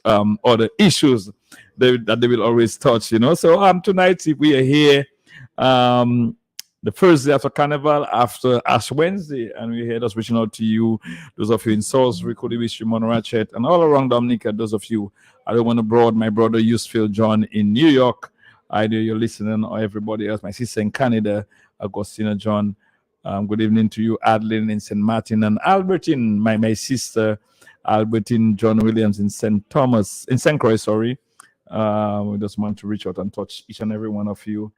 other issues that they will always touch, you know. So tonight we are here, um, the first day after Carnival, after Ash Wednesday, and we're here just reaching out to you, those of you in Salisbury, Kudibishi, Monrachet, and all around Dominica. Those of you, I don't want to broad, my brother Yusfield John in New York. I know you're listening, or everybody else, my sister in Canada, Agostina John. Good evening to you, Adeline in St. Martin, and Albertine, my sister, Albertine John Williams in St. Thomas, in St. Croix, sorry. We just want to reach out and touch each and every one of you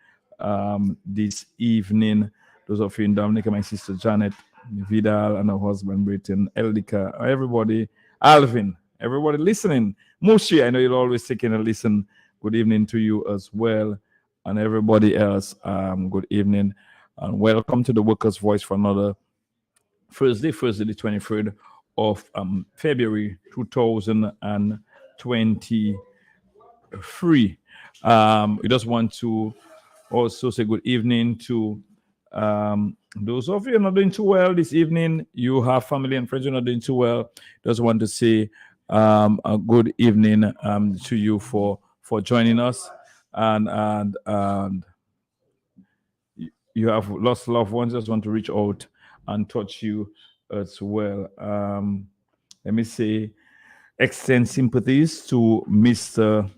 this evening. Those of you in Dominica, my sister Janet Vidal and her husband Britain, Eldika, everybody, Alvin, everybody listening. Mushi, I know you'll always take in and listen. Good evening to you as well. And everybody else, good evening. And welcome to the Workers' Voice for another Thursday, the 23rd of February 2023. We just want to also say good evening to those of you who are not doing too well this evening. You have family and friends who are not doing too well. Just want to say a good evening to you for joining us. And you have lost loved ones. Just want to reach out and touch you as well. Let me say, extend sympathies to Mr.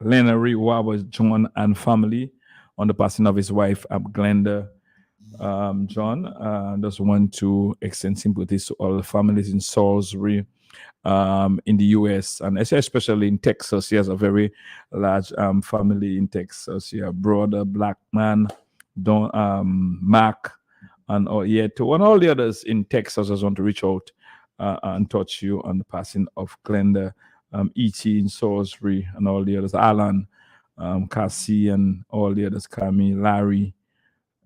Lenary Wawa John and family on the passing of his wife, Glenda John. Just want to extend sympathies to all the families in Salisbury, in the US, and especially in Texas. He has a very large family in Texas. He has brother, black man, Mac, and all the others in Texas. I just want to reach out and touch you on the passing of Glenda, E.T. in Salisbury, and all the others, Alan, Cassie, and all the others, Kami, Larry,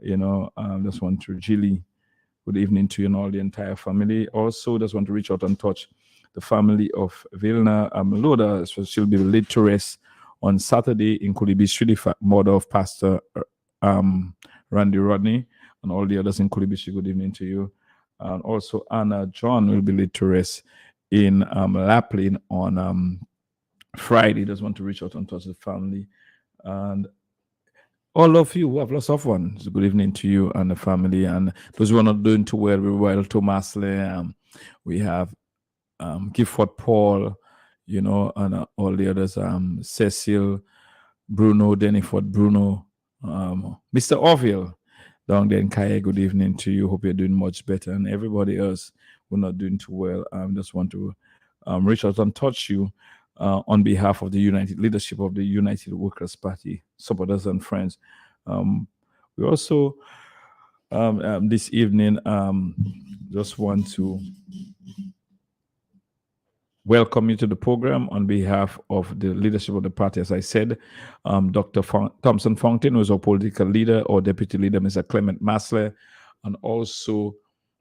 just want to Jilly. Good evening to you and all the entire family. Also, just want to reach out and touch the family of Vilna Loda. So she'll be laid to rest on Saturday in Kulibi Street, mother of Pastor Randy Rodney, and all the others in Kulibishi. Good evening to you. And also Anna John will be laid to rest in Laplin on Friday. Just want to reach out and touch the family. And all of you who have lost loved ones, good evening to you and the family. And those who are not doing too well, Thomas Lee, we have Gifford Paul, and all the others, Cecil, Bruno, Deniford, Bruno, Mr. Orville down there in Kaya. Good evening to you. Hope you're doing much better. And everybody else who are not doing too well, just want to reach out and touch you on behalf of the United Leadership of the United Workers' Party, supporters and friends. We also, this evening, just want to welcome you to the program on behalf of the leadership of the party. As I said, Dr. Thompson Fountain, who is our political leader, or deputy leader, Mr. Clement Masler, and also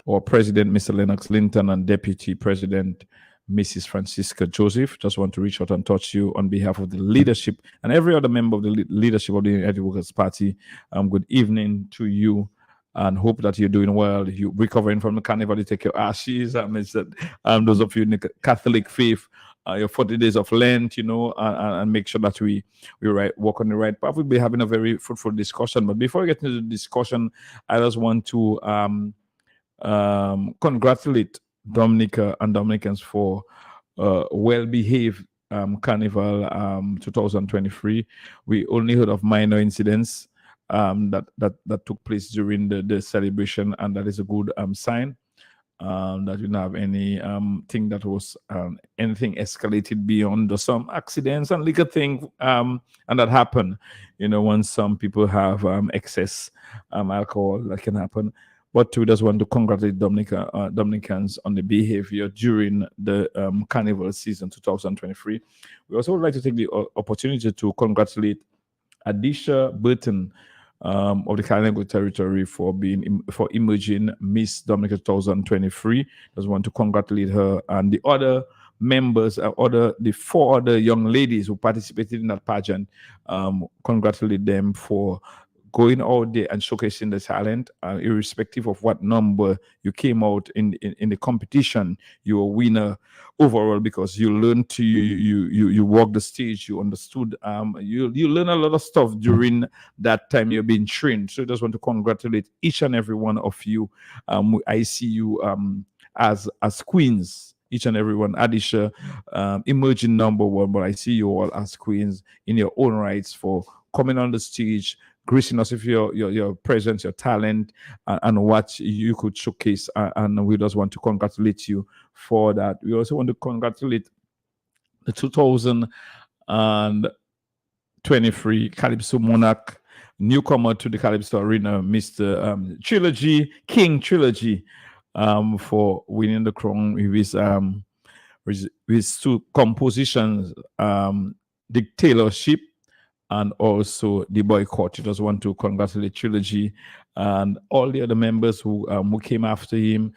our president, Mr. Lennox Linton, and deputy president, Mrs. Francisca Joseph. Just want to reach out and touch you on behalf of the leadership and every other member of the leadership of the United Workers' Party. Good evening to you, and hope that you're doing well. You're recovering from the carnival. You take your ashes. Those of you in the Catholic faith, your 40 days of Lent, and make sure that we walk on the right path. We'll be having a very fruitful discussion. But before we get into the discussion, I just want to congratulate Dominica and Dominicans for well-behaved Carnival 2023. We only heard of minor incidents that took place during the celebration, and that is a good sign. That we didn't have any thing that was anything escalated beyond some accidents and liquor thing, and that happened. When some people have excess alcohol, that can happen. But we just want to congratulate Dominicans on the behavior during the Carnival season 2023. We also would like to take the opportunity to congratulate Adisha Burton of the Kalingo territory for emerging Miss Dominica 2023. Just want to congratulate her and the other members, the 4 other young ladies who participated in that pageant. Congratulate them for going out there and showcasing the talent, irrespective of what number you came out in the competition. You're a winner overall because you learned to you walk the stage. You understood. You learn a lot of stuff during that time you're being trained. So I just want to congratulate each and every one of you. I see you as queens. Each and every one. Adisha, emerging number one, but I see you all as queens in your own rights for coming on the stage, gracing us with your presence, your talent, and what you could showcase. And we just want to congratulate you for that. We also want to congratulate the 2023 Calypso Monarch newcomer to the Calypso Arena, Mr. Trilogy, King Trilogy, for winning the crown with his two compositions, Dictatorship and also The Boycott. I just want to congratulate Trilogy and all the other members who came after him,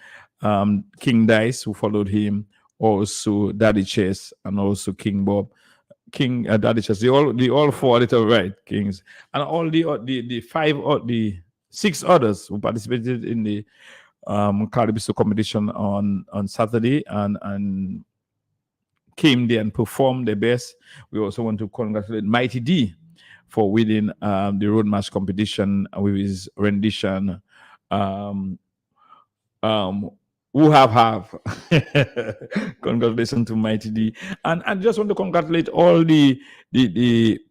King Dice, who followed him, also Daddy Chess, and also King Bob. King Daddy Chess, they all four little right kings, and all the five or the six others who participated in the Calypso competition on Saturday and came there and performed their best. We also want to congratulate Mighty D for winning the road march competition with his rendition. Who have congratulations to Mighty D, and I just want to congratulate all the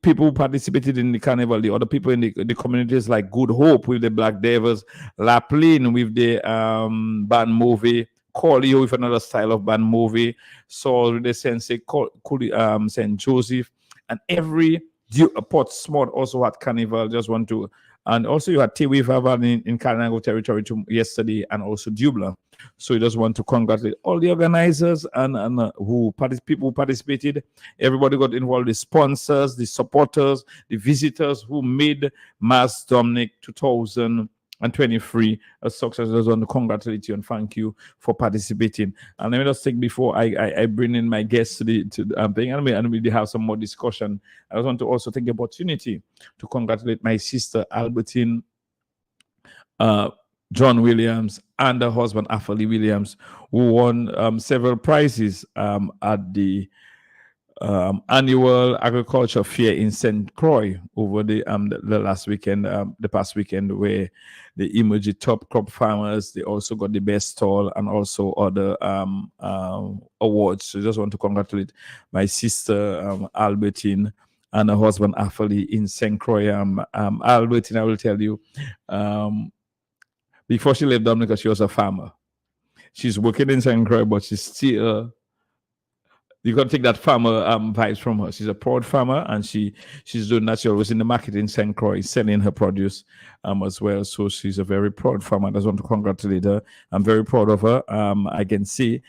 people who participated in the carnival, the other people in the communities like Good Hope with the Black Devils, La Plaine with the band movie, Corleo with another style of band movie, Saul with the Sensei, St. Joseph, and every Portsmouth also had carnival. Just want to, and also you had Tiwi Vavan in Kalinago territory yesterday, and also Dubla. So we just want to congratulate all the organizers and people who participated. Everybody got involved, the sponsors, the supporters, the visitors who made Mass Dominic 2023 a success. I just want to congratulate you and thank you for participating. And let me just take, before I bring in my guests to the thing, and we have some more discussion, I just want to also take the opportunity to congratulate my sister Albertine John Williams and her husband Afali Williams, who won several prizes at the annual agriculture fair in St. Croix over the last weekend, the past weekend, where they emerged top crop farmers. They also got the best stall and also other awards. So I just want to congratulate my sister Albertine and her husband Afali in St. Croix. Albertine, I will tell you, before she left Dominica, she was a farmer. She's working in St. Croix, but she's still, you got to take that farmer vibes from her. She's a proud farmer, and she's doing that. She was in the market in St. Croix, selling her produce as well. So she's a very proud farmer. I just want to congratulate her. I'm very proud of her. I can see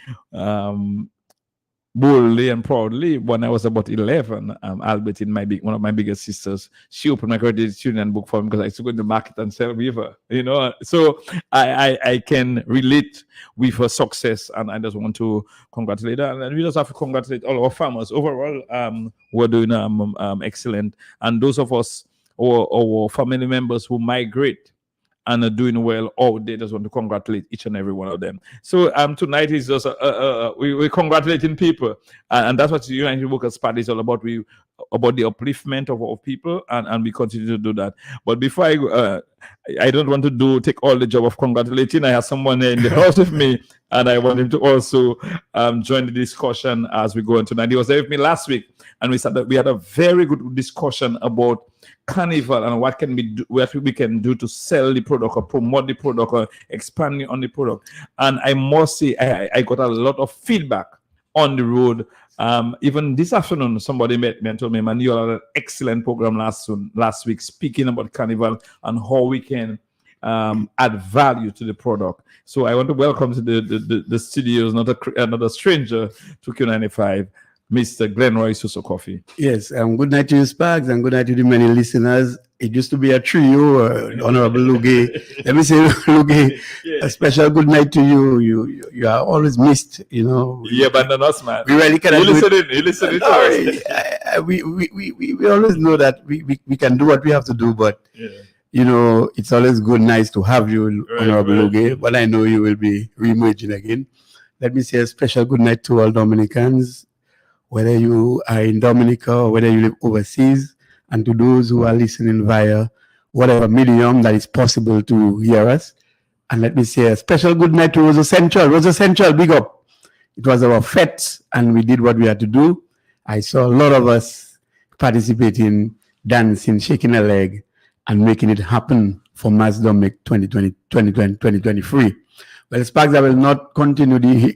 boldly and proudly, when I was about 11, Albertine, one of my biggest sisters, she opened my credit union book for me because I used to go to the market and sell with her, So I can relate with her success, and I just want to congratulate her. And we just have to congratulate all our farmers overall. We're doing excellent, and those of us or our family members who migrate and are doing well out there, just want to congratulate each and every one of them. So tonight is just we're congratulating people, and that's what the United Workers Party is all about. About the upliftment of our people, and we continue to do that. But before I don't want to take all the job of congratulating. I have someone in the house with me, and I want him to also join the discussion as we go on tonight. He was there with me last week, and we had a very good discussion about carnival and what we can do to sell the product or promote the product or expand on the product. And I must say, I got a lot of feedback on the road. Even this afternoon, somebody met me and told me, man, you had an excellent program last week, speaking about carnival and how we can add value to the product. So I want to welcome to the studios, not a stranger to Q95, Mr. Glenroy Suso Coffee. Yes, good night to you, Sparks, and good night to the many listeners. It used to be a trio, Honorable Lugie. Let me say, Lugie, a special good night to you. You are always missed, Yeah, abandon us, man. We really cannot You listen to us. We always know that we can do what we have to do, but you know, it's always good, nice to have you, Right, Honorable right. Luge, but I know you will be re-emerging again. Let me say a special good night to all Dominicans, whether you are in Dominica or whether you live overseas, and to those who are listening via whatever medium that is possible to hear us. And let me say a special good night to Rosa Central. Rosa Central, big up. It was our fete, and we did what we had to do. I saw a lot of us participating, dancing, shaking a leg, and making it happen for Mass Dominic 2023. Well, Sparks, I will not continue the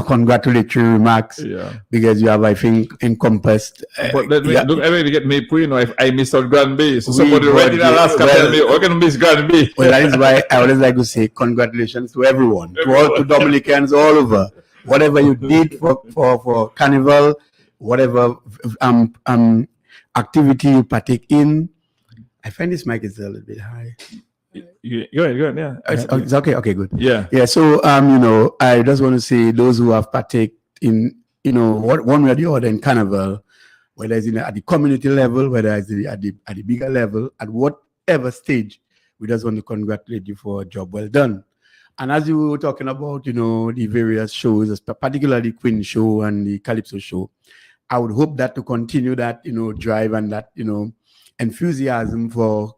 congratulatory remarks because you have, I think, encompassed. But let me look. I really get me. You know, if I missed out Grand Bay, so somebody right in Alaska tell me, "We're gonna miss Grand Bay." Well, that is why I always like to say congratulations to everyone, to Dominicans all over. Whatever you did for Carnival, whatever activity you partake in. I find this mic is a little bit high. Go ahead, yeah. It's okay. Okay, good. Yeah. So, you know, I just want to say those who have partake in, you know, one way or the other in Carnival, whether it's at the community level, whether it's at the bigger level, at whatever stage, we just want to congratulate you for a job well done. And as you were talking about, you know, the various shows, particularly the Queen show and the Calypso show, I would hope that to continue that, you know, drive and that, you know, enthusiasm for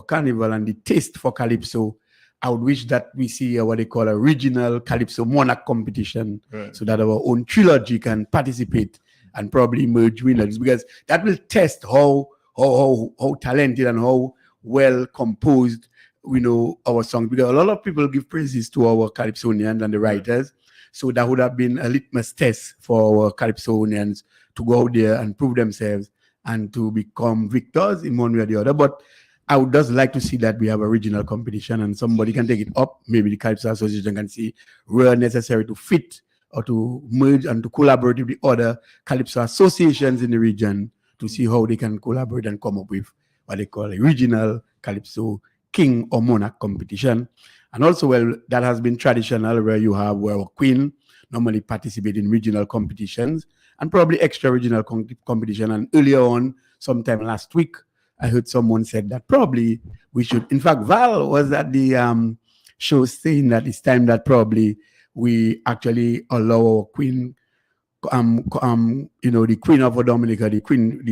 Carnival and the taste for Calypso. I would wish that we see what they call a regional Calypso Monarch competition, so that our own trilogy can participate and probably emerge winners, because that will test how talented and how well composed we know our songs. Because a lot of people give praises to our Calypsonians and the writers, so that would have been a litmus test for our Calypsonians to go out there and prove themselves and to become victors in one way or the other. But I would just like to see that we have a regional competition and somebody can take it up. Maybe the Calypso Association can see where necessary to fit or to merge and to collaborate with the other Calypso associations in the region to see how they can collaborate and come up with what they call a regional Calypso King or Monarch competition. And also, well, that has been traditional where you have where our Queen normally participate in regional competitions and probably extra regional competition. And earlier on, sometime last week, I heard someone said that probably we should. In fact, Val was at the show saying that it's time that probably we actually allow our Queen, you know, the Queen of Dominica, the Queen,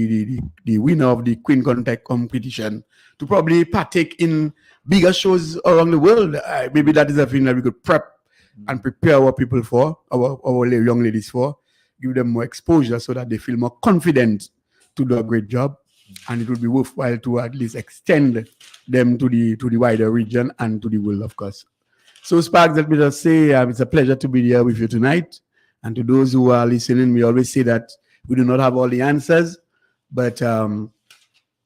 the winner of the Queen Contact competition, to probably partake in bigger shows around the world. Maybe that is a thing that we could prep and prepare our people for, our young ladies for, give them more exposure so that they feel more confident to do a great job. And it would be worthwhile to at least extend them to the wider region and to the world, of course. So, Sparks, let me just say it's a pleasure to be here with you tonight. And to those who are listening, we always say that we do not have all the answers, but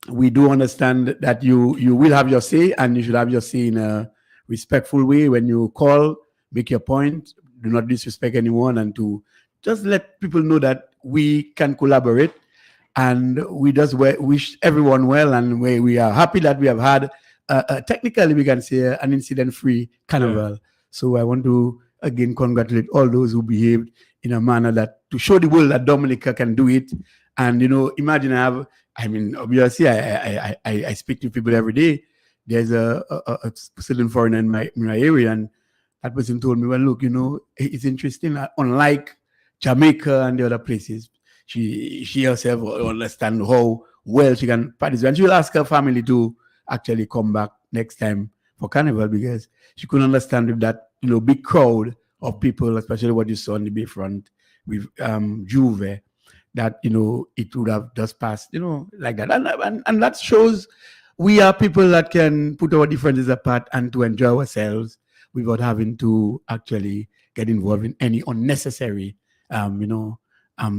we do understand that you will have your say, and you should have your say in a respectful way when you call, make your point, do not disrespect anyone, and to just let people know that we can collaborate. And we just wish everyone well, and we are happy that we have had, technically we can say, an incident-free Carnival. Yeah. So I want to again congratulate all those who behaved in a manner that to show the world that Dominica can do it. And you know, imagine obviously I speak to people every day. There's a certain foreigner in my area, and that person told me, well, look, you know, it's interesting that unlike Jamaica and the other places, she herself will understand how well she can participate. And she will ask her family to actually come back next time for Carnival, because she couldn't understand with that, you know, big crowd of people, especially what you saw on the Bayfront with Juve, that, you know, it would have just passed, you know, like that. And that shows we are people that can put our differences apart and to enjoy ourselves without having to actually get involved in any unnecessary,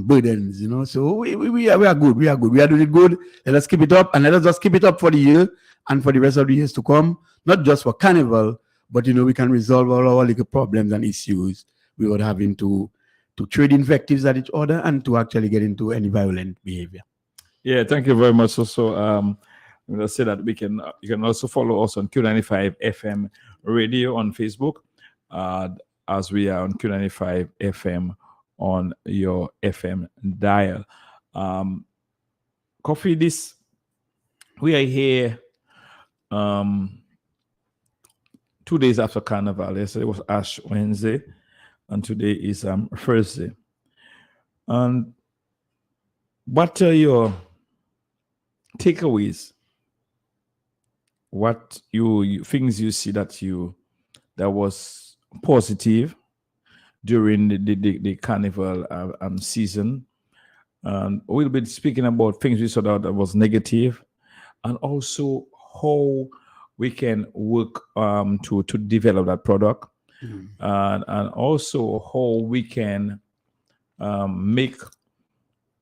burdens, you know. So we are good. We are good. We are doing it good. Let us keep it up, and let us just keep it up for the year and for the rest of the years to come. Not just for Carnival, but you know, we can resolve all our little problems and issues without having to trade invectives at each other and to actually get into any violent behavior. Yeah, thank you very much. Also, I'm going to say that you can also follow us on Q95 FM radio on Facebook, as we are on Q95 FM on your FM dial. Coffee, we are here um, 2 days after Carnival. Yesterday was Ash Wednesday, and today is Thursday. And what are your takeaways? What you things you see that was positive during the Carnival season? And we'll be speaking about things we saw that was negative, and also how we can work to develop that product, and also how we can make.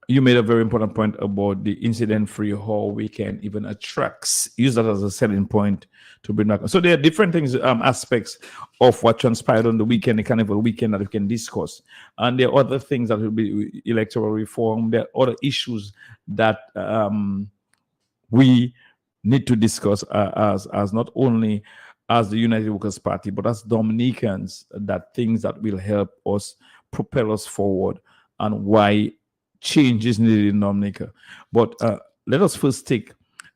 You made a very important point about the incident-free, how we can even use that as a selling point to bring back. So there are different things, aspects of what transpired on the weekend, the Carnival weekend, that we can discuss. And there are other things that will be electoral reform. There are other issues that we need to discuss as not only as the United Workers' Party, but as Dominicans, that things that will help us propel us forward, and why change is needed in Dominica. But let us first take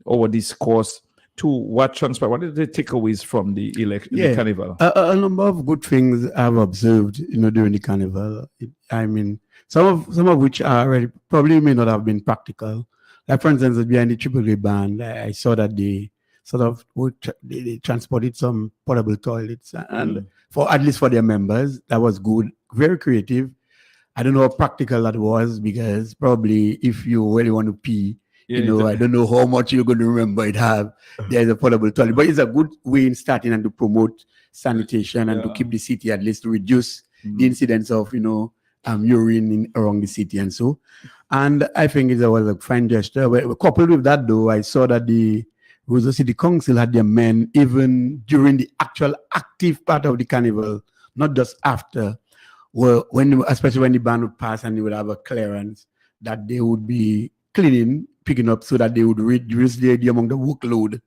our discourse to what transpired. What are the takeaways from the election, the Carnival? A number of good things I've observed, during the Carnival. I mean, some of which are already probably may not have been practical. Like, for instance, behind the Triple J band, I saw that they sort of they transported some portable toilets, and at least for their members, that was good, very creative. I don't know how practical that was, because probably if you really want to pee, I don't know how much you're going to remember it have. There's a portable toilet, but it's a good way in starting and to promote sanitation and to keep the city, at least to reduce the incidence of urine around the city and so. And I think it was a fine gesture. But coupled with that, though, I saw that the Roseau City Council had their men even during the actual active part of the Carnival, not just after. Well, especially when the band would pass and they would have a clearance, that they would be cleaning, picking up, so that they would reduce the amount of workload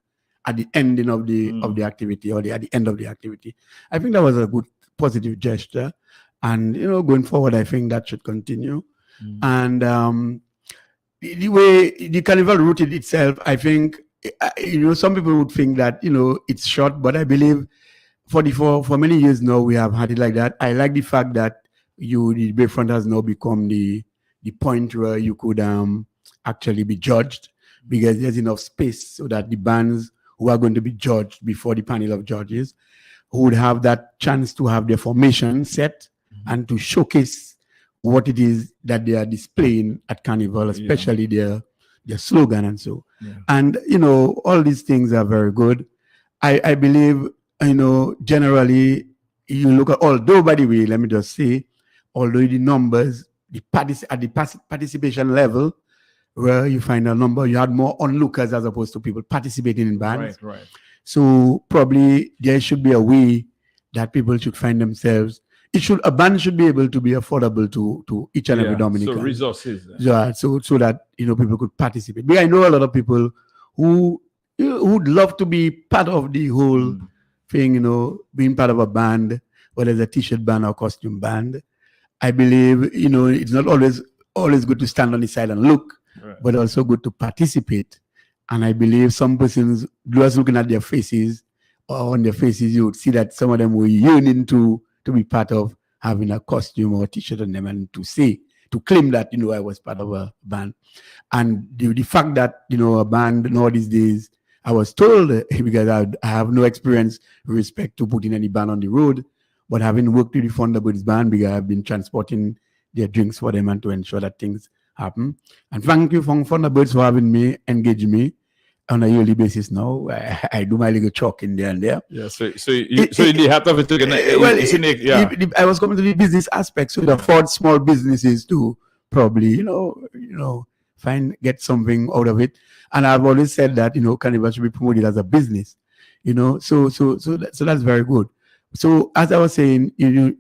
at the ending of the activity, or at the end of the activity. I think that was a good positive gesture, and going forward, I think that should continue. And the way the Carnival routed itself, I think some people would think that it's short, but I believe for many years now we have had it like that. I like the fact that the Bayfront has now become the point where you could actually be judged, because there's enough space so that the bands who are going to be judged before the panel of judges would have that chance to have their formation set and to showcase what it is that they are displaying at Carnival, especially their slogan and so. And all these things are very good. I believe generally, you look at, although, by the way, let me just say, although the numbers, at the participation level, where you find a number, you had more onlookers as opposed to people participating in bands. Right. So probably there should be a way that people should find themselves. A band should be able to be affordable to each and every Dominican. So resources. Yeah, so that people could participate. But I know a lot of people who would love to be part of the whole thing, being part of a band, whether it's a t-shirt band or costume band. I believe, it's not always good to stand on the side and look, but also good to participate. And I believe some persons, just looking at their faces, or on their faces, you would see that some of them were yearning to be part of having a costume or a t-shirt on them, and to claim that, I was part of a band. And the fact that, a band in all these days, I was told, because I have no experience with respect to putting any band on the road, but having worked with the Thunderbirds band, because I've been transporting their drinks for them and to ensure that things happen. And thank you, Thunderbirds, for having me, engage me on a yearly basis now. I do my little chalk in there and there. Yeah, so the heart of it, I was coming to the business aspect, so it affords small businesses to probably, get something out of it. And I've always said that, Carnival should be promoted as a business, so that's very good. So as I was saying,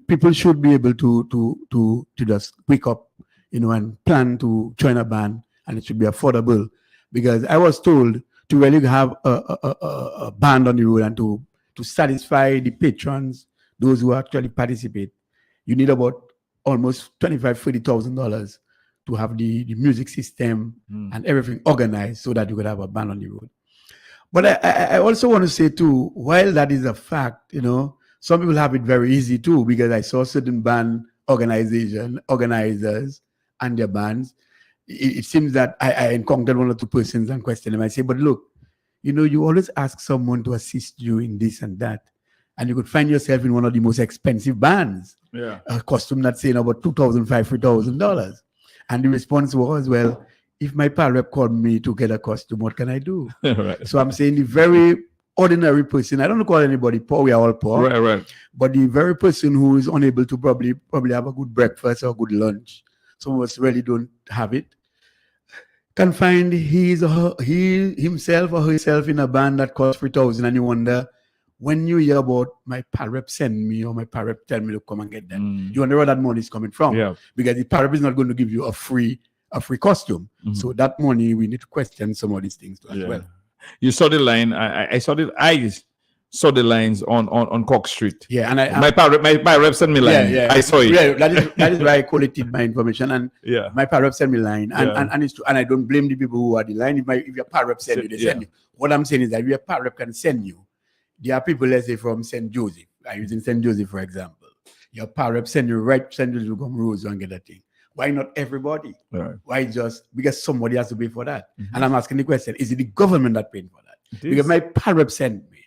people should be able to just wake up, and plan to join a band, and it should be affordable. Because I was told to really have a band on the road and to satisfy the patrons, those who actually participate, you need about almost $25,000-$30,000 to have the music system and everything organized so that you could have a band on the road. But I also want to say too, while that is a fact, some people have it very easy too, because I saw certain band organizers and their bands. It seems that I encountered one or two persons and questioned them. I say, but look, you always ask someone to assist you in this and that. And you could find yourself in one of the most expensive bands. Yeah. A costume that's saying about $2,500, $3,000. And the response was, well, if my pal rep called me to get a costume, what can I do? Right. So I'm saying the very ordinary person, I don't call anybody poor, we are all poor. Right. But the very person who is unable to probably have a good breakfast or a good lunch, some of us really don't have it, can find himself or herself in a band that costs $3,000, and you wonder, when you hear about my pal rep send me or my pal rep tell me to come and get that, you wonder where that money is coming from. Yeah. Because the pal rep is not going to give you a free costume. So that money, we need to question some of these things too as well. You saw the line. I saw the lines on Cork Street. Yeah, and my pal rep sent me line. Yeah. I saw it. Yeah, that is why I collected my information, and Yeah. my pal rep sent me line, and it's true. And I don't blame the people who are the line. If your pal rep send you, they send you. What I'm saying is that if your pal rep can send you, there are people, let's say from St. Joseph. I'm using St. Joseph for example. Your pal rep send you right St. Joseph to come Rose and get that thing. Why not everybody? Right. Why just because somebody has to pay for that? And I'm asking the question: is it the government that paying for that? Because my pal rep sent me.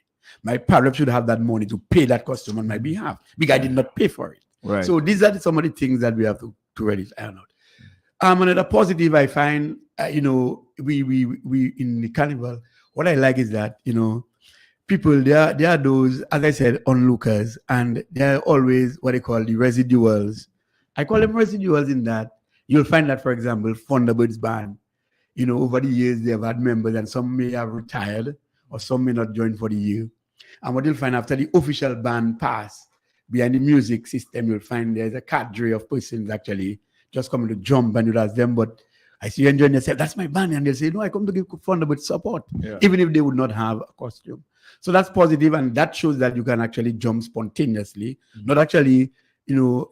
My pal rep should have that money to pay that costume on my behalf because I did not pay for it. Right. So these are some of the things that we have to really iron out. Another positive I find, we in the carnival, what I like is that, people, there are those, as I said, onlookers, and there are always what they call the residuals. I call them residuals in that you'll find that, for example, Thunderbirds band, over the years they have had members, and some may have retired or some may not join for the year. And what you'll find after the official band pass, behind the music system, you'll find there's a cadre of persons actually just coming to jump and you'll ask them, but I see you enjoying yourself. That's my band. And they'll say, no, I come to give Thunderbird support, even if they would not have a costume. So that's positive, and that shows that you can actually jump spontaneously, not actually,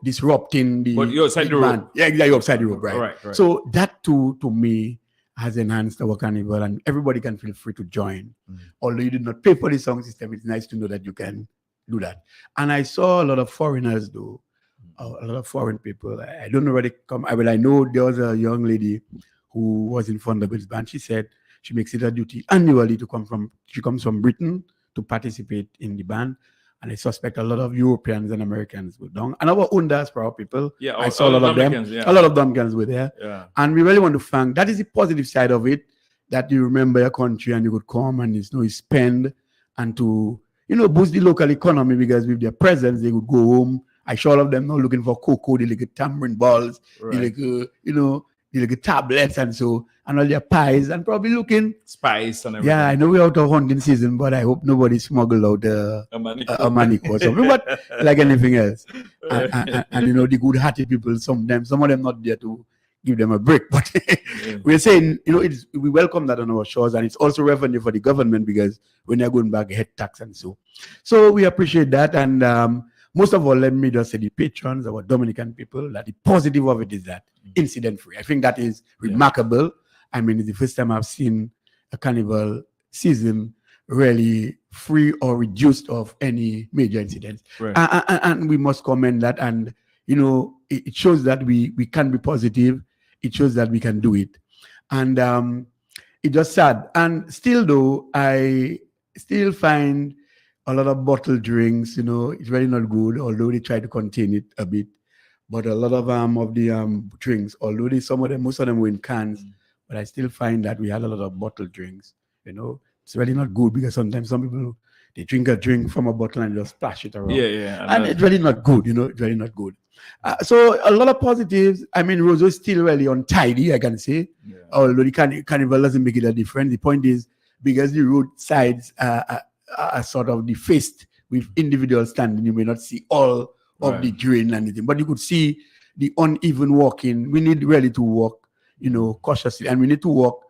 disrupting the. But you're outside the rope. Yeah, you're outside the rope, right? Right. So that too, to me, has enhanced our carnival, and everybody can feel free to join. Although you did not pay for the song system, it's nice to know that you can do that. And I saw a lot of foreigners do, a lot of foreign people. I don't know where they come. I know there was a young lady who was in Thunderbird's band. She said she makes it a duty annually to she comes from Britain to participate in the band. And I suspect a lot of Europeans and Americans were down. And our own diaspora people, I saw a lot of them. A lot of Dominicans were there. Yeah. And we really want to thank, that is the positive side of it, that you remember your country and you could come and you spend and to, boost the local economy, because with their presence, they would go home. I saw all of them now looking for cocoa, the little tamarind balls, the little tablets and all their pies, and probably looking spice and everything. Yeah, I know we're out of hunting season, but I hope nobody smuggled out a manico or something, but like anything else. And the good-hearted people, some of them not there to give them a break, but we're saying, we welcome that on our shores, and it's also revenue for the government, because when they're going back, head tax and so we appreciate that. And most of all, let me just say the patrons, our Dominican people, that the positive of it is that incident-free. I think that is remarkable. I mean, it's the first time I've seen a carnival season really free or reduced of any major incidents. Right. And we must commend that. And, it shows that we can be positive. It shows that we can do it. And it's just sad. And still, though, I still find a lot of bottled drinks, it's really not good, although they try to contain it a bit. But a lot of the drinks, although most of them were in cans, but I still find that we had a lot of bottled drinks. It's really not good, because sometimes some people, they drink a drink from a bottle and just splash it around. Yeah. And it's really not good, it's really not good. So a lot of positives. I mean, Roseau is still really untidy, I can say. Yeah. Although the carnival doesn't make it a difference. The point is, because the roadsides are sort of defaced with individual standing, you may not see all of the drain and anything, but you could see the uneven walking. We need really to walk, cautiously, and we need to walk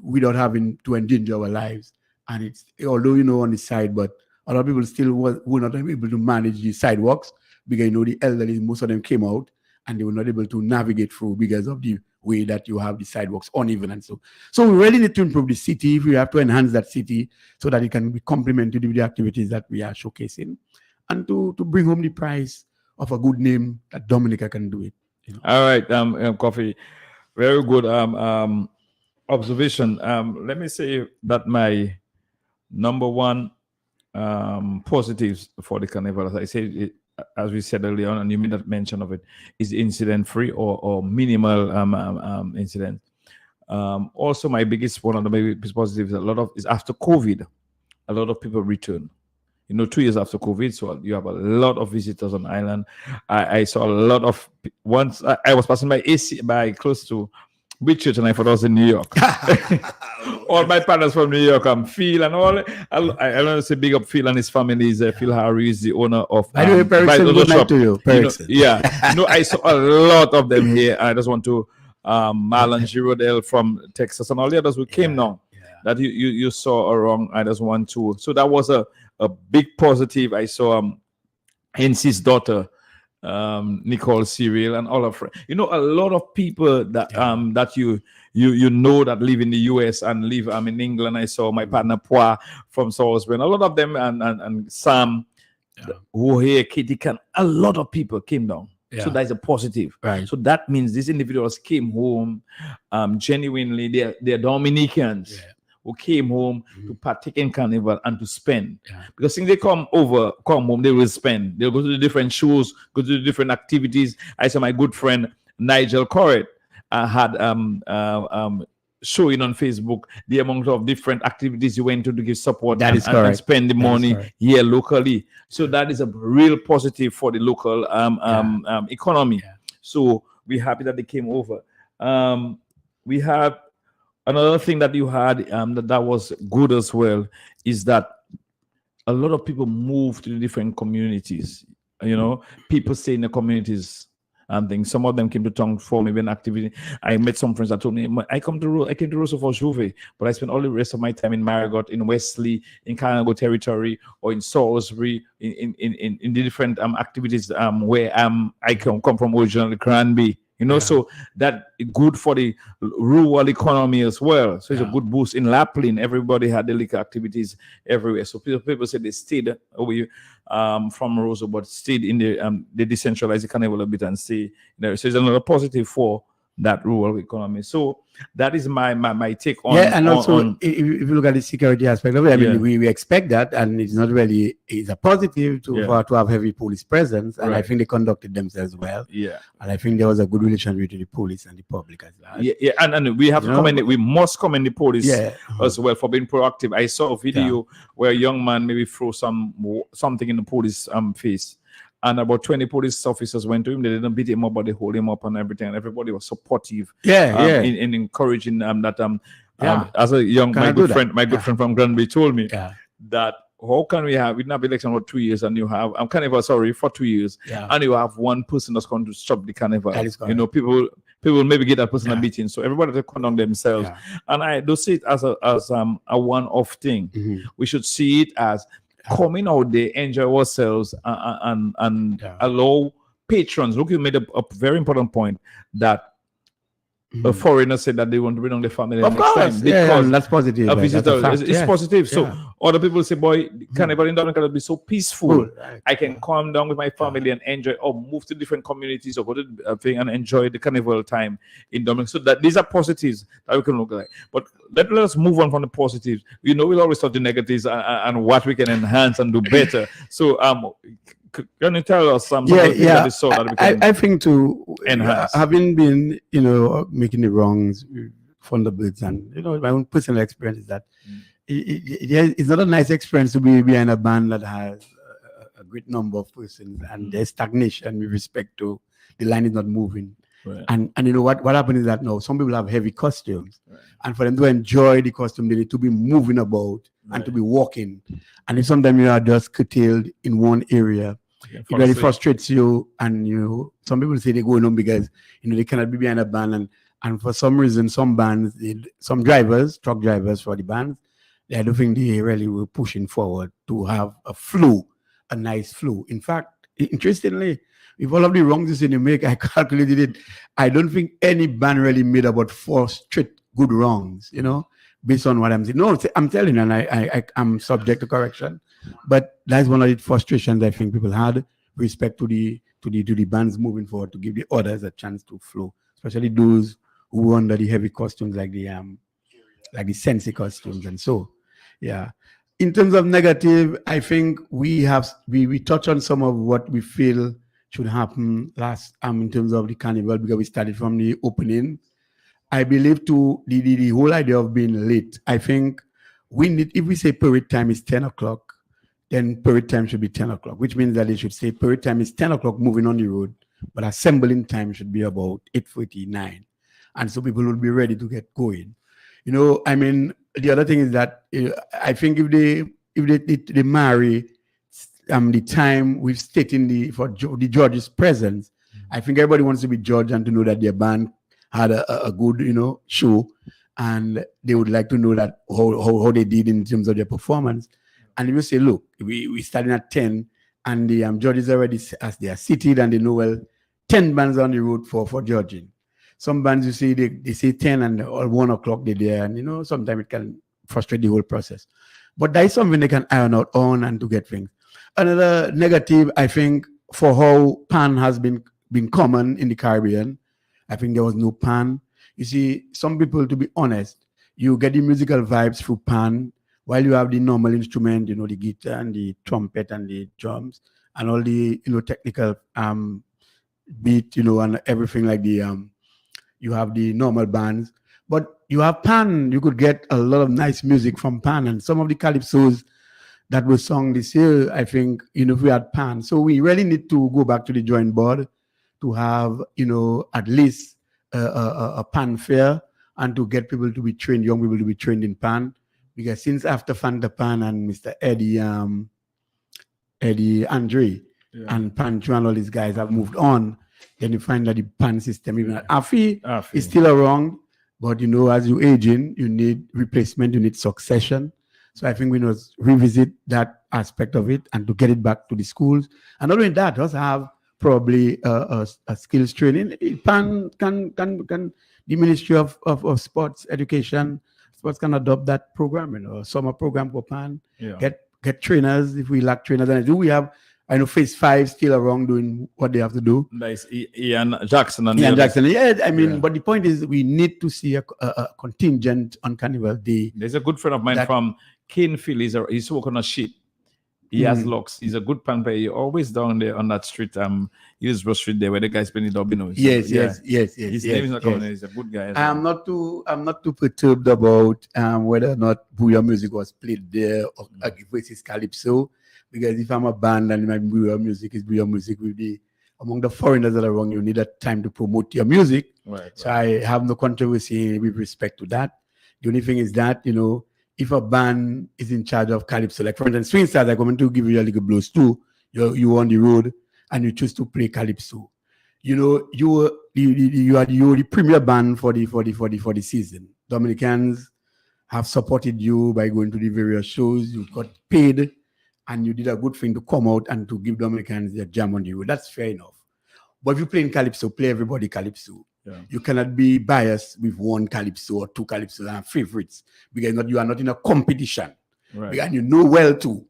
without having to endanger our lives. And it's, although, on the side, but a lot of people still were not able to manage the sidewalks, because, the elderly, most of them came out and they were not able to navigate through because of the way that you have the sidewalks uneven and so. So we really need to improve the city. We have to enhance that city so that it can be complemented with the activities that we are showcasing, and to bring home the prize of a good name that Dominica can do it. You know? All right, Coffee, very good observation. Let me say that my number one positives for the carnival, as I said, as we said earlier on, and you made that mention of it, is incident free or minimal incident. Also, my biggest one of the biggest positives, is after COVID, a lot of people return. 2 years after COVID, so you have a lot of visitors on island. I saw a lot of, once I was passing by close to Whitchurch, and I thought I was in New York. All my partners from New York, Phil and all. I want to say big up Phil and his family. Is Phil Harry is the owner of. By the way, Perickson, good night to you. I saw a lot of them here. I just want to Marlon Girodel from Texas and all the others who came now. That you saw around. I just want to. So that was a big positive. I saw NC's daughter, Nicole Cyril, and all of friends. A lot of people that that you that live in the US and live in England. I saw my partner Poa from Salisbury, and a lot of them, and Sam who here, Katie Can. A lot of people came down. So that's a positive. Right. So that means these individuals came home genuinely. They're Dominicans. Who came home to partake in carnival and to spend. Because since they come home, they will spend. They'll go to the different shows, go to the different activities. I saw my good friend Nigel Corrett had showing on Facebook the amount of different activities you went to give support and spend the money here locally. So that is a real positive for the local economy. So we're happy that they came over. We have another thing that you had that was good as well is that a lot of people move to the different communities. People stay in the communities and things. Some of them came to town for maybe an activity. I met some friends that told me, I came to Roseau for Juve, but I spent all the rest of my time in Marigot, in Wesley, in Kanango territory, or in Salisbury, in the different activities where I come from originally, Granby. So that good for the rural economy as well. So it's a good boost. In Laplin, everybody had the liquor activities everywhere. So people said they stayed away from Roseau, but stayed in the decentralized carnival a bit and stay there. So it's another positive for that rural economy. So that is my take on. And also if you look at the security aspect of it, I mean, we expect that, and it's not really, it's a positive to have heavy police presence, and I think they conducted themselves well. And I think there was a good relation between the police and the public as well. And we have to commend it. We must commend the police as well for being proactive. I saw a video where a young man maybe threw something in the police face. And about 20 police officers went to him. They didn't beat him up, but they hold him up and everything. And everybody was supportive. In encouraging that. As a young, my good friend from Granby told me that how can we have, we'd not been election for 2 years and you have, carnival, for 2 years. And you have one person that's going to stop the carnival. People maybe get that person a beating. So everybody to condemn themselves. And I do see it as a one-off thing. We should see it as coming out there, enjoy ourselves, and allow patrons. Look, you made a very important point that a foreigner said that they want to bring on the family of next course, time. Because that's positive. A visitor, it's positive. So other people say, boy, Carnival in Dominica will be so peaceful. I can calm down with my family and enjoy, or move to different communities, or go to a thing and enjoy the carnival time in Dominica. So that these are positives that we can look at. But let us move on from the positives. We'll always talk the negatives and what we can enhance and do better. So can you tell us something that we saw that we can I think to enhance? Having been, making the wrongs from the birds, and my own personal experience is that it's not a nice experience to be behind a band that has a great number of persons and there's stagnation with respect to the line is not moving. And what happened is that now some people have heavy costumes, and for them to enjoy the costume, they need to be moving about and to be walking. And if sometimes you are just curtailed in one area, it really frustrates you. And some people say they're going home because they cannot be behind a band, and for some reason, some bands, some drivers, truck drivers for the bands, I don't think they really were pushing forward to have a nice flow. In fact, interestingly, with all of the wrongs you make, I calculated it. I don't think any band really made about 4 straight good wrongs, based on what I'm saying. No, I'm telling you, and I'm subject to correction. But that's one of the frustrations I think people had with respect to the bands moving forward, to give the others a chance to flow, especially those who were under the heavy costumes like the Sensi costumes and so. Yeah. In terms of negative, I think we touch on some of what we feel should happen last in terms of the carnival, because we started from the opening. I believe to the whole idea of being late. I think we need, if we say parade time is 10 o'clock, then parade time should be 10 o'clock, which means that they should say parade time is 10 o'clock moving on the road, but assembling time should be about 8:49. And so people will be ready to get going. The other thing is that I think if they marry the time we've stated for the judge's presence, I think everybody wants to be judged and to know that their band had a good show, and they would like to know that how they did in terms of their performance. And if you say, look, we starting at 10, and the judges already, as they are seated, and they know, well, 10 bands on the road for judging. Some bands, you see, they say 10 and or 1 o'clock they're there, and sometimes it can frustrate the whole process. But that is something they can iron out on and to get things. Another negative, I think, for how Pan has been common in the Caribbean, I think there was no Pan. You see, some people, to be honest, you get the musical vibes through Pan, while you have the normal instrument, the guitar and the trumpet and the drums and all the technical beat, and everything like you have the normal bands, but you have Pan. You could get a lot of nice music from Pan, and some of the calypsos that were sung this year, I think, if we had Pan. So we really need to go back to the drawing board to have, at least a Pan fair, and to get people to be trained, young people to be trained in Pan. Because since after Fanta Pan and Mr. Eddie Andre and Pancho and all these guys have moved on, then you find that the Pan system, even at Afi is still around. But as you aging, you need replacement, you need succession. So I think we must revisit that aspect of it and to get it back to the schools. And not only that, also have probably a skills training. Pan can the Ministry of Sports Education, Sports can adopt that program, a summer program for Pan. Yeah. Get trainers if we lack trainers. And we have, I know Phase 5 still around doing what they have to do. Nice. Ian Jackson. But the point is we need to see a contingent on Carnival Day. There's a good friend of mine from Canefield. He's working on a ship. He has locks. He's a good pan player. He's always down there on that street. Hillsborough Street there where the guys playing the dominoes. Yes. His name is not coming. He's a good guy. I'm not too perturbed about whether or not Booyah music was played there or versus Calypso. Because if I'm a band and my Booyah music is Booyah music, among the foreigners that are around, you need a time to promote your music. Right. So I have no controversy with respect to that. The only thing is that, if a band is in charge of Calypso, like for instance, Swing Stars are going to give you a little blues too. You're on the road and you choose to play Calypso. You are the premier band for the season. Dominicans have supported you by going to the various shows. You got paid, and you did a good thing to come out and to give Dominicans their jam on the road. That's fair enough. But if you're playing Calypso, play everybody Calypso. Yeah. You cannot be biased with one Calypso or two Calypso and favorites, because you are not in a competition. Right. And you know well too,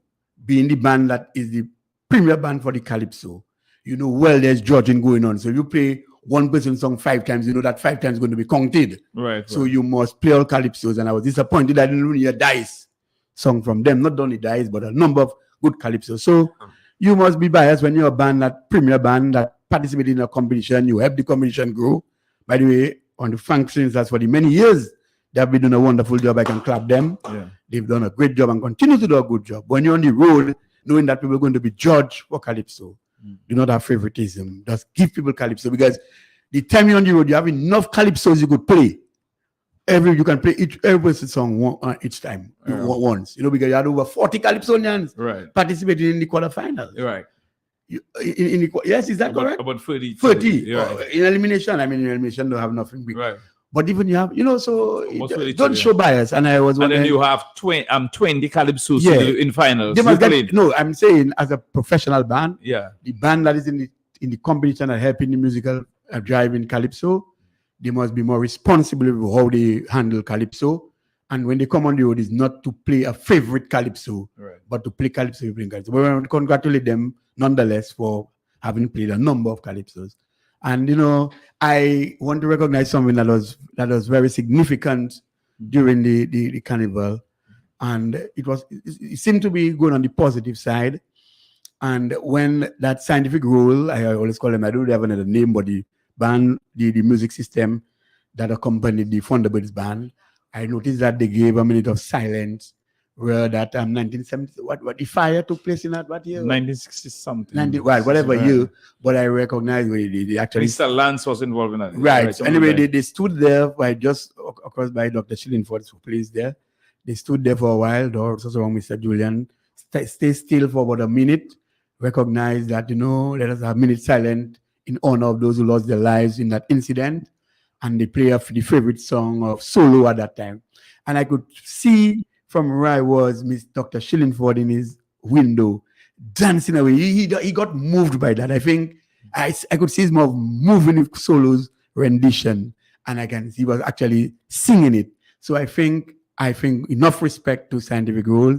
being the band that is the premier band for the Calypso, there's judging going on. So if you play one person song 5 times, that 5 times is going to be counted. Right. So you must play all Calypsos. And I was disappointed I didn't hear Dice song from them. Not only Dice, but a number of good Calypsos. So you must be biased when you're a band, that premier band that participated in a competition. You help the competition grow. By the way, on the functions, that's for the many years, they have been doing a wonderful job. I can clap them. Yeah. They've done a great job and continue to do a good job. When you're on the road, knowing that people are going to be judged for Calypso, do not have favoritism. Just give people Calypso, because the time you're on the road, you have enough Calypsos you could play. You can play every song each time, once. Because you had over 40 Calypsonians participating in the quarterfinals. Right. Yes, is that correct? About 30. 30. In elimination, elimination don't have nothing big. Right. But even you have, so don't show bias. And I was wondering. And then you have 20 Calypsos in finals. I'm saying as a professional band, the band that is in in the competition and helping the musical driving calypso, they must be more responsible with how they handle calypso. And when they come on the road, it's not to play a favorite calypso, but to play calypso. We want to congratulate them nonetheless for having played a number of calypsos. And I want to recognize something that was very significant during the carnival, and it seemed to be going on the positive side. And when that scientific role, I always call them, I don't have another name, but the band, the music system that accompanied the Thunderbirds band, I noticed that they gave a minute of silence where that 1970, what the fire took place in that, what year? 1960 something. Whatever year, but I recognize where they actually. Mr. Lance was involved in that. Right. Anyway, they stood there by just across by Dr. Shillingford, who plays there. They stood there for a while. Doris was around Mr. Julian. Stay still for about a minute. Recognize that, let us have a minute silent in honor of those who lost their lives in that incident. And they play the favorite song of Solo at that time. And I could see from where I was, Miss Dr. Shillingford in his window, dancing away. He got moved by that. I think I could see his mouth moving with Solo's rendition. And I can see he was actually singing it. So I think enough respect to scientific role.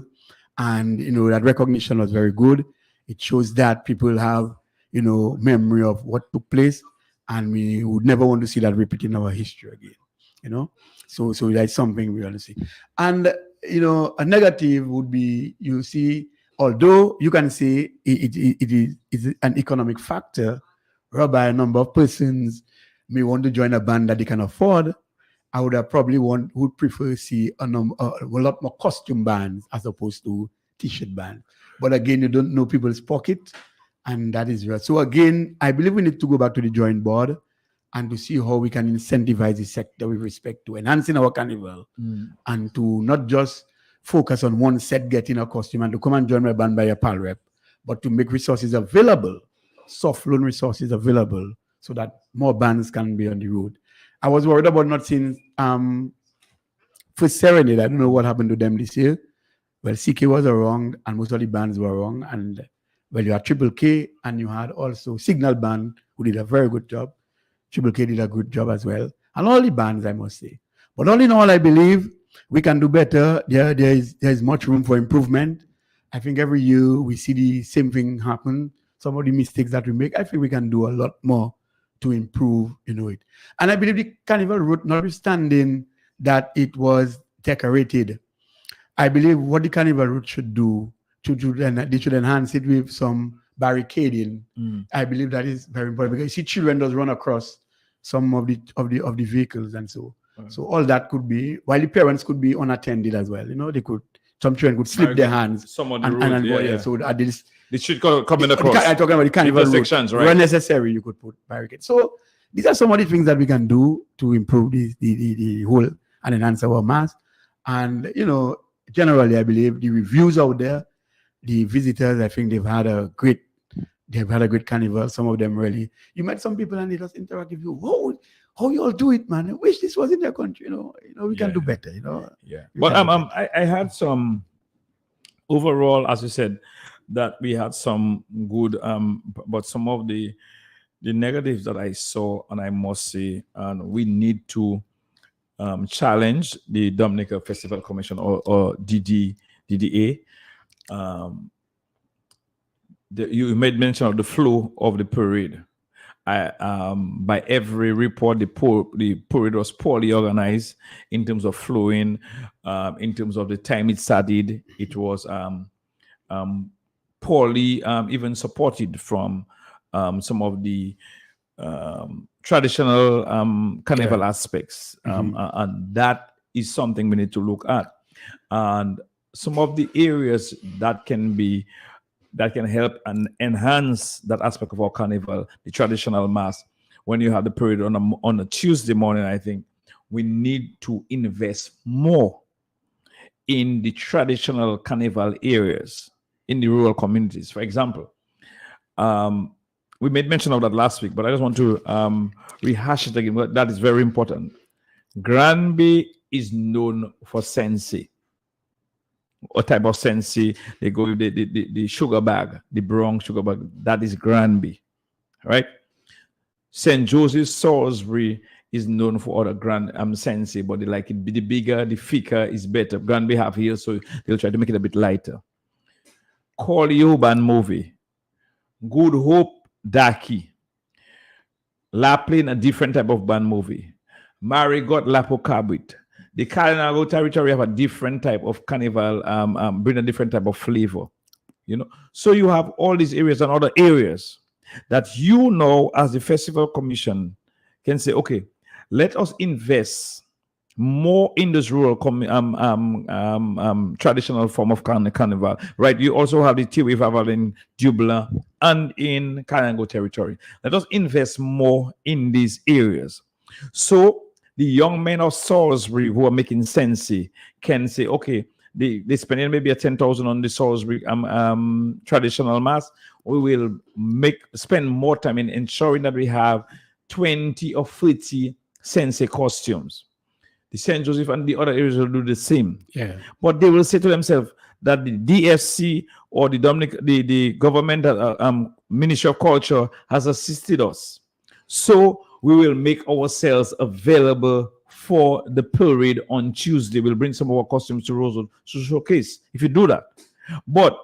And, that recognition was very good. It shows that people have, memory of what took place, and we would never want to see that repeat in our history again, So that's something we want to see. And, a negative would be, you see, although you can say it is an economic factor, whereby a number of persons may want to join a band that they can afford, I would would prefer to see a lot more costume bands as opposed to t-shirt bands. But again, you don't know people's pocket, and that is right. So again, I believe we need to go back to the drawing board and to see how we can incentivize the sector with respect to enhancing our carnival, and to not just focus on one set getting a costume and to come and join my band by a PAL rep, but to make resources available, soft loan resources available, so that more bands can be on the road. I was worried about not seeing for Serenade. I don't know what happened to them this year. Well, CK was wrong, and most of the bands were wrong. And well, you had Triple K, and you had also Signal Band, who did a very good job. Triple K did a good job as well. And all the bands, I must say. But all in all, I believe we can do better. There is much room for improvement. I think every year we see the same thing happen. Some of the mistakes that we make, I think we can do a lot more to improve, it. And I believe the carnival route, notwithstanding that it was decorated, I believe what the carnival route should do, they should enhance it with some barricading. I believe that is very important, because you see children does run across some of the vehicles, and so all that could be, while the parents could be unattended as well. Some children could slip their hands. Some on the road, So at this, they should coming across. I'm talking about the carnival route. Right? Where necessary, you could put barricades. So these are some of the things that we can do to improve the whole and enhance our mass. And generally, I believe the reviews out there, the visitors, I think they've had a great carnival. Some of them really. You met some people and they just interact with you. Whoa, how you all do it, man? I wish this was in their country. We can do better. Yeah. But I had some overall, as you said, that we had some good, but some of the negatives that I saw, and I must say, and we need to challenge the Dominica Festival Commission or DDA. You made mention of the flow of the parade. By every report, the parade was poorly organized in terms of flowing, in terms of the time it started. It was poorly even supported from some of the traditional carnival aspects, and that is something we need to look at. And some of the areas that can help and enhance that aspect of our carnival, the traditional mass. When you have the parade on a Tuesday morning, I think we need to invest more in the traditional carnival areas in the rural communities. For example, we made mention of that last week, but I just want to rehash it again. That is very important. Granby is known for Sensi. What type of Sensi? They go with the sugar bag, the brown sugar bag. That is Granby. right? St. Joseph's Salisbury is known for other grand Sensi, but they like it the bigger, the thicker is better. Granby have here, so they'll try to make it a bit lighter. Corleoban movie, Good Hope Daki, La Plain, a different type of band movie. Marigot Lapo Cabit. The Carnival territory have a different type of carnival, bring a different type of flavor. You know, so you have all these areas and other areas that you know as the festival commission can say, okay, let us invest more in this rural traditional form of carnival, right? You also have the Tiwi Festival in Dubla and in Karango territory. Let us invest more in these areas. So the young men of Salisbury who are making Sensi can say, okay, they spending maybe a 10,000 on the Salisbury traditional mass. We will spend more time in ensuring that we have 20 or 30 Sensi costumes. The St. Joseph and the other areas will do the same. Yeah. But they will say to themselves that the DFC or the government Ministry of Culture has assisted us. So we will make ourselves available for the parade on Tuesday. We'll bring some of our costumes to Rosewood to showcase if you do that. But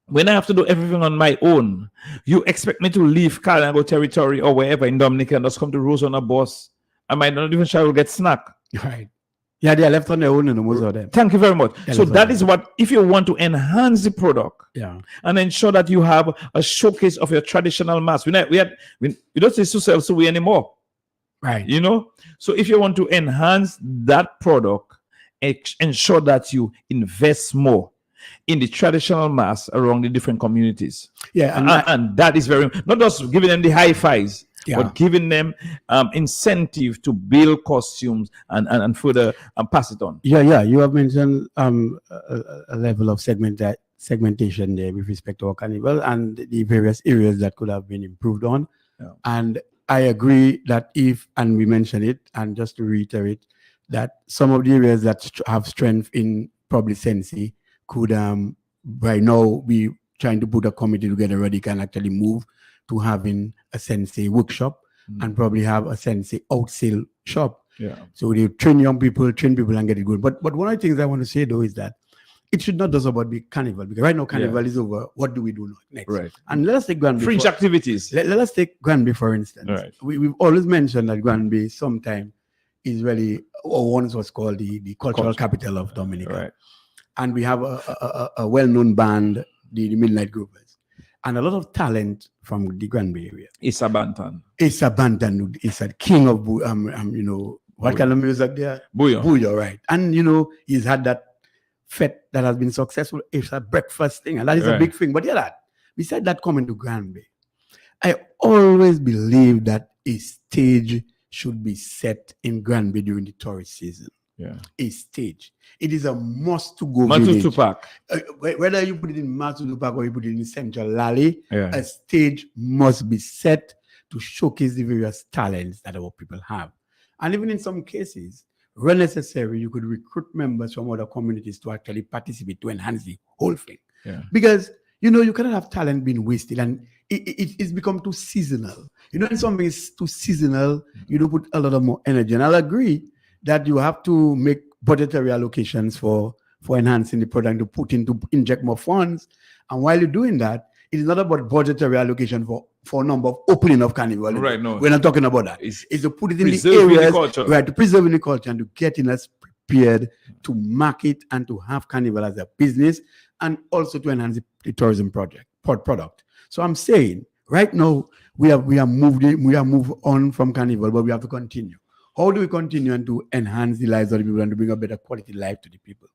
when I have to do everything on my own, you expect me to leave Kalango territory or wherever in Dominica and just come to Rosewood on a bus? I might not even sure I will get snack. Right. Yeah, they are left on their own, and most of them. Thank you very much. So that is what, if you want to enhance the product, and ensure that you have a showcase of your traditional mass. We don't say Suwi anymore, right? You know. So if you want to enhance that product, ensure that you invest more in the traditional mass around the different communities. Yeah, and that is very, not just giving them the high fives. But giving them incentive to build costumes and further pass it on. Yeah. You have mentioned a level of segmentation there with respect to our carnival and the various areas that could have been improved on. Yeah. And I agree that and we mentioned it, and just to reiterate, that some of the areas that have strength in probably Sensi could right now be trying to put a committee together where they can actually move to having a Sensi workshop and probably have a Sensi outsale shop. Yeah. So they train people and get it good. But one of the things I want to say though is that it should not just about the carnival, because right now carnival is over. What do we do next? Right. And let us take Granby. Fringe activities. Let us take Granby for instance. Right. We've always mentioned that Granby sometime is really, or once was called the cultural capital of Dominica. Right. And we have a well-known band, the Midnight Groovers. And a lot of talent from the Granby area. Issa Banton is a king of, what kind of music there? Bouillon, right. And, he's had that fete that has been successful. It's a breakfast thing, and that is a big thing. But besides that coming to Granby, I always believe that a stage should be set in Granby during the tourist season. Yeah. A stage. It is a must to go. Matutu Park. Whether you put it in Matutu Park or you put it in Central Lally, yeah. A stage must be set to showcase the various talents that our people have. And even in some cases, when necessary, you could recruit members from other communities to actually participate to enhance the whole thing. Yeah. Because, you cannot have talent being wasted, and it's become too seasonal. When something is too seasonal, you don't put a lot of more energy. And I'll agree that you have to make budgetary allocations for enhancing the product, to inject more funds. And while you're doing that, it is not about budgetary allocation for a number of opening of carnival. Right, no. We're not talking about that. It's to put it in the areas, right, to preserve the culture and to getting us prepared to market and to have carnival as a business, and also to enhance the tourism product. So I'm saying right now we are moved on from carnival, but we have to continue. How do we continue and to enhance the lives of the people and to bring a better quality life to the people?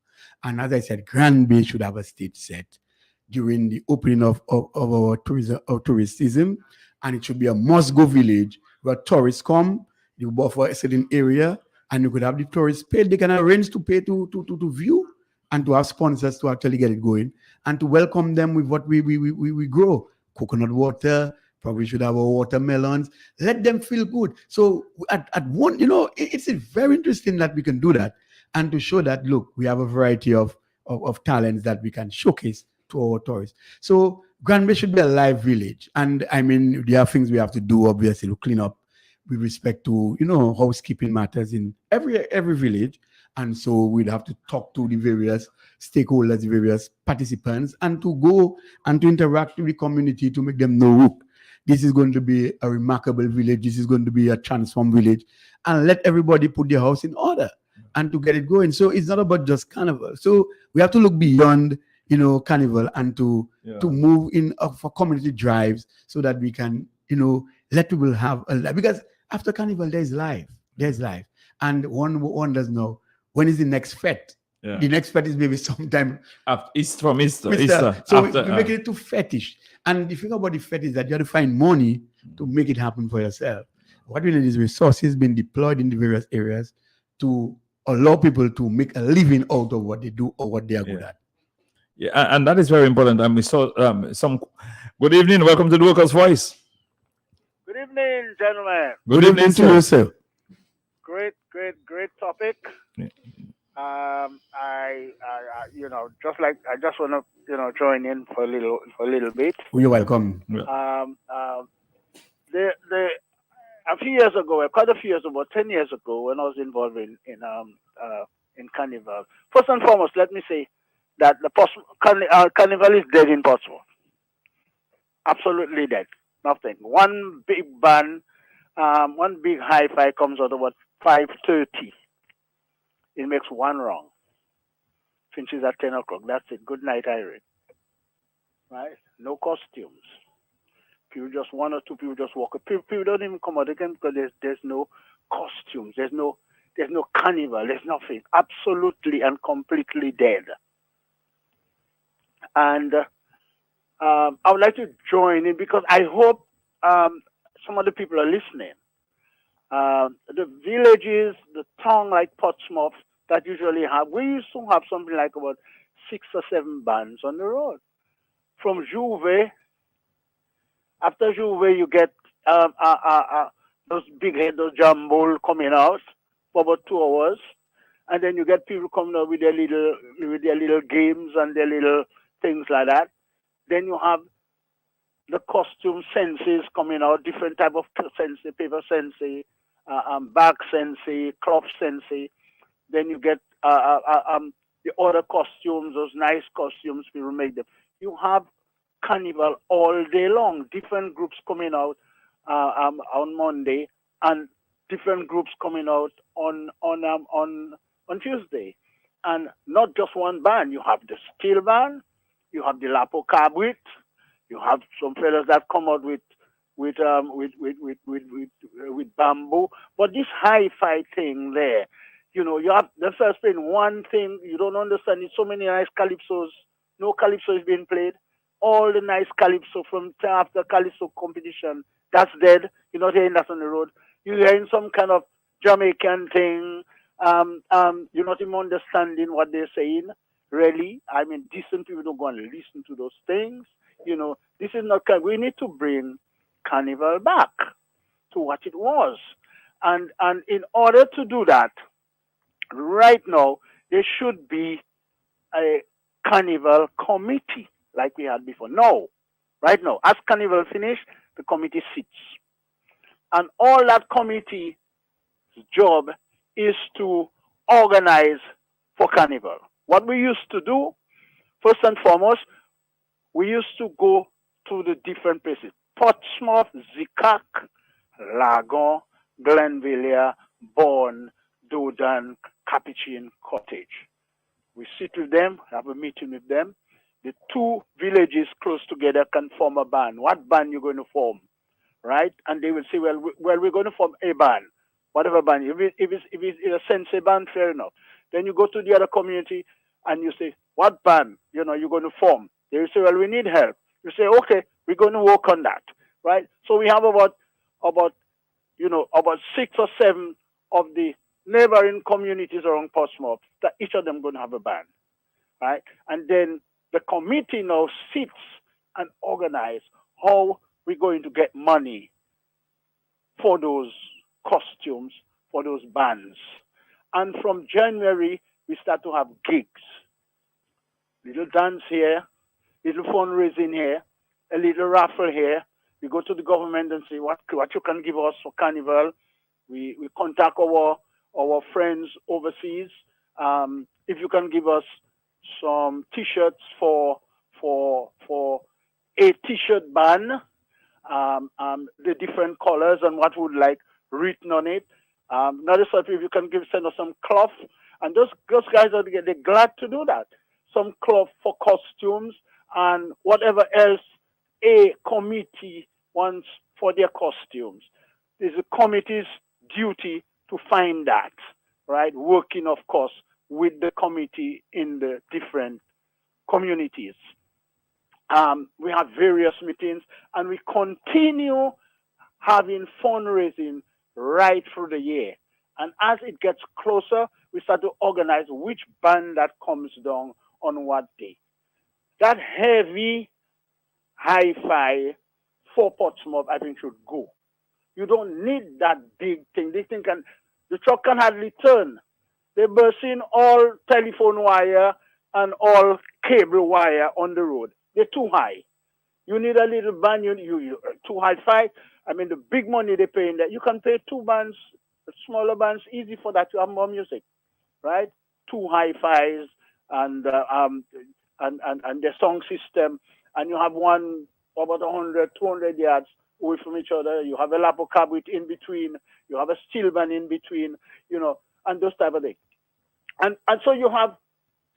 And as I said, Granby should have a stage set during the opening of our tourist season, and it should be a must-go village where tourists come, you go for a certain area, and you could have the tourists pay. They can arrange to pay to view and to have sponsors to actually get it going and to welcome them with what we grow. Coconut water, probably should have our watermelons. Let them feel good. So at one, it's very interesting that we can do that and to show that, look, we have a variety of talents that we can showcase to our tourists. So Granby should be a live village. And I mean, there are things we have to do, obviously, to clean up with respect to, housekeeping matters in every village. And so we'd have to talk to the various stakeholders, the various participants, and to go and to interact with the community to make them know, look, this is going to be a remarkable village. This is going to be a transformed village, and let everybody put their house in order and to get it going. So it's not about just carnival. So we have to look beyond, carnival and to move in for community drives so that we can, let people have a life. Because after carnival, there's life. There's life. And one doesn't know when is the next fete. Yeah. The next fete is maybe sometime from Easter. So we make it too fetish. And the thing about the fetish is that you have to find money to make it happen for yourself. What we need is resources being deployed in the various areas to allow people to make a living out of what they do or what they are good at. Yeah, and that is very important. And we saw some. Good evening. Welcome to the Workers' Voice. Good evening, gentlemen. Good evening to you, sir. Great topic. Yeah. I just want to, join in for a little bit. You're welcome. Yeah. A few years ago, quite a few years ago, 10 years ago, when I was involved in Carnival. First and foremost, let me say that the Carnival is dead in Portsmouth. Absolutely dead. Nothing. One big band, one big hi-fi comes out about 5:30. It makes one wrong. Finishes at 10 o'clock. That's it. Good night, Irene. Right? No costumes. People just, one or two people just walk. People don't even come out again because there's no costumes. There's no carnival. There's nothing. Absolutely and completely dead. And I would like to join in because I hope some of the people are listening. The villages, the town like Portsmouth that usually have, we used to have something like about 6 or 7 bands on the road. From Juve, after Juve, you get those big head, those jumbo coming out for about 2 hours, and then you get people coming out with their little games and their little things like that. Then you have the costume senses coming out, different type of sensei, paper sensei, bag sensei, cloth sensei. Then you get the other costumes, those nice costumes, people make them. You have carnival all day long, different groups coming out on Monday and different groups coming out on Tuesday. And not just one band, you have the steel band, you have the Lapo Cabrit, you have some fellas that come out with bamboo. But this hi-fi thing there, you have the first thing, one thing you don't understand is so many nice calypsos. No calypso is being played. All the nice calypso from after calypso competition, that's dead. You're not hearing that on the road. You're hearing some kind of Jamaican thing. You're not even understanding what they're saying. Really, I mean, decent people don't go and listen to those things. This is not. We need to bring carnival back to what it was, and in order to do that, right now there should be a carnival committee like we had before. No, right now, as carnival finish, the committee sits, and all that committee's job is to organize for carnival. What we used to do, first and foremost, we used to go to the different places. Portsmouth, Zikak, Lagon, Glenville, Bourne, Dodan, Capuchin, Cottage. We sit with them, have a meeting with them. The 2 villages close together can form a band. What band you going to form, right? And they will say, well, we're going to form a band, whatever band. If it's a sensei band, fair enough. Then you go to the other community and you say, what band, you're going to form? They will say, well, we need help. You say, okay, we're going to work on that, right? So we have about 6 or 7 of the neighboring communities around Portsmouth that each of them going to have a band, right? And then the committee now sits and organize how we're going to get money for those costumes, for those bands. And from January, we start to have gigs. Little dance here, little fundraising here, a little raffle here. We go to the government and say what you can give us for carnival. We contact our friends overseas. If you can give us some T-shirts for a T-shirt ban, the different colors and what would like written on it. Another sort, if you can send us some cloth, and those guys they're glad to do that. Some cloth for costumes and whatever else a committee wants for their costumes. It's a committee's duty to find that, right? Working, of course, with the committee in the different communities. We have various meetings, and we continue having fundraising right through the year. And as it gets closer, we start to organize which band that comes down on what day. That heavy hi-fi for Portsmouth, I think, should go. You don't need that big thing. The truck can hardly turn. They burst in all telephone wire and all cable wire on the road. They're too high. You need a little band, you too hi-fi. I mean, the big money they pay in there. You can pay two bands, smaller bands, easy for that to have more music, right? Two hi-fis and their song system, and you have one about 100, 200 yards away from each other. You have a lapo cab with in between. You have a steel band in between, and those type of things. And so you have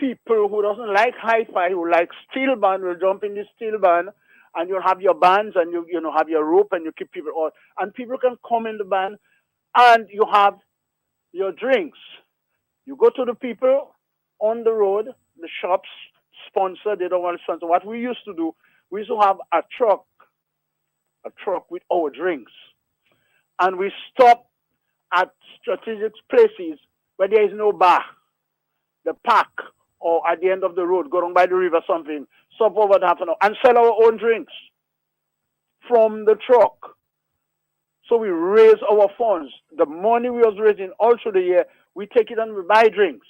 people who doesn't like hi-fi, who like steel band, will jump in the steel band, and you'll have your bands, and you have your rope, and you keep people on, and people can come in the band, and you have your drinks. You go to the people on the road, the shops sponsor, they don't want to sponsor. What we used to do, we used to have a truck with our drinks, and we stop at strategic places where there is no bar, the park, or at the end of the road, go down by the river, something, stop over half an hour, and sell our own drinks from the truck. So we raise our funds. The money we was raising all through the year, we take it and we buy drinks.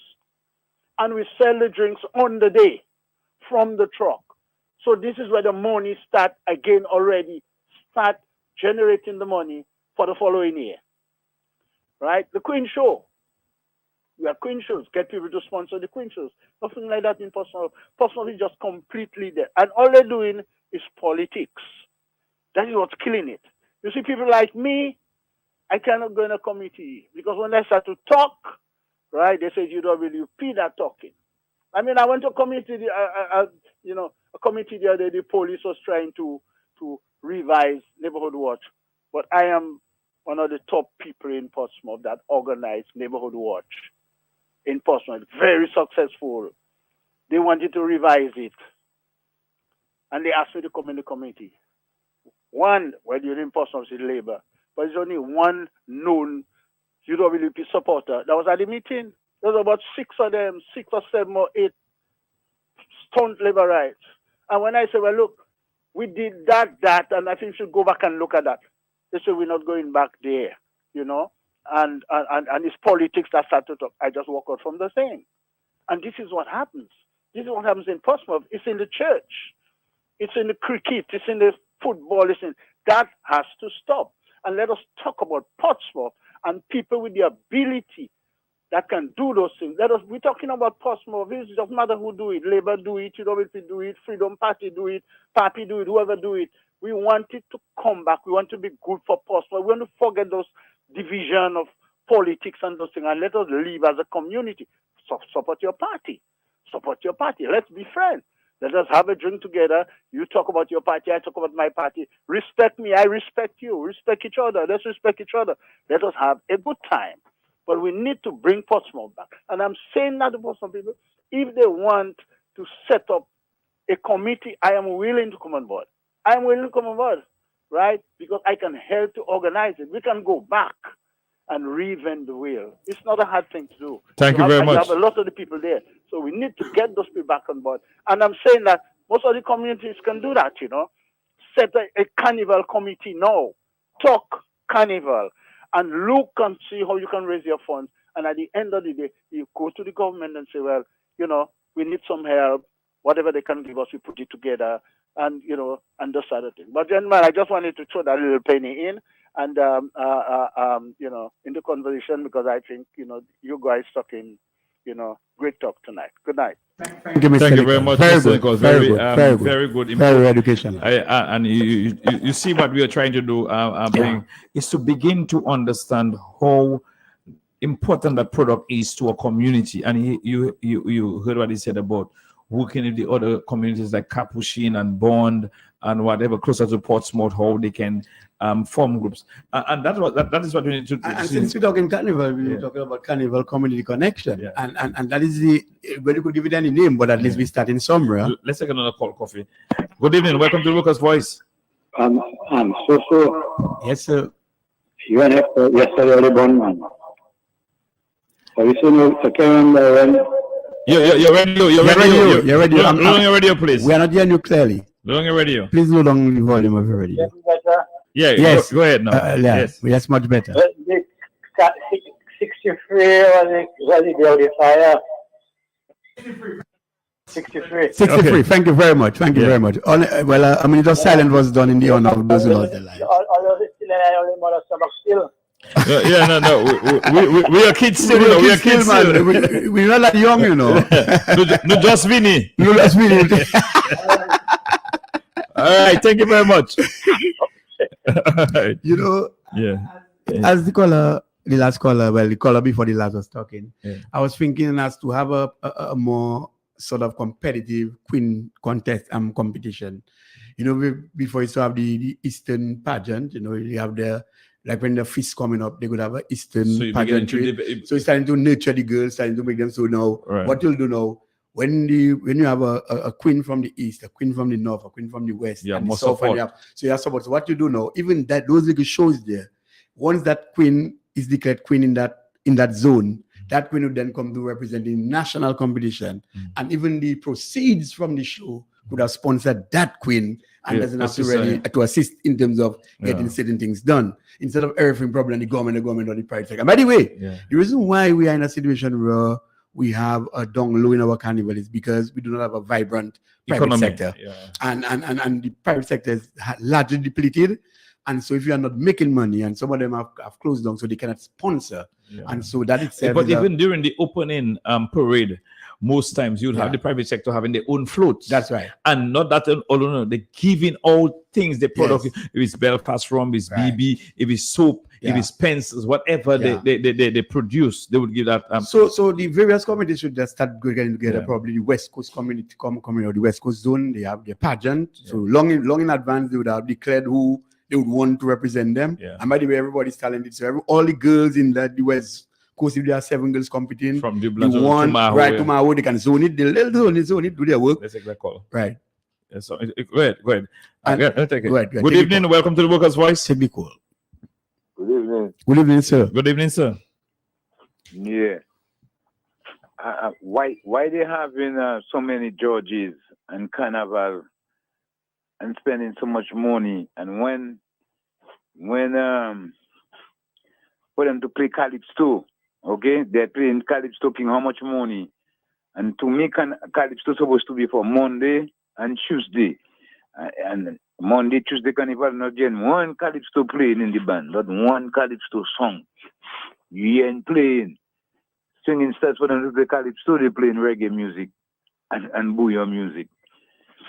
And we sell the drinks on the day from the truck. So this is where the money start generating the money for the following year. Right? The Queen Show. We have Queen Shows. Get people to sponsor the Queen Shows. Nothing like that in Portsmouth. Portsmouth is just completely there. And all they're doing is politics. That is what's killing it. You see, people like me, I cannot go in a committee because when I start to talk, right, they say UWP that talking. I mean, I went to a committee, a committee the other day. The police was trying to revise Neighborhood Watch, but I am one of the top people in Portsmouth that organized Neighborhood Watch in Portsmouth. Very successful. They wanted to revise it, and they asked me to come in the committee. One, well, you're in Portsmouth is Labour, but there's only one known UWP supporter that was at the meeting. There was about 6 of them, 6 or 7 or 8 stunt Labour rights. And when I said, well, look, we did that, and I think we should go back and look at that. They said, we're not going back there, and it's politics that started to talk. I just walk out from the thing. And this is what happens. This is what happens in Portsmouth. It's in the church. It's in the cricket. It's in the football. That has to stop. And let us talk about Portsmouth and people with the ability that can do those things. We're talking about Portsmouth. It doesn't matter who do it. Labour do it, UWP do it, Freedom Party do it, Party do it, whoever do it. We want it to come back. We want to be good for Portsmouth. We want to forget those division of politics and those things, and let us live as a community. Support your party. Support your party. Let's be friends. Let us have a drink together. You talk about your party, I talk about my party. Respect me, I respect you. Respect each other. Let's respect each other. Let us have a good time. But we need to bring Portsmouth back. And I'm saying that to Portsmouth people, if they want to set up a committee, I am willing to come on board. I am willing to come on board, right? Because I can help to organize it. We can go back and reinvent the wheel. It's not a hard thing to do. Thank you very much. You have a lot of the people there. So we need to get those people back on board. And I'm saying that most of the communities can do that, Set a carnival committee now. Talk carnival. And look and see how you can raise your funds. And at the end of the day, you go to the government and say, well, we need some help. whatever they can give us, we put it together, and and this other thing. But gentlemen, I just wanted to throw that little penny in, and in the conversation, because I think you guys talking, great talk tonight. Good night. Thank you, Mr. Thank you Nichols. very much, Very Mr. good, Nichols. very Very, good, very good. very good. Very educational. And you see what we are trying to do, is to begin to understand how important that product is to a community. And you heard what he said about working with the other communities like Capuchin and Bond and whatever closer to Portsmouth, how they can form groups. And that is what we need to do. And since we're talking carnival, we're talking about carnival community connection. Yeah. And that is well, you could give it any name, but at least we start in somewhere. Let's take another call, Coffee. Good evening. Welcome to Lucas Voice. I'm so Yes, sir. you and yesterday early born man. Have you seen the Karen when You're ready. You're ready. Lower your radio, please. We are not hearing you clearly. Lower your radio. Please lower down the volume of your radio. Yeah. Yes. Go ahead now. Yes. That's much better. the 63 was it the fire? 63. 63. Okay. Thank you very much. Thank you very much. Well, a minute of silence was done in the honor of those who lost their lives. All of it still and I only mother stomach still. No. We are kids still. We are kids still. Man. We're not that young, No, just Vinny. No, that's really. All right. Thank you very much. All right. Yeah. As the last caller, the caller before the last was talking, Yeah. I was thinking as to have a more sort of competitive queen contest competition. Before you have the Eastern pageant, you have like when the feast coming up, they could have an Eastern pageant. So it's starting to nurture the girls, starting to make them. So now, what you'll do now, when you have a queen from the east, a queen from the north, a queen from the west, and the south, so you have support. So what you do now, even those little shows there, once that queen is declared queen in that zone, that queen would then come to represent the national competition, and even the proceeds from the show could have sponsored that queen, and doesn't have to really to assist in terms of getting certain things done, instead of everything probably the government or the private sector. By the way, the reason why we are in a situation where we have a down low in our carnival is because we do not have a vibrant private sector, and the private sector is largely depleted. And so if you are not making money, and some of them have closed down, so they cannot sponsor. And so that itself. But even during the opening parade, most times you'll have the private sector having their own floats. That's right. And not that alone, they're giving all things, the product. If it's Belfast rum, it's BB, if it's soap, if it's pencils, whatever they produce, they would give that. So the various communities should just start getting together. Probably the West Coast community, or the West Coast zone, they have their pageant. So long in advance, they would have declared who they would want to represent them. And by the way, everybody's talented. So all the girls in the West Coast, if there are 7 girls competing, from Dublin to Maho, they can zone it. They'll zone it, do their work. That's exactly call. Right. Yeah, so go ahead. Go ahead. Good Take evening. Welcome to the Workers' Voice. Take the call. Good evening. Good evening, sir. Good evening, sir. Yeah. Why they having so many judges and carnival and spending so much money, and when for them to play Calypso, okay, they're playing Calypso King, how much money? And to me, Calypso supposed to be for Monday and Tuesday, and Monday, Tuesday carnival, not getting one Calypso playing in the band, not one Calypso song. You ain't playing. Singing starts for them to play Calypso, they playing reggae music and bouillon music.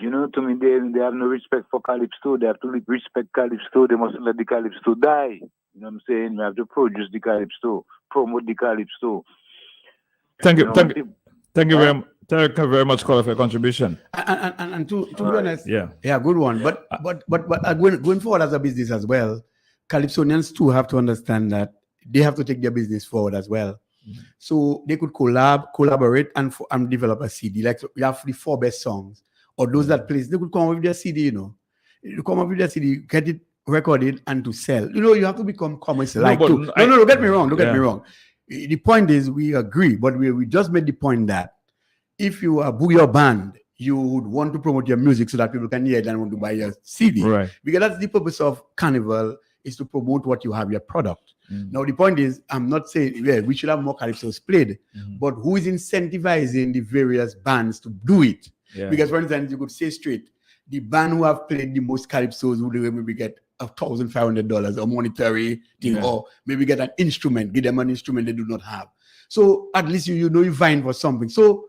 To me, they have no respect for Calypso. They have to respect Calypso. They mustn't let the Calypso die. You know what I'm saying? We have to produce the Calypso, promote the Calypso. Thank you. Thank you very much, Carl, for your contribution. And to be honest, good one. But going forward as a business as well, Calypsonians too have to understand that they have to take their business forward as well. So they could collaborate and develop a CD. Like we have the 4 best songs, or those that plays, they could come up with their CD. They come up with their CD, get it recorded, and to sell. You have to become commercial. No, get me wrong. Don't get me wrong. The point is, we agree, but we just made the point that if you are your band, you would want to promote your music so that people can hear it and want to buy your CD. Right. Because that's the purpose of Carnival, is to promote what you have, your product. Now, the point is, I'm not saying we should have more Calypsos played, but who is incentivizing the various bands to do it? Yeah. Because, for instance, you could say straight, the band who have played the most calypsos would maybe get $1,500 or monetary thing, Yeah. or maybe get an instrument, give them an instrument they do not have. So at least you know you vying for something. So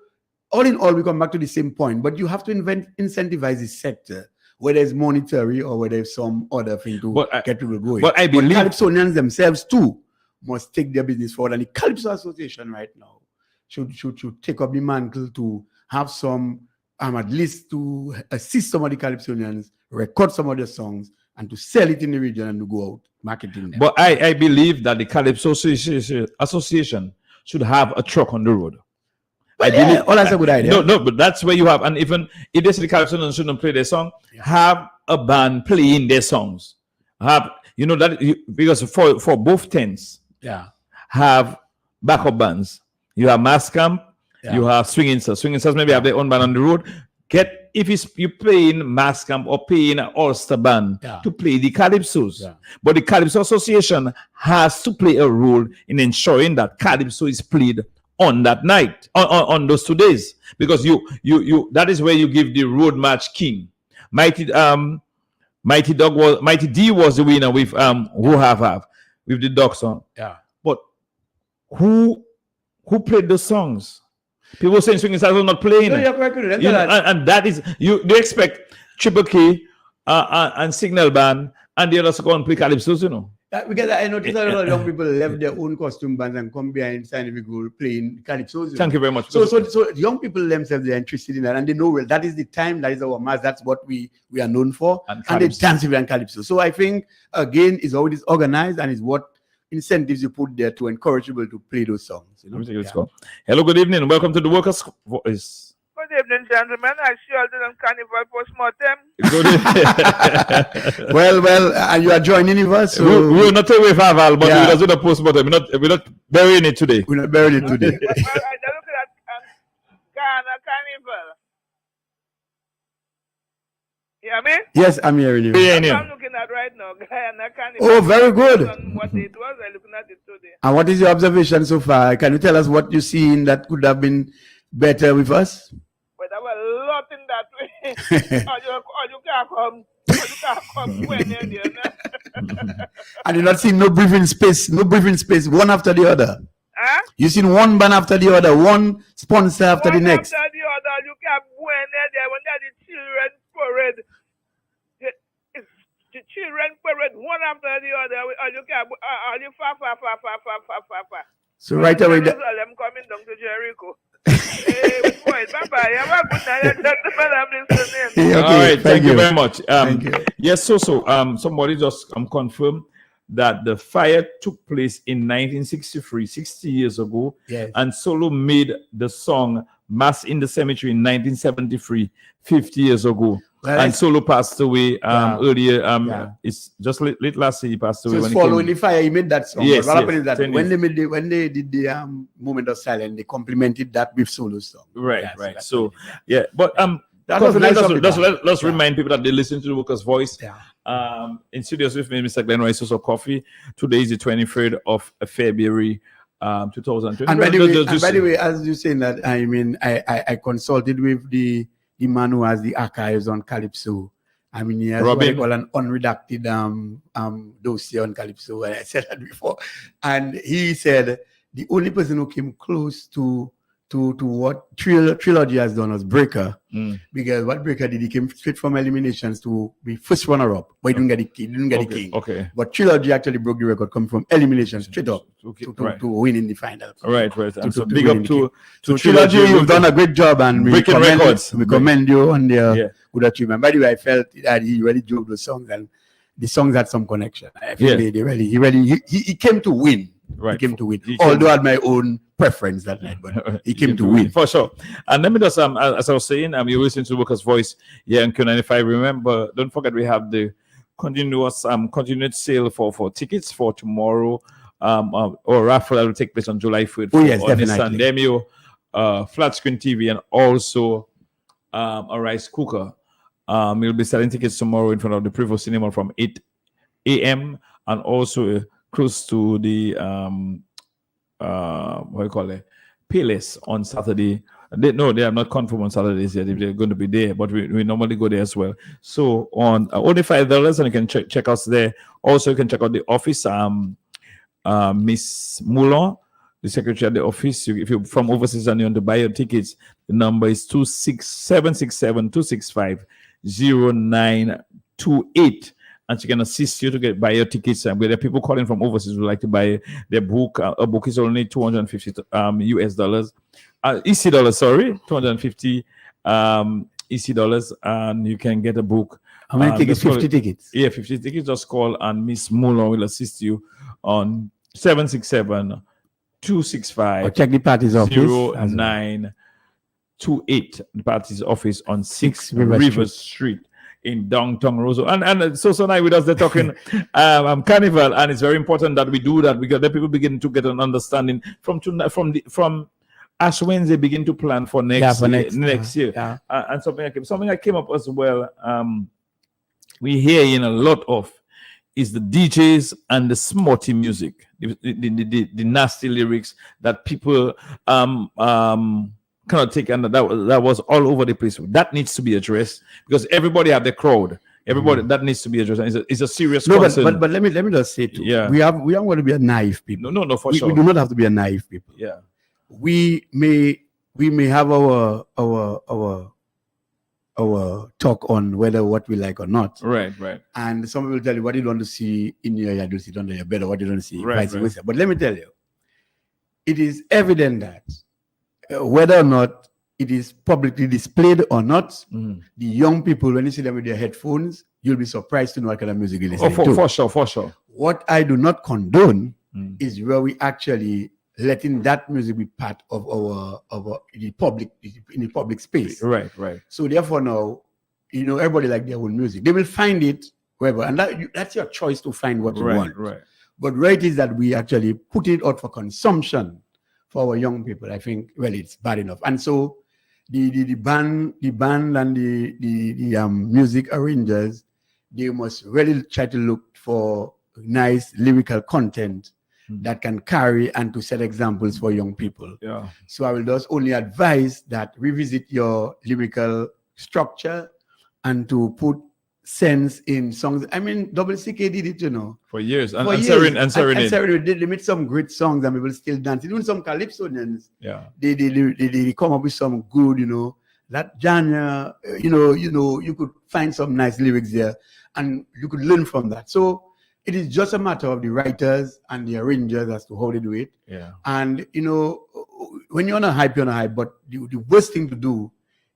all in all, we come back to the same point, but you have to incentivize the sector, whether it's monetary or whether it's some other thing to get people going. But I believe Calypsonians themselves too must take their business forward, and the Calypso Association right now should take up the mantle to have some, at least to assist some of the Calypsonians, record some of their songs, and to sell it in the region and to go out marketing them. But I believe that the Calypso Association should have a truck on the road. Well, I believe, that's a good idea. No, but that's where you have, and even if they say the Calypsonians shouldn't play their song, have a band playing their songs. Have, you know, that because for both tents, have backup bands. You have Mass Camp, you have Swinging Stars. Swinging Stars maybe have their own band on the road. If you're playing Mass Camp or playing an all-star band to play the Calypsos. But the Calypso Association has to play a role in ensuring that Calypso is played on that night, on those 2 days, because you that is where you give the road match king. Mighty D was the winner with who have with the dog song. But who played the songs? People saying Swinging Stars are not playing. And that is they expect Triple K and Signal Band and the others to go and play Calypsos, you know. Because I noticed a lot of young people left their own costume bands and come behind Scientific Gold playing Calypsos. Thank you very much. So young people themselves, they're interested in that, and they know, well, that is the time, that is our mass, that's what we are known for, and they dance with Calypso. So I think, again, it's always organized, and it's what incentives you put there to encourage people to play those songs. You know? Hello, good evening. Welcome to the Workers' Voice. Good evening, gentlemen. I see you all did on Carnival post-mortem. Well, and you are joining us. So we will not take away Faval, but we will do the post-mortem. We're not burying it today. We're not burying it today. Well, I look at Ghana Carnival. You hear me? Yes, I'm hearing you. I'm looking at right now. Ghana Carnival. Oh, very good. What it was, I'm looking at it today. And what is your observation so far? Can you tell us what you see that could have been better with us? Well, there were a lot in that way. or you can't come when you're there. And you're not seeing no breathing space, one after the other. Huh? You've seen one band after the other, one sponsor after the next. After the other, you can't go in there when the children parade. The children parade one after the other. You can't, you far. So right away, I'm coming down to Jericho. Hey, boy, bye-bye. Have a good night, gentlemen. I'm listening. All right, thank you very much. Thank you. Yes, somebody just confirmed that the fire took place in 1963, 60 years ago, and Solo made the song Mass in the Cemetery in 1973, 50 years ago. Well, and Solo passed away earlier. It's just late last year he passed away. So it's following the fire, he made that song. Yes, what happened is that when they did the moment of silence, they complemented that with Solo's song. Right. So but let's remind people that they listen to the Workers' Voice. In studios with me, Mr. Glenn Rice of Coffee. Today is the 23rd of February, 2020. And by the way, as you're saying that, I mean, I consulted with the man who has the archives on Calypso. I mean, he has what they call an unredacted dossier on Calypso. I said that before. And he said the only person who came close to what Trilogy has done was Breaker. Because what Breaker did, he came straight from eliminations to be first runner-up, but he didn't get the king. Okay. But Trilogy actually broke the record, coming from eliminations straight up to win in the final. Right. So big up to Trilogy. You've done a great job, and we commend you on their good achievement. By the way, I felt that he really drove the songs, and the songs had some connection. I feel he came to win. Right. He came to win. Although I had my own preference that night, but he came to win. For sure. And let me just, as I was saying, you're listening to Workers' Voice here in Q95. Remember, don't forget we have the continued sale for tickets for tomorrow, or raffle that will take place on July 3rd. Oh, yes, definitely. Nissan Demio, flat screen TV, and also a rice cooker. We'll be selling tickets tomorrow in front of the Prevo Cinema from 8 a.m. and also close to the Palace on Saturday They have not confirmed on Saturdays yet if they're going to be there, but we normally go there as well. So on only $5, and you can check us there. Also, you can check out the office. Miss Moulin, the secretary at the office. If you're from overseas and you want to buy your tickets, the number is 26767-265-0928. And she can assist you to buy your tickets. And there are people calling from overseas who like to buy their book. A book is only $250 US dollars. EC dollars, sorry, 250 EC dollars, and you can get a book. How many tickets? 50 tickets. Yeah, 50 tickets. Just call, and Miss Moulin will assist you on 767-265. Or check the party's office. 0928. The party's office on 6 River Street in downtown Roseau. And so and I with us, they're talking carnival, and it's very important that we do that because the people begin to get an understanding from Ash Wednesday begin to plan for next year. Yeah. And something I came up as well. We hear in a lot of is the DJs and the smutty music, the nasty lyrics that people cannot take, and that was all over the place. That needs to be addressed because everybody have the crowd. Everybody that needs to be addressed. It's a serious concern. But let me just say too. Yeah. We don't want to be a naive people. No, for sure. We do not have to be a naive people. Yeah. We may have our talk on whether what we like or not. Right. And some people tell you what you don't want to see in your yard, you see it under your bed, or what you don't see, Right. vice versa. But let me tell you, it is evident that whether or not it is publicly displayed or not, the young people, when you see them with their headphones, you'll be surprised to know what kind of music they listen to. For sure. What I do not condone is where we actually letting that music be part of the public space. Right. So therefore now, everybody like their own music. They will find it wherever, and that's your choice to find what you want. Right. But right is that we actually put it out for consumption for our young people. I think it's bad enough. And so the band and the music arrangers, they must really try to look for nice lyrical content that can carry and to set examples for young people. Yeah. So I will just only advise that revisit your lyrical structure and to put sense in songs. I mean, WCK did it, for years. And Serenade. Serenade. They made some great songs and people still dance. Even some Calypsonians. Yeah. They come up with some good, that genre, you could find some nice lyrics there and you could learn from that. So it is just a matter of the writers and the arrangers as to how they do it. Yeah. And, when you're on a hype, but the worst thing to do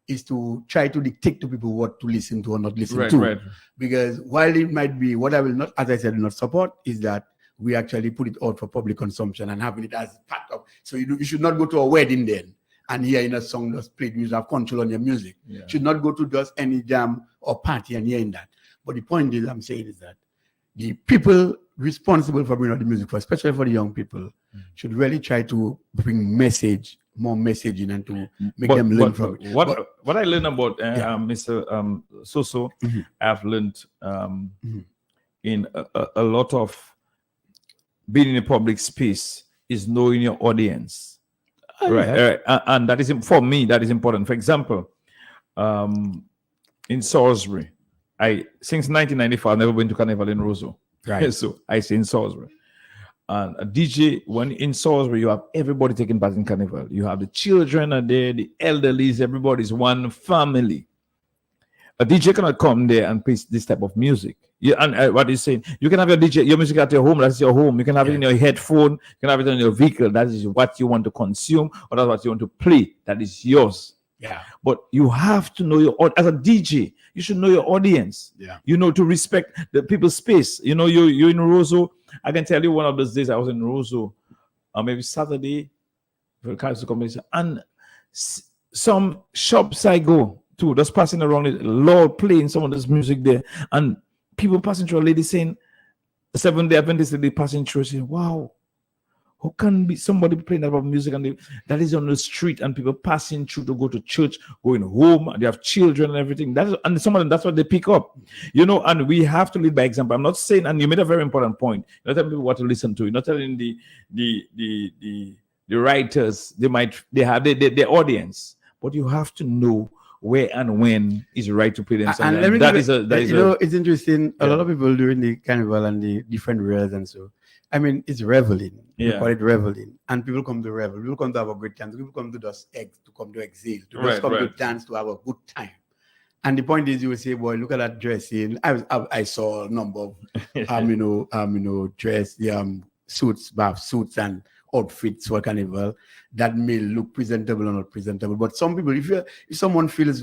is to try to dictate to people what to listen to or not listen to. Right. Because while it might be, what I will not, as I said, not support is that we actually put it out for public consumption and having it as part of. So you should not go to a wedding then and hearing a song that's played. You have control on your music. Yeah. Should not go to just any jam or party and hearing that. But the point is, I'm saying is that the people responsible for bringing out the music, especially for the young people, should really try to bring more messaging and to make them learn from it. What I learned about Mr. Soso, I've learned in a lot of being in a public space is knowing your audience. Right. And that is, for me, that is important. For example, in Salisbury, since 1995, I've never been to Carnival in Roseau. Right. So I say in Salisbury. And a DJ, when in Salisbury, you have everybody taking part in Carnival. You have the children are there, the elderlies, everybody's one family. A DJ cannot come there and play this type of music. What he's saying, you can have your music at your home, that's your home. You can have it in your headphone, you can have it on your vehicle. That is what you want to consume, or that's what you want to play. That is yours. Yeah. But you have to know as a DJ, you should know your audience. Yeah. To respect the people's space. You're in Roseau. I can tell you one of those days I was in Roseau, maybe Saturday, for the competition, and some shops I go to, just passing around it, Lord playing some of this music there, and people passing through, a lady saying, the Seventh-day Adventist lady passing through, saying, wow, how can be somebody playing that about music and that is on the street and people passing through to go to church, going home, and they have children and everything. And some of them, that's what they pick up, and we have to lead by example. I'm not saying, and you made a very important point, you're not telling people what to listen to, you're not telling the writers, they have their audience, but you have to know where and when is right to play them. And let me That give is a that is you know, it's interesting. A Yeah. lot of people during the carnival and the different rares and so. I mean, it's reveling. We Yeah. call it reveling, and people come to revel. People come to have a great time. People come to just to come to exhale, to just Right, come to right. dance, to have a good time. And the point is, you will say, "Boy, look at that dressing." I saw a number of dress, suits, bath suits, and outfits for carnival that may look presentable or not presentable. But some people, if someone feels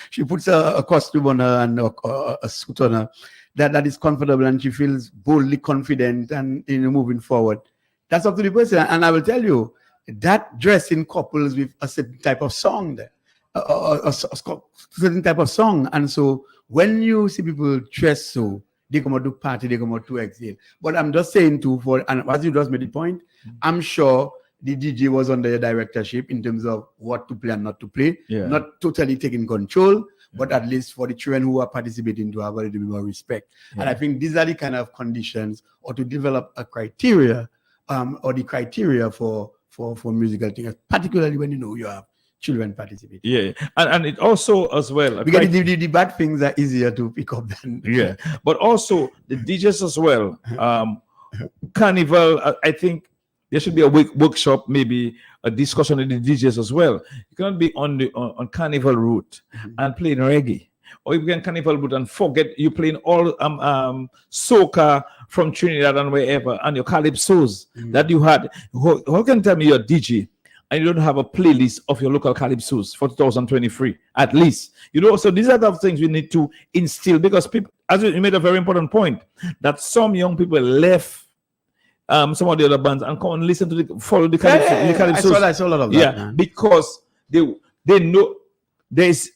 she puts a costume on her and a suit on her that is comfortable and she feels boldly confident and moving forward, that's up to the person. And I will tell you that dressing couples with a certain type of song there. A certain type of song, and so when you see people dress so, they come out to party, they come out to exhale. But I'm just saying too, and as you just made the point, I'm sure the DJ was under your directorship in terms of what to play and not to play, Yeah. not totally taking control, but at least for the children who are participating to have a little bit more respect. And I think these are the kind of conditions, or to develop a criteria, or the criteria for musical things, particularly when you have children participate. Yeah, and it also as well. Because the bad things are easier to pick up than Yeah, but also the DJs as well. Carnival, I think there should be a workshop, maybe a discussion with the DJs as well. You cannot be on Carnival route and playing reggae, or you can Carnival route and forget you playing all soca from Trinidad and wherever, and your calypsos that you had. How can you tell me you're a DJ and you don't have a playlist of your local calypsos for 2023 at least? So these are the things we need to instill, because people, as you made a very important point, that some young people left some of the other bands and come and listen to follow the calypsos. I saw a lot of that. Yeah, Man. because they know there's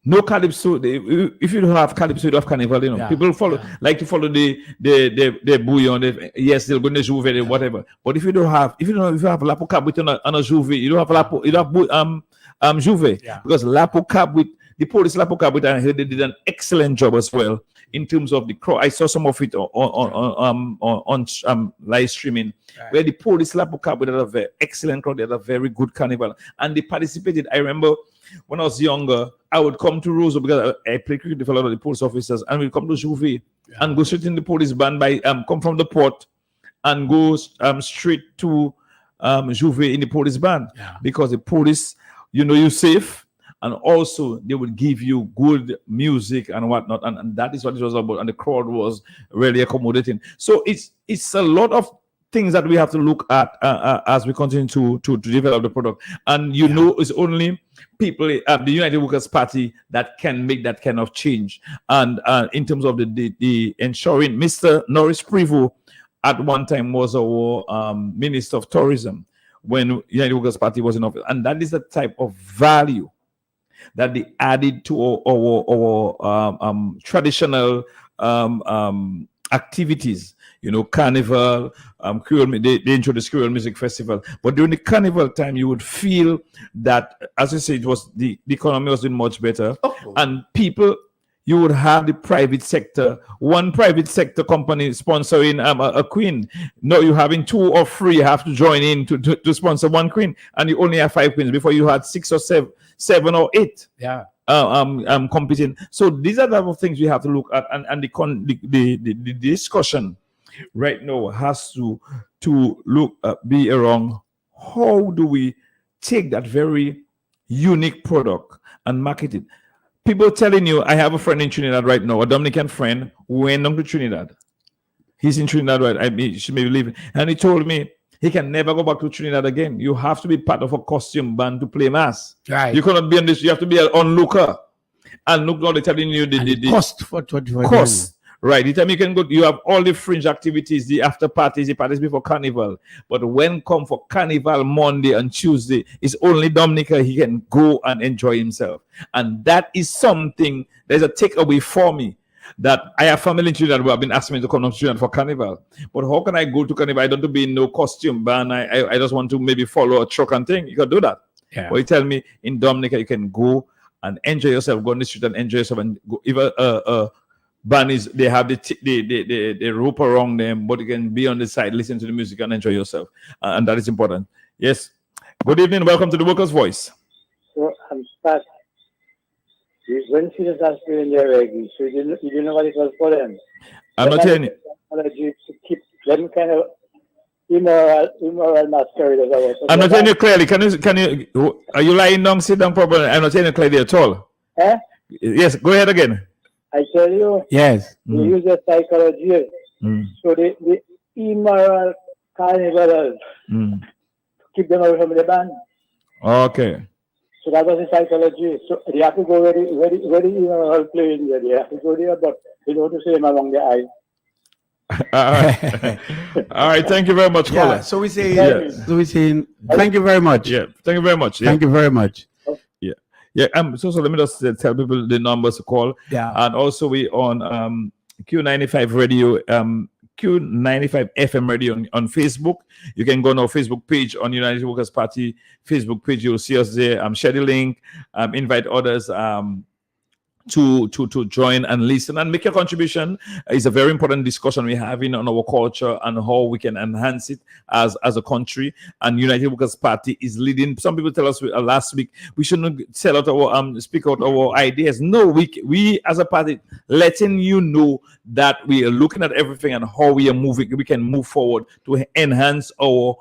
no calypso. If you don't have calypso, you don't have carnival. People like to follow the bouillon. Yes, they'll go to Juve, whatever. But if you have Lapo Cab on a Juve, you don't have Juve, because Lapo Cab with the police Lapo Cab with, I heard they did an excellent job as well in terms of the crowd. I saw some of it on live streaming, where the police Lapo Cab had a very excellent crowd. They had a very good carnival, and they participated. I remember when I was younger, I would come to Roseau because I played cricket with a lot of the police officers, and we'd come to Juve and go straight in the police band come from the port and go straight to Juve in the police band, because the police, you're safe, and also they would give you good music and whatnot, and that is what it was about, and the crowd was really accommodating. So it's a lot of things that we have to look at as we continue to develop the product. And it's only people, the United Workers' Party, that can make that kind of change. And in terms of the ensuring, Mr. Norris Prevost at one time was our Minister of Tourism when United Workers' Party was in office. And that is the type of value that they added to our traditional activities. Carnival, Creole, they introduced Creole Music Festival. But during the carnival time, you would feel that, as you say, it was the economy was doing much better. And people, you would have the private sector, one private sector company sponsoring a queen. No, you're having 2 or 3 have to join in to sponsor one queen, and you only have 5 queens. Before you had 6 or 7 or 8. Yeah. Competing. So these are the type of things we have to look at, and the discussion right now has to be around how do we take that very unique product and market it. People telling you, I have a friend in Trinidad right now, a Dominican friend who went down to Trinidad. He's in Trinidad, right? She may be leaving, and he told me he can never go back to Trinidad again. You have to be part of a costume band to play mass. Right. You cannot be on this. You have to be an onlooker. And look, now they're telling you the cost for 24 cost. Right. The time you can go, you have all the fringe activities, the after parties, the parties before carnival. But when come for carnival Monday and Tuesday, it's only Dominica. He can go and enjoy himself. And that is something, there's a takeaway for me. That I have family in Trinidad who have been asking me to come to Trinidad for carnival. But how can I go to carnival? I don't want to be in no costume band. I just want to maybe follow a truck and thing. You can do that. Yeah. But you tell me in Dominica, you can go and enjoy yourself, go on the street and enjoy yourself, and go. If a band is, they have the rope around them, but you can be on the side, listen to the music and enjoy yourself. And that is important. Yes. Good evening. Welcome to the Workers' Voice. So I'm start. When students are still in their reggae, so you didn't know what it was for them. I'm not hearing you. Technology to keep them kind of immoral masquerade. I'm not hearing you clearly. Can you, are you lying down, sit down properly? I'm not hearing you clearly at all. Eh? Yes, go ahead again. I tell you, Yes. they use the psychology. So the immoral carnivals keep them away from the band. Okay. So that was the psychology. So they have to go very immoral playing there. They have to go there, but they don't want to see them along the eye. All right. All right. Thank you very much, Yeah. caller. So we say, Yes. so we saying, thank you very much. Yeah. Thank you very much. Yeah. Thank you very much. Yeah. So let me just tell people the numbers to call. Yeah. And also we on Q95 radio, Q95 FM radio on Facebook. You can go on our Facebook page on United Workers Party Facebook page. You'll see us there. Share the link. Invite others to join and listen and make a contribution. It's a very important discussion we're having on our culture and how we can enhance it as a country. And United Workers Party is leading. Some people tell us last week we shouldn't sell out our speak out our ideas. No, we as a party letting you know that we are looking at everything and how we are moving. We can move forward to enhance our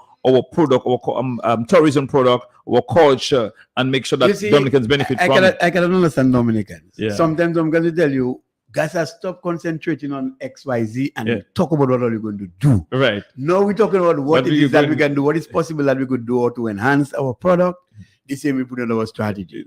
product, our tourism product, our culture, and make sure that Dominicans benefit from it. I can understand Dominicans. Yeah. Sometimes I'm going to tell you, guys, stop concentrating on XYZ and talk about what are you going to do. Right. No, we're talking about what it is that we can do, what is possible that we could do or to enhance our product. The same we put in our strategy.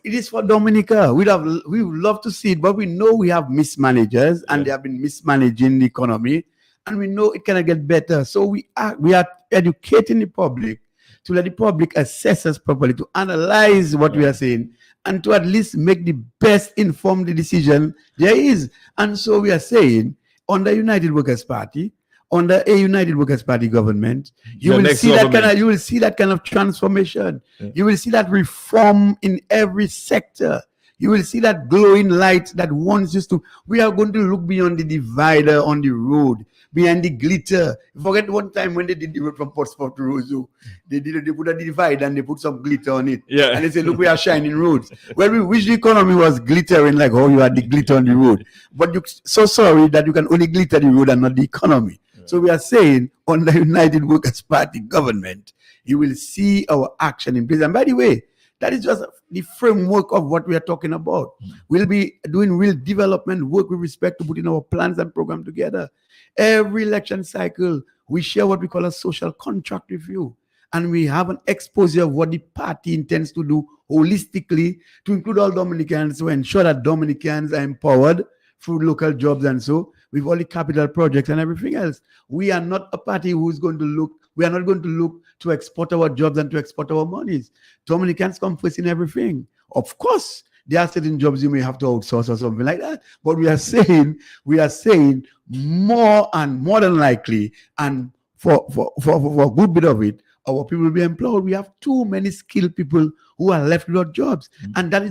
It is for Dominica. We would love to see it, but we know we have mismanagers and they have been mismanaging the economy. And we know it cannot get better. So we are educating the public to let the public assess us properly, to analyze what we are saying, and to at least make the best informed decision there is. And so we are saying, under United Workers Party, under a United Workers Party government, you will see that kind of transformation. Yeah. You will see that reform in every sector. You will see that glowing light that wants us to. We are going to look beyond the divider on the road, behind the glitter. Forget one time when they did the road from Portsmouth to Roseau. They put a divider and they put some glitter on it. Yeah. And they say, look, we are shining roads. Well, we wish the economy was glittering like how you had the glitter on the road. But you're so sorry that you can only glitter the road and not the economy. Yeah. So we are saying, on the United Workers Party government, you will see our action in place. And by the way, that is just the framework of what we are talking about. We'll be doing real development work with respect to putting our plans and program together. Every election cycle, we share what we call a social contract review. And we have an exposure of what the party intends to do holistically to include all Dominicans to ensure that Dominicans are empowered through local jobs and so with all the capital projects and everything else. We are not a party who's going to look, we are not going to look to export our jobs and to export our monies. Dominicans come first in everything. Of course, there are certain jobs you may have to outsource or something like that. But we are saying more than likely, and for a good bit of it, our people will be employed. We have too many skilled people who are left without jobs. And that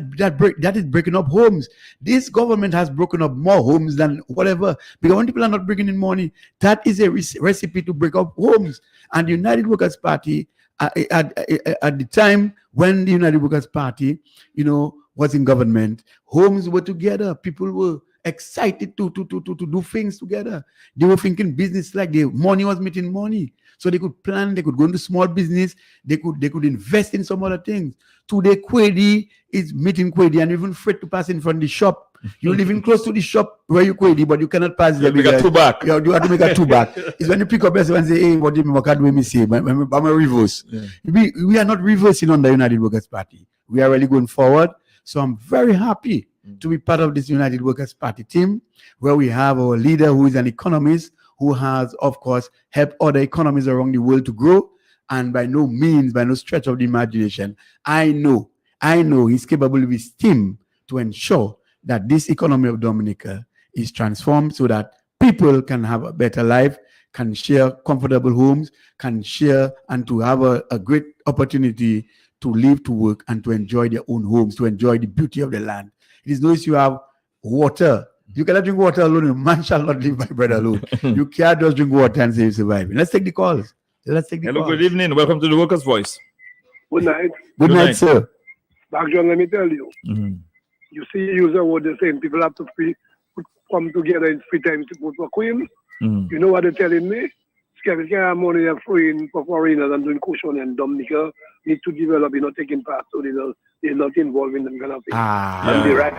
is breaking up homes. This government has broken up more homes than whatever. Because when people are not bringing in money, that is a recipe to break up homes. And the United Workers Party, at the time when the United Workers Party, was in government, homes were together. People were excited to do things together. They were thinking business like the money was meeting money. So they could plan, they could go into small business, they could invest in some other things. Today, Kwedi is meeting Kwedi and even afraid to pass in front of the shop. You live in close to the shop where you Kwedi, but you cannot pass there. You have to make a two back. It's when you pick up yourself and say, hey, what do you mean? What can we say? I'm a reverse. Yeah. We are not reversing on the United Workers Party. We are really going forward. So I'm very happy to be part of this United Workers Party team, where we have our leader who is an economist, who has, of course, helped other economies around the world to grow. And by no means, by no stretch of the imagination, I know he's capable with his team to ensure that this economy of Dominica is transformed so that people can have a better life, can share comfortable homes, can share and to have a great opportunity to live, to work, and to enjoy their own homes, to enjoy the beauty of the land. It is nice you have water. You cannot drink water alone. Man shall not live by bread alone. You can't just drink water and say you're surviving. Let's take the calls. Hello, good evening. Welcome to the Workers' Voice. Good night. Good night, sir. Back John, let me tell you. Mm-hmm. You see, you use what they're saying. People have to come together in free time to vote for Queen. Mm-hmm. You know what they're telling me? Scary can have money and free for foreigners and doing cushion and Dominica need to develop, taking part so they're not involved in them kind of thing. And they're right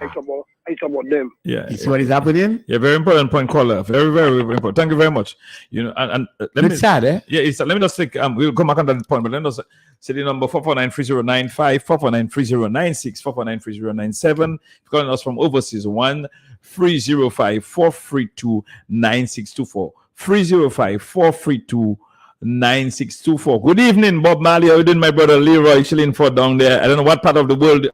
about them. Yeah. You see what is happening? Yeah, very important point, caller. Very, very, very important. Thank you very much. It's sad, eh? Yeah, let me just take. We'll come back on that point, but let us say the number 4493095, 4493096, 4493097. Calling us from overseas 1305-432-9624. 305-432-9624. Good evening, Bob Marley. How are you doing, my brother Leroy Shillingford down there? I don't know what part of the world,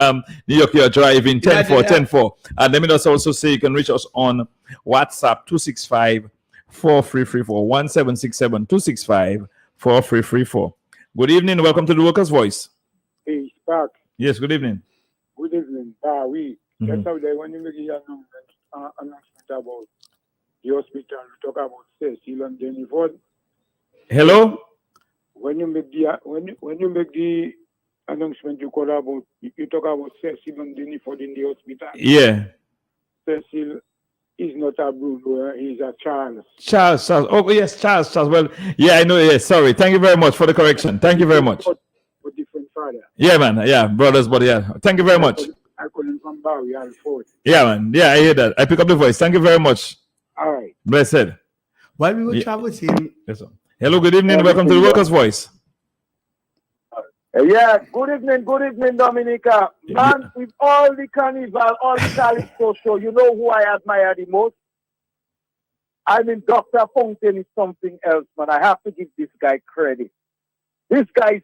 New York, you're driving. 10-4. And let me just also say you can reach us on WhatsApp 265-4334, 1767-265-4334. Good evening. Welcome to the Workers' Voice. Hey, Spark. Yes, good evening. Good evening. That's how they when you make an announcement about the hospital, we talk about Cecil and Deniford. Hello? When you make the announcement, you talk about Cecil and Deniford in the hospital. Yeah. Cecil is not a Bruno, he's a Charles. Charles. Oh, yes, Charles. Well, yeah, I know. Yes, sorry. Thank you very much for the correction. Thank you very much. For different father. Yeah, man. Yeah, brothers, but yeah. Thank you very much. I call him from Bowie, Alford. Yeah, man. Yeah, I hear that. I pick up the voice. Thank you very much. All right. Blessed. While we were traversing. Yes, sir. Hello, good evening. Welcome to the Workers' Voice. Yeah, good evening, Dominica. Man, with all the carnival, all the Calypso show, you know who I admire the most? I mean, Dr. Fountain is something else, man. I have to give this guy credit. This guy is,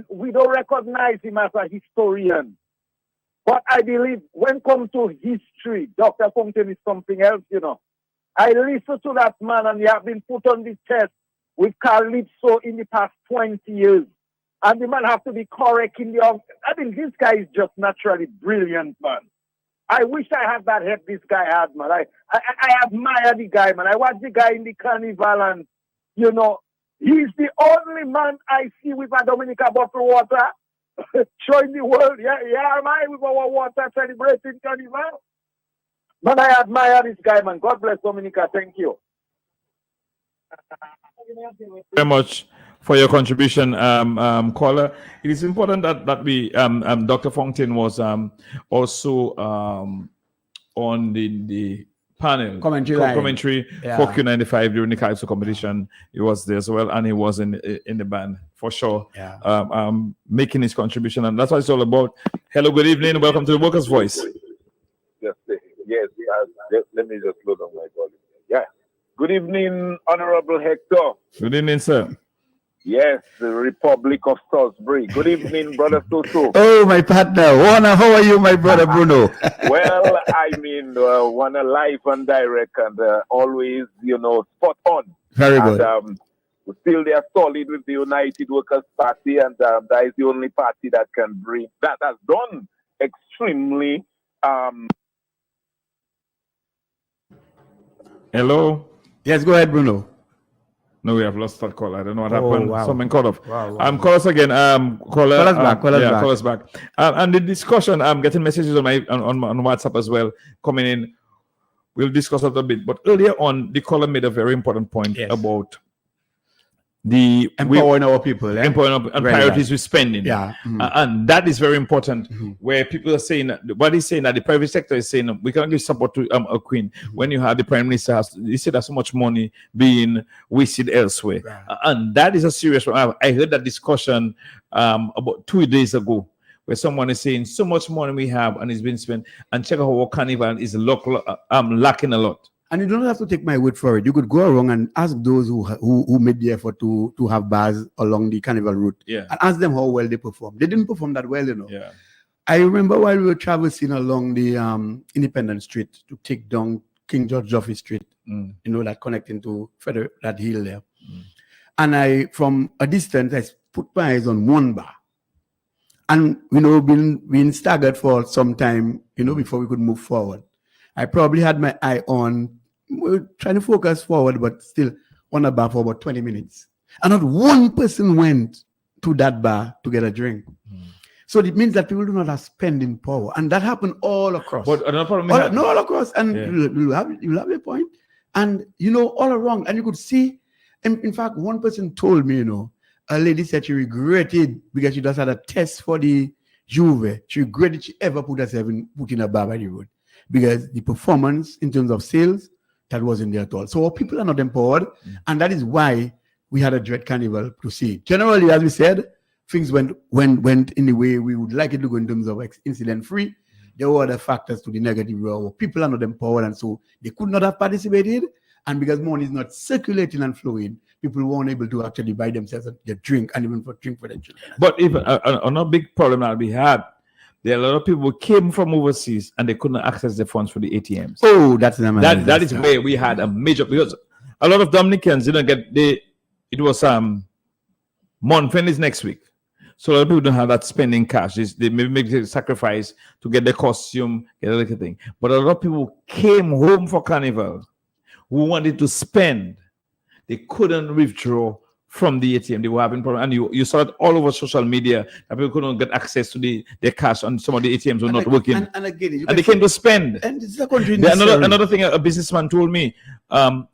we don't recognize him as a historian. But I believe when it comes to history, Dr. Fountain is something else, I listen to that man and he has been put on the test with Calypso in the past 20 years. And the man have to be correct in the... this guy is just naturally brilliant, man. I wish I had that head this guy had, man. I admire the guy, man. I watch the guy in the carnival and, he's the only man I see with a Dominica bottle water showing the world, am I with our water celebrating carnival? Man, I admire this guy, man. God bless Dominica. Thank you. Very much for your contribution, caller. It is important that we, Dr. Fountain was also on the panel commentary for Q95 during the Calypso competition. He was there as well, and he was in the band for sure. Making his contribution, and that's what it's all about. Hello, good evening, welcome to the Workers' Voice. Yes. Let me just load on my volume. Yeah. Good evening, Honorable Hector. Good evening, sir. Yes, the Republic of Salisbury. Good evening, Brother Soso. Oh, my partner. Warner, how are you, my brother Bruno? Well, Warner live and direct and always, spot on. Very good. And, still they are solid with the United Workers' Party, and that is the only party that can bring, that has done extremely... Hello? Yes, go ahead, Bruno. No, we have lost that call. I don't know what happened. Wow. Something cut off. Wow. Call us again. Call us back. And the discussion, I'm getting messages on WhatsApp as well coming in. We'll discuss that a bit. But earlier on, the caller made a very important point about the empowering our people, empowering and priorities with spending. And that is very important. Where people are saying, what he's saying that the private sector is saying we cannot give support to a queen when you have the prime minister he said there's so much money being wasted elsewhere, and that is a serious one. I heard that discussion about 2 days ago where someone is saying so much money we have and it's been spent, and check out how carnival is lacking a lot. And you don't have to take my word for it. You could go around and ask those who made the effort to have bars along the carnival route. And ask them how well they performed. They didn't perform that well, I remember while we were traversing along the Independence Street to take down King George Joffrey Street, that connecting to that hill there. And from a distance, I put my eyes on one bar. And, been staggered for some time, before we could move forward. I probably had my eye on, trying to focus forward, but still on a bar for about 20 minutes. And not one person went to that bar to get a drink. So it means that people do not have spending power, and that happened all across. But another problem we had- all across, and Yeah. you'll have a point. And all around, and you could see. In fact, one person told me, a lady said she regretted because she just had a test for the Juve. She regretted she ever put in a bar by the road because the performance in terms of sales that wasn't there at all. So our people are not empowered, and that is why we had a dread carnival to see. Generally, as we said, things went in the way we would like it to go in terms of incident free. There were other factors to the negative where people are not empowered, and so they could not have participated. And because money is not circulating and flowing, people weren't able to actually buy themselves a drink and even for drink for their children. But even another big problem that we had, there are a lot of people who came from overseas and they couldn't access the funds for the ATMs. Oh, that's that is where we had a major, because a lot of Dominicans didn't get it was month-end is next week. So a lot of people don't have that spending cash. They maybe make a sacrifice to get the costume, get a little thing. But a lot of people came home for Carnival who wanted to spend. They couldn't withdraw from the ATM. They were having problems. And you saw it all over social media that people couldn't get access to their cash, and some of the ATMs were not working. And again, and they came to spend. And this is a country. Another thing a businessman told me, a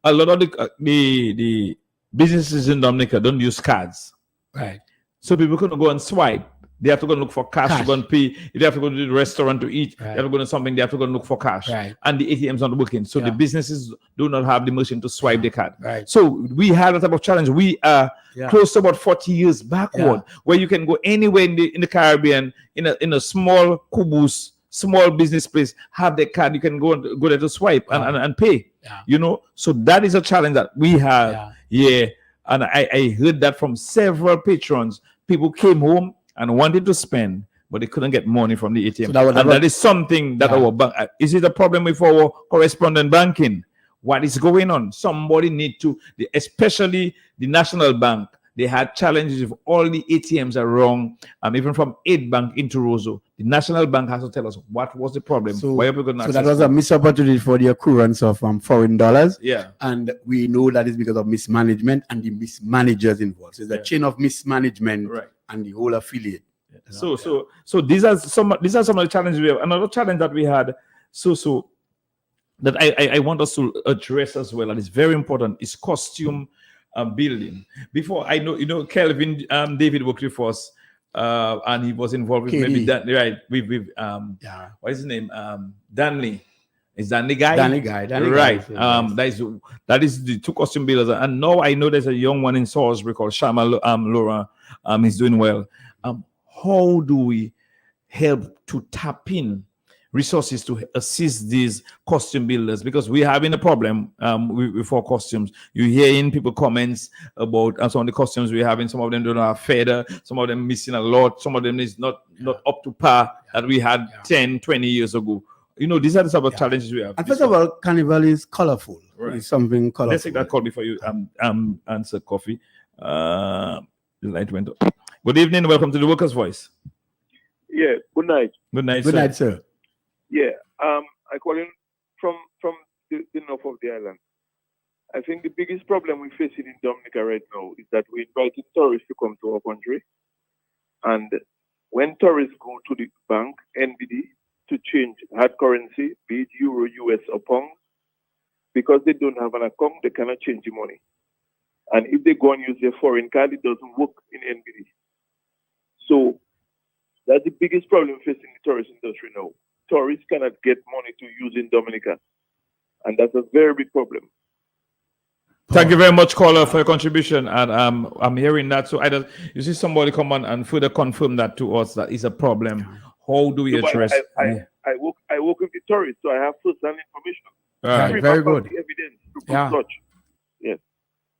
lot of the businesses in Dominica don't use cards. Right. So people couldn't go and swipe. They have to go and look for cash to go and pay. If they have to go to the restaurant to eat, they have to go to something, they have to go and look for cash. Right. And the ATMs not working. So the businesses do not have the machine to swipe the card. Right. So we had a type of challenge. We are close to about 40 years backward, where you can go anywhere in the Caribbean, in a small kubus, small business place, have the card, you can go there to swipe and pay. Yeah. So that is a challenge that we have. Yeah. And I heard that from several patrons. People came home and wanted to spend, but they couldn't get money from the ATM. So that is something that our bank, is it a problem with our correspondent banking? What is going on? Somebody need to, especially the National Bank, they had challenges if all the ATMs are wrong, even from 8 Bank into Roseau. The National Bank has to tell us what was the problem. So, why are people so that was a missed opportunity for the occurrence of foreign dollars. Yeah. And we know that is because of mismanagement and the mismanagers involved. So it's a chain of mismanagement and the whole affiliate. So these are some of the challenges we have. Another challenge that we had, that I want us to address as well, and it's very important, is costume building. Before I know, Kelvin David worked with us, and he was involved with KD. maybe that with what is his name? Danley. Is Danley guy? Danley guy. Right. That is the 2 costume builders. And now I know there's a young one in Salisbury called Shama Laura. He's doing well. How do we help to tap in resources to assist these costume builders? Because we're having a problem with our costumes. You hear in people comments about some of the costumes we're having. Some of them don't have feather. Some of them missing a lot. Some of them is not up to par that we had 10, 20 years ago. These are the sort of challenges we have. And first of all, Carnival is colorful. Right. It's something colorful. Let's take that call before you answer coffee. The light went up. Good evening. Welcome to the Workers' Voice. Yeah. Good night. Good night, Good night, sir. Yeah. I call in from the north of the island. I think the biggest problem we're facing in Dominica right now is that we're inviting tourists to come to our country. And when tourists go to the bank, NBD, to change hard currency, be it euro, US, or pound, because they don't have an account, they cannot change the money. And if they go and use their foreign card, it doesn't work in NBD. So that's the biggest problem facing the tourist industry now. Tourists cannot get money to use in Dominica. And that's a very big problem. Thank you very much, caller, for your contribution. And I'm hearing that. So you see somebody come on and further confirm that to us, that is a problem. How do we address? I work with the tourists, so I have first-hand information. Right, very good. The evidence to prove such. Yes.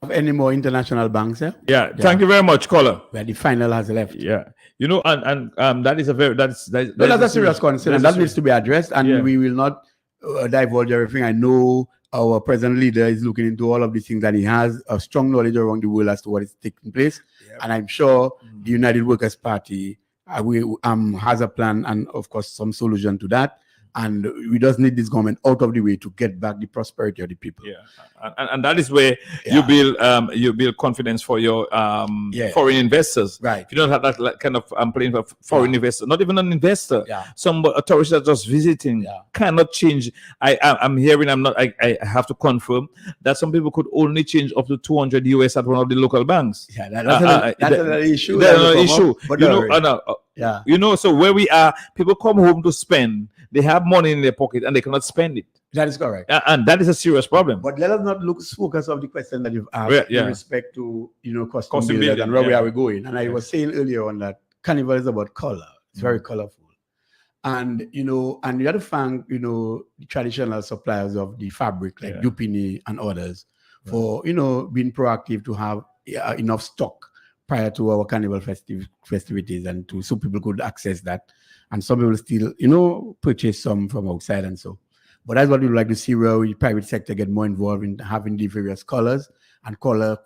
Have any more international banks, sir? Yeah. Thank you very much, caller. Where the final has left. Yeah. And that is a very that's a serious concern, and that needs to be addressed. And we will not divulge everything. I know our present leader is looking into all of these things, and he has a strong knowledge around the world as to what is taking place. Yep. And I'm sure the United Workers' Party has a plan and, of course, some solution to that. And we just need this government out of the way to get back the prosperity of the people. Yeah, and that is where you build confidence for your foreign investors. Right. If you don't have that kind of plane for foreign investor, not even an investor, some tourists are just visiting, cannot change. I'm hearing, I have to confirm that some people could only change up to 200 US at one of the local banks. Yeah, that's another issue. That's another issue. But you know, so where we are, people come home to spend. They have money in their pocket and they cannot spend it. That is correct. And that is a serious problem. But let us not lose focus of the question that you've asked with respect to, costume building and where we going. And I was saying earlier on that Carnival is about color. It's very colorful. And, and you have to thank, the traditional suppliers of the fabric like Dupini and others for, being proactive to have enough stock prior to our Carnival festivities and so people could access that. And some people still, purchase some from outside and so. But that's what we would like to see, where the private sector get more involved in having the various colors and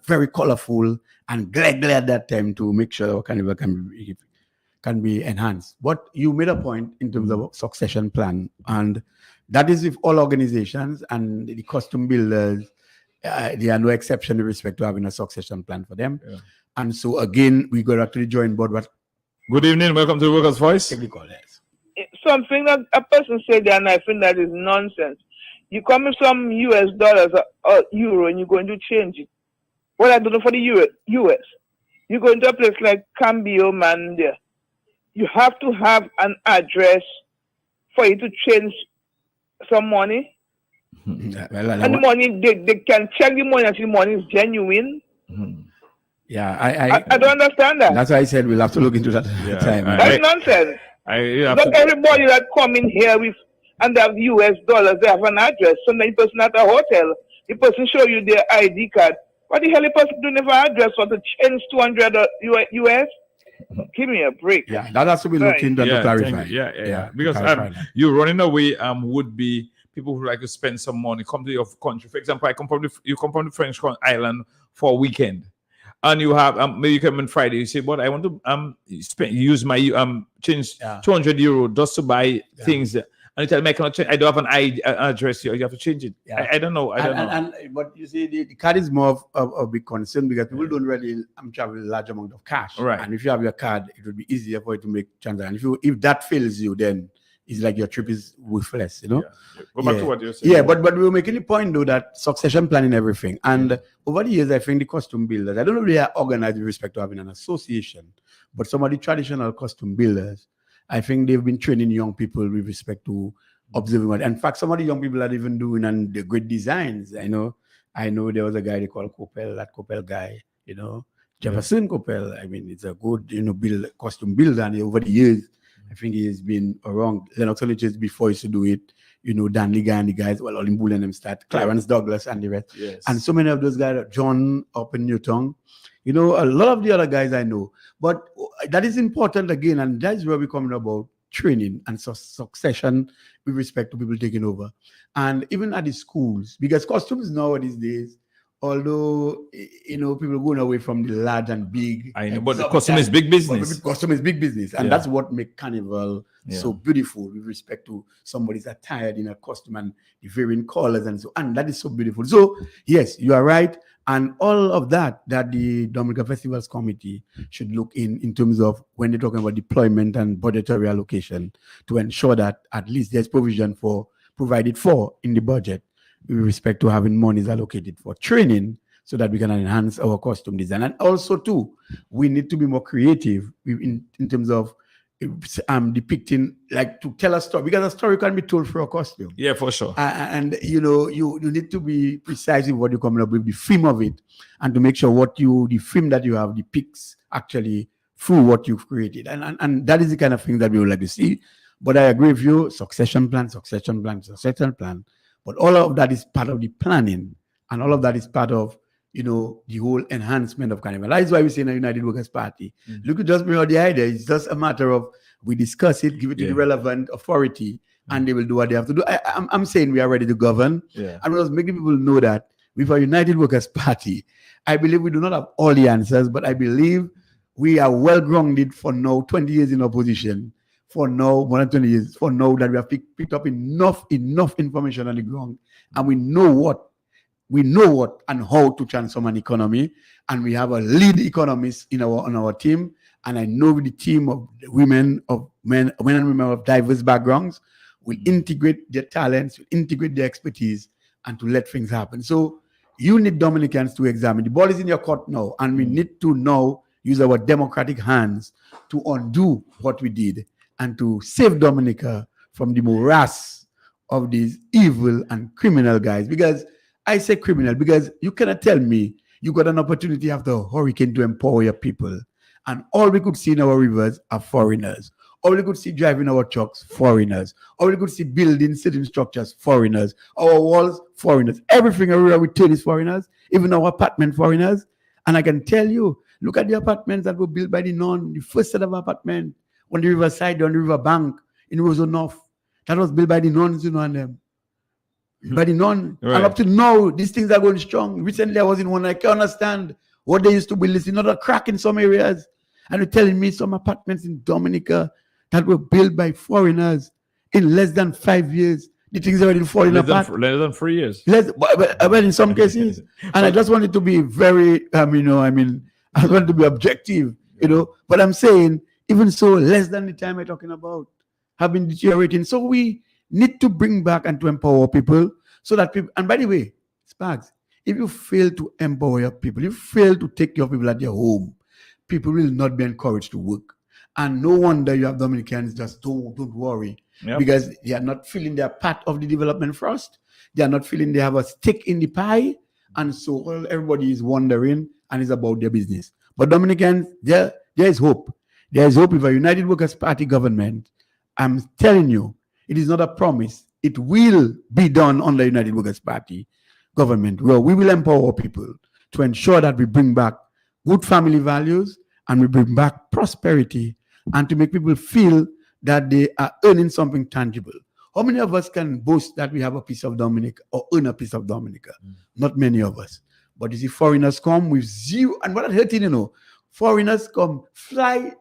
very colorful and glare at that time to make sure our Carnival can be enhanced. But you made a point in terms of succession plan, and that is with all organizations and the costume builders. There are no exception with respect to having a succession plan for them. Yeah. And so again, we go back to the drawing board. But good evening, welcome to the Workers' Voice. Something that a person said there, and I think that is nonsense. You come with some US dollars or euro and you're going to change it. Well, I don't know for the US. You go into a place like Cambio, man, there. You have to have an address for you to change some money. And the money, they can check the money until the money is genuine. Yeah, I don't understand that. That's why I said we'll have to look into that time. That's nonsense. Not everybody that come in here with and they have US dollars, they have an address. So the person at a hotel, the person show you their ID card. What the hell the person don't have an address for to change 200 US? Give me a break. Yeah, that has to be looked into to clarify. Because you running away would be people who like to spend some money, come to your country. For example, you come from the French island for a weekend. And you have maybe you come on Friday. You say, "But I want to use my change 200 euro just to buy things." And you tell me, "I cannot change. I don't have an address here. You have to change it." I don't know. But you see, the card is more of a big concern because people don't really travel a large amount of cash. Right. And if you have your card, it would be easier for you to make transactions. If that fails you, then it's like your trip is worthless, Go back to what you're saying. Yeah, but we were making the point though that succession planning everything. And over the years, I think the costume builders, I don't know if they are organized with respect to having an association, but some of the traditional costume builders, I think they've been training young people with respect to observing what. In fact, some of the young people are even doing and the great designs. I know there was a guy they call Coppel, that Coppel guy, Jefferson Coppel. I mean, it's a good, costume builder, and over the years, I think he has been around Lennox Furniture before he used to do it. Dan Liga and the guys, Olimbull and them start, Clarence Douglas and the rest. Yes. And so many of those guys, John up in Newton, a lot of the other guys I know. But that is important again, and that's where we're coming about training and succession with respect to people taking over. And even at the schools, because costumes nowadays days, although people going away from the large and big, I know, but the costume is big business. Costume is big business, and that's what makes Carnival so beautiful with respect to somebody's attired in a costume and the varying colors and so, and that is so beautiful. So yes, you are right, and all of that the Dominica Festivals Committee should look in terms of when they're talking about deployment and budgetary allocation to ensure that at least there's provision provided for in the budget with respect to having monies allocated for training so that we can enhance our costume design. And also too, we need to be more creative in terms of depicting, like to tell a story, because a story can be told through a costume. Yeah, for sure. And you need to be precise with what you're coming up with, the theme of it, and to make sure the theme that you have depicts actually through what you've created. And that is the kind of thing that we would like to see. But I agree with you, succession plan. But all of that is part of the planning, and all of that is part of, the whole enhancement of Carnival. That is why we say in a United Workers' Party, look, at just bring out the idea. It's just a matter of we discuss it, give it to the relevant authority, and they will do what they have to do. I'm saying we are ready to govern. Yeah. And we must making people know that with a United Workers' Party, I believe we do not have all the answers, but I believe we are well grounded for now 20 years in opposition for now, more than 20 years, for now that we have picked up enough information on the ground, and we know what and how to transform an economy, and we have a lead economist on our team, and I know the team of men and women of diverse backgrounds will integrate their talents, will integrate their expertise, and to let things happen. So you need Dominicans to examine. The ball is in your court now, and we need to now use our democratic hands to undo what we did and to save Dominica from the morass of these evil and criminal guys. Because I say criminal because you cannot tell me you got an opportunity after a hurricane to empower your people, and all we could see in our rivers are foreigners. All we could see driving our trucks, foreigners. All we could see building certain structures, foreigners. Our walls, foreigners. Everything everywhere we turn is foreigners. Even our apartment, foreigners. And I can tell you, look at the apartments that were built by the non, the first set of apartments on the riverside, on the river bank in Roseau North. That was built by the nuns, and them. By the non. Right. And up to now, these things are going strong. Recently, I was in one, I can understand what they used to build. It's another crack in some areas. And you're telling me some apartments in Dominica that were built by foreigners in less than 5 years. The things are already falling apart. Less than 3 years. But in some cases. And I just wanted to be very, I want to be objective, But I'm saying, even so, less than the time I'm talking about have been deteriorating. So we need to bring back and to empower people so that people, and by the way, Sparks, if you fail to empower your people, you fail to take care of people at their home, people will not be encouraged to work. And no wonder you have Dominicans just don't worry, because they are not feeling they are part of the development first. They are not feeling they have a stake in the pie. And so everybody is wondering and it's about their business. But Dominicans, there is hope. There is hope with a United Workers' Party government. I'm telling you, it is not a promise. It will be done under the United Workers' Party government, where we will empower people to ensure that we bring back good family values and we bring back prosperity, and to make people feel that they are earning something tangible. How many of us can boast that we have a piece of Dominica or earn a piece of Dominica? Not many of us. But you see, foreigners come with zero, and what I heard, foreigners come fly,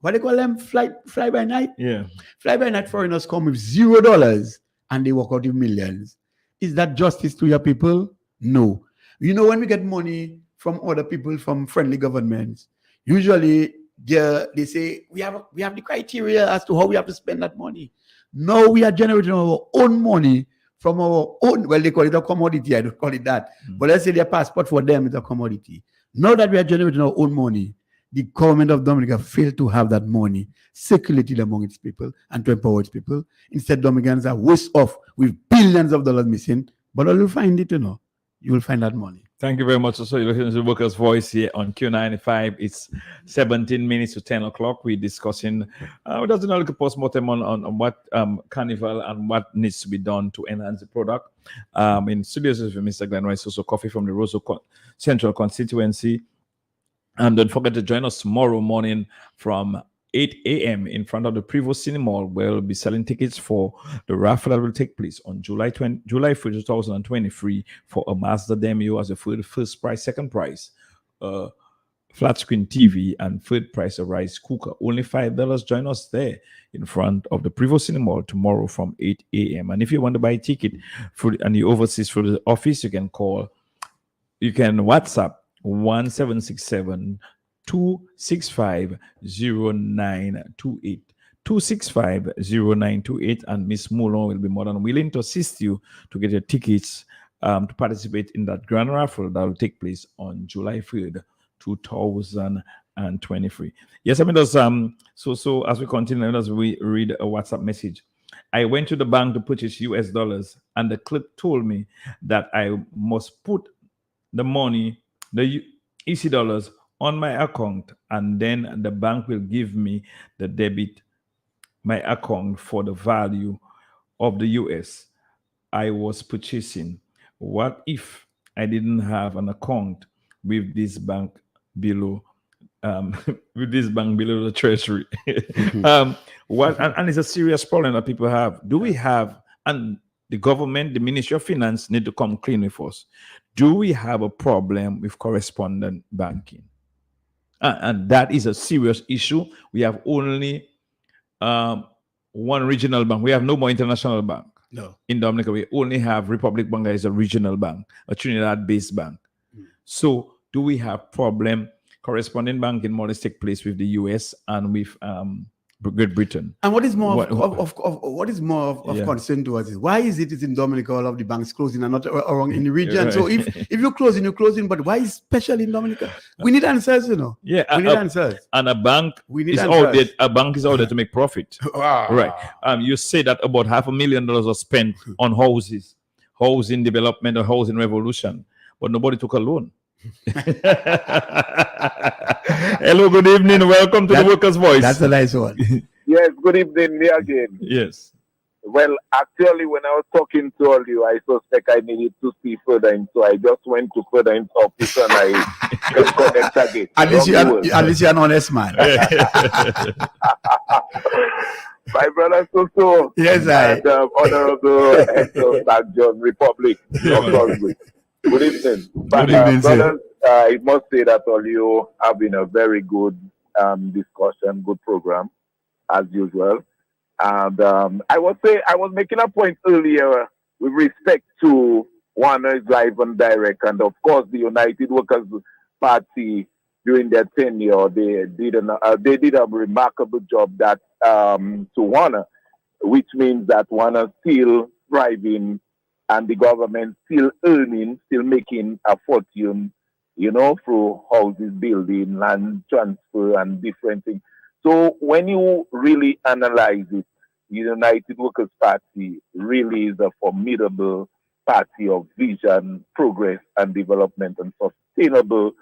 what they call them? Fly by night? Yeah. Fly by night foreigners come with $0 and they walk out with millions. Is that justice to your people? No. When we get money from other people, from friendly governments, usually they say we have the criteria as to how we have to spend that money. Now we are generating our own money from our own, well, they call it a commodity, I don't call it that. But let's say their passport for them is a commodity. Now that we are generating our own money, the government of Dominica failed to have that money circulated among its people and to empower its people. Instead, Dominicans are worse off with billions of dollars missing. But you'll find it, you will find that money. Thank you very much. So you're listening to the Workers' Voice here on Q95. It's 17 minutes to 10 o'clock. We're discussing, we're just doing a little postmortem on what Carnival and what needs to be done to enhance the product. In studios with Mr. Glenn Rice, also coffee from the Roseau Central constituency. And don't forget to join us tomorrow morning from 8 a.m. in front of the Prevost Cinema Mall, where we'll be selling tickets for the raffle that will take place on July 1st, 2023 for a Mazda Demio as a first prize, second prize, flat screen TV, and third prize a rice cooker. Only $5. Join us there in front of the Prevost Cinema Mall tomorrow from 8 a.m. And if you want to buy a ticket and you overseas for the office, you can WhatsApp 1767 265 0928 265 0928, and Miss Moulon will be more than willing to assist you to get your tickets to participate in that grand raffle that will take place on July 3rd, 2023. Yes, so as we continue, as we read a WhatsApp message, I went to the bank to purchase US dollars, and the clerk told me that I must put the money, the EC dollars, on my account, and then the bank will give me the debit my account for the value of the US I was purchasing. What if I didn't have an account with this bank below the treasury? And it's a serious problem that people have. Do we have, and the government, the Ministry of Finance need to come clean with us. Do we have a problem with correspondent banking? And that is a serious issue. We have only one regional bank. We have no more international bank. No. In Dominica, we only have Republic Bank as a regional bank, a Trinidad-based bank. So do we have problem corresponding banking models take place with the US and with Great Britain? And what is more of concern to us is why is it in Dominica all of the banks closing and not around in the region? Right. So if you're closing, but why is special in Dominica? We need answers, Yeah, we need answers. And a bank need is answers. out there. A bank is out there to make profit. Wow. Right. You say that about $500,000 was spent on housing development or housing revolution, but nobody took a loan. Hello, good evening. Welcome to the Workers' Voice. That's a nice one. Yes, good evening, me again. Yes. Well, actually, when I was talking to all you, I suspect I needed to see further in, so I just went to further in office and I can connect again. At least you're an honest man. My brother so Yes, I. Honorable Hector St. John Republic. Good evening. But, Good evening, brothers, I must say that all you have been a very good discussion, good program, as usual. And I was making a point earlier with respect to Warner's Live and Direct, and of course the United Workers Party during their tenure, they did a remarkable job that to Warner, which means that Warner still thriving and the government still earning, still making a fortune, through houses building, land transfer, and different things. So when you really analyze it, the United Workers Party really is a formidable party of vision, progress, and development, and sustainable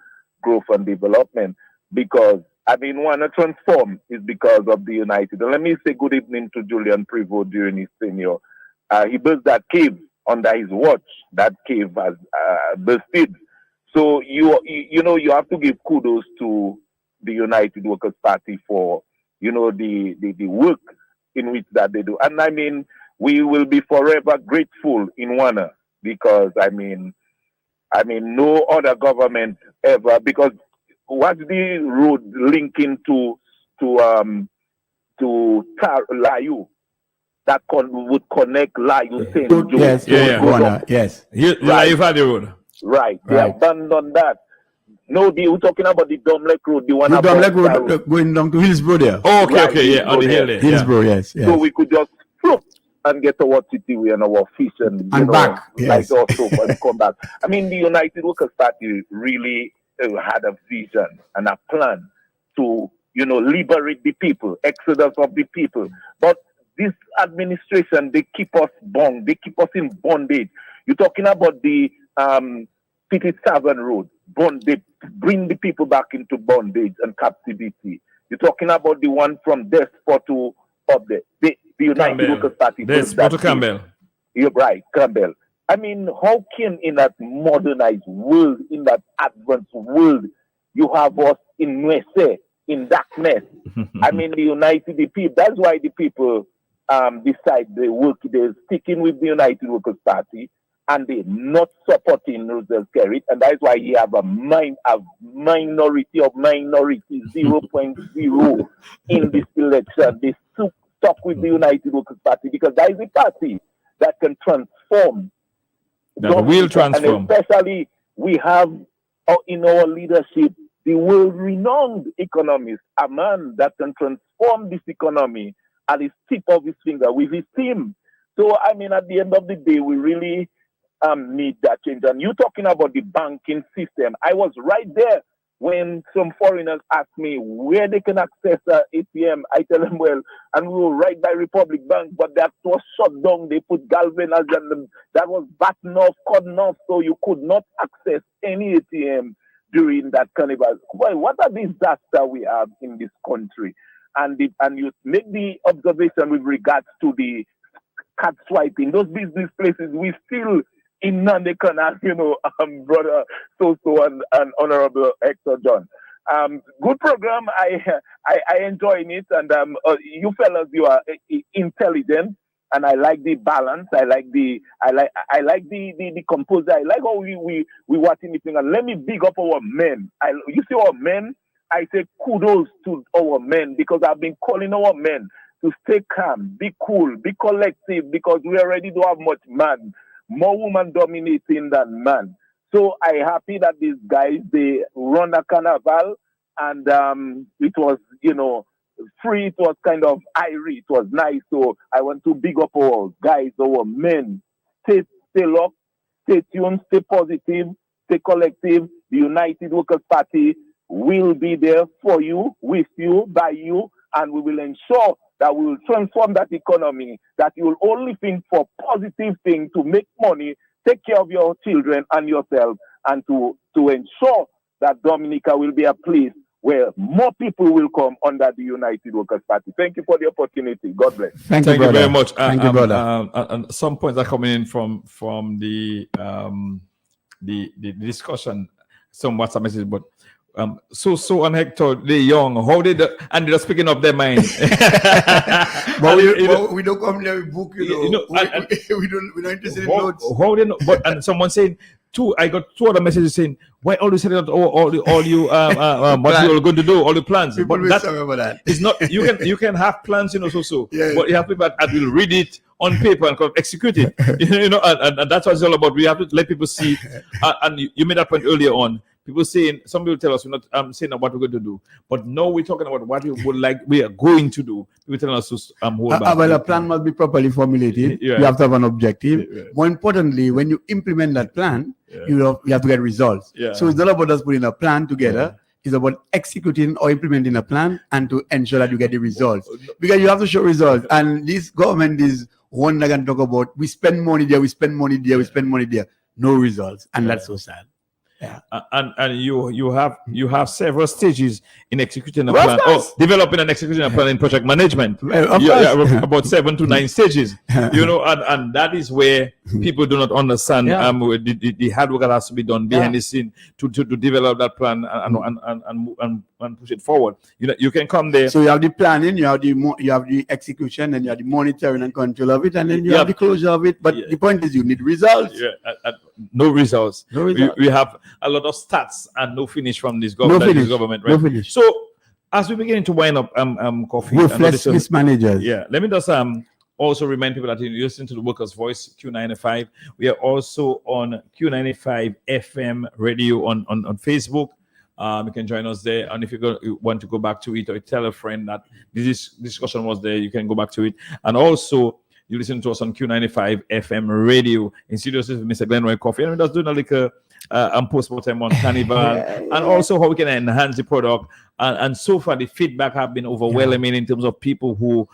growth and development. Because, Warner transform is because of the United. And let me say good evening to Julian Prevost during his tenure. He built that cave under his watch. That cave has bursted. So you have to give kudos to the United Workers Party for the work in which that they do. And we will be forever grateful in Warner because no other government ever, because what's the road linking to Layu that would connect Layu St. Joe? Yes, yes. Layu Valley Road. Right. They abandoned that. No, we're talking about the Domlek Road, the one the Domlek Road going down to Hillsborough there. Oh, okay, on the hill there. Hillsborough, yes. So we could just and get to our city and our fish and back, yes. Like also and come back. The United Workers Party really had a vision and a plan to, liberate the people, exodus of the people. But this administration, they keep us bound. They keep us in bondage. You're talking about the Petit Savon Road. They bring the people back into bondage and captivity. You're talking about the one from Despot to up there. The United Workers Party. Despot to Campbell. You're right, Campbell. How can in that modernized world, in that advanced world, you have us in Nwese, in darkness? The United people. That's why the people decide they're sticking with the United Workers Party. And they're not supporting Roosevelt Skerrit, and that's why you have a minority of minorities, 0.0 in this election. They stuck with the United Workers Party because that is a party that can transform. That will transform. And especially, we have in our leadership the world-renowned economist, a man that can transform this economy at the tip of his finger with his team. So, at the end of the day, we really need that change. And you're talking about the banking system. I was right there when some foreigners asked me where they can access ATM. I tell them, well, and we were right by Republic Bank, but that was shut down. They put galvanized and that was battened off, cut off, so you could not access any ATM during that carnival. Well, what a disaster we have in this country. And you make the observation with regards to the card swiping. Those business places, we still in Nandekan, brother So and Honorable Hector John. Good program. I enjoy it, and you fellas, you are intelligent, and I like the balance. I like the composer. I like how we watching it. And let me big up our men. You see our men. I say kudos to our men because I've been calling our men to stay calm, be cool, be collective, because we already don't have much man, more woman dominating than man. So I happy that these guys, they run a carnival, and it was, free. It was kind of airy. It was nice. So I want to big up our guys, our men. Stay locked, stay tuned, stay positive, stay collective. The United Workers' Party will be there for you, with you, by you, and we will ensure that we will transform that economy, that you will only think for positive things to make money, take care of your children and yourself, and to ensure that Dominica will be a place where more people will come under the United Workers' Party. Thank you for the opportunity. God bless. Thank you very much. Thank you, brother. And some points are coming in from the discussion, some WhatsApp messages, but so and Hector, they're young. How did and they're speaking of their mind? But we don't come there with book, we're not interested in notes. How they know? But and someone saying I got 2 other messages saying, why all you said out all you what you are going to do, all the plans. People But that is not you can have plans, but you have people that will read it on paper and execute it. And that's what it's all about. We have to let people see. And you made that point earlier on. Some people tell us we're not saying what we're going to do, but now we're talking about what we are going to do. People telling us to hold back. Well, a plan must be properly formulated. Yeah. You have to have an objective. Yeah. More importantly, when you implement that plan, you have to get results. Yeah. So it's not about us putting a plan together. It's about executing or implementing a plan and to ensure that you get the results. Because you have to show results. And this government is one that can talk about, we spend money there, we spend money there, we spend money there. No results. And that's so sad. Yeah. And you have several stages in executing a plan, or developing and executing a plan in project management. About 7 to 9 stages, and that is where people do not understand the hard work that has to be done behind the scene to develop that plan and push it forward. You can come there. So you have the planning, you have the execution, and you have the monitoring and control of it, and then you have the closure of it. But the point is, you need results. No results. No results. We have a lot of stats and no finish from this government. Right? No finish. So as we begin to wind up, Coffee. Ruthless mismanagers. Yeah. Let me just also remind people that you listen to the Workers' Voice Q95. We are also on Q95 FM radio on Facebook. You can join us there, and if you want to go back to it or tell a friend that this discussion was there, you can go back to it. And also, you listen to us on Q95 FM radio. In studios with Mr. Glenroy Coffee, and we're just doing a little post-mortem on Carnival, and also how we can enhance the product. And so far, the feedback have been overwhelming in terms of people who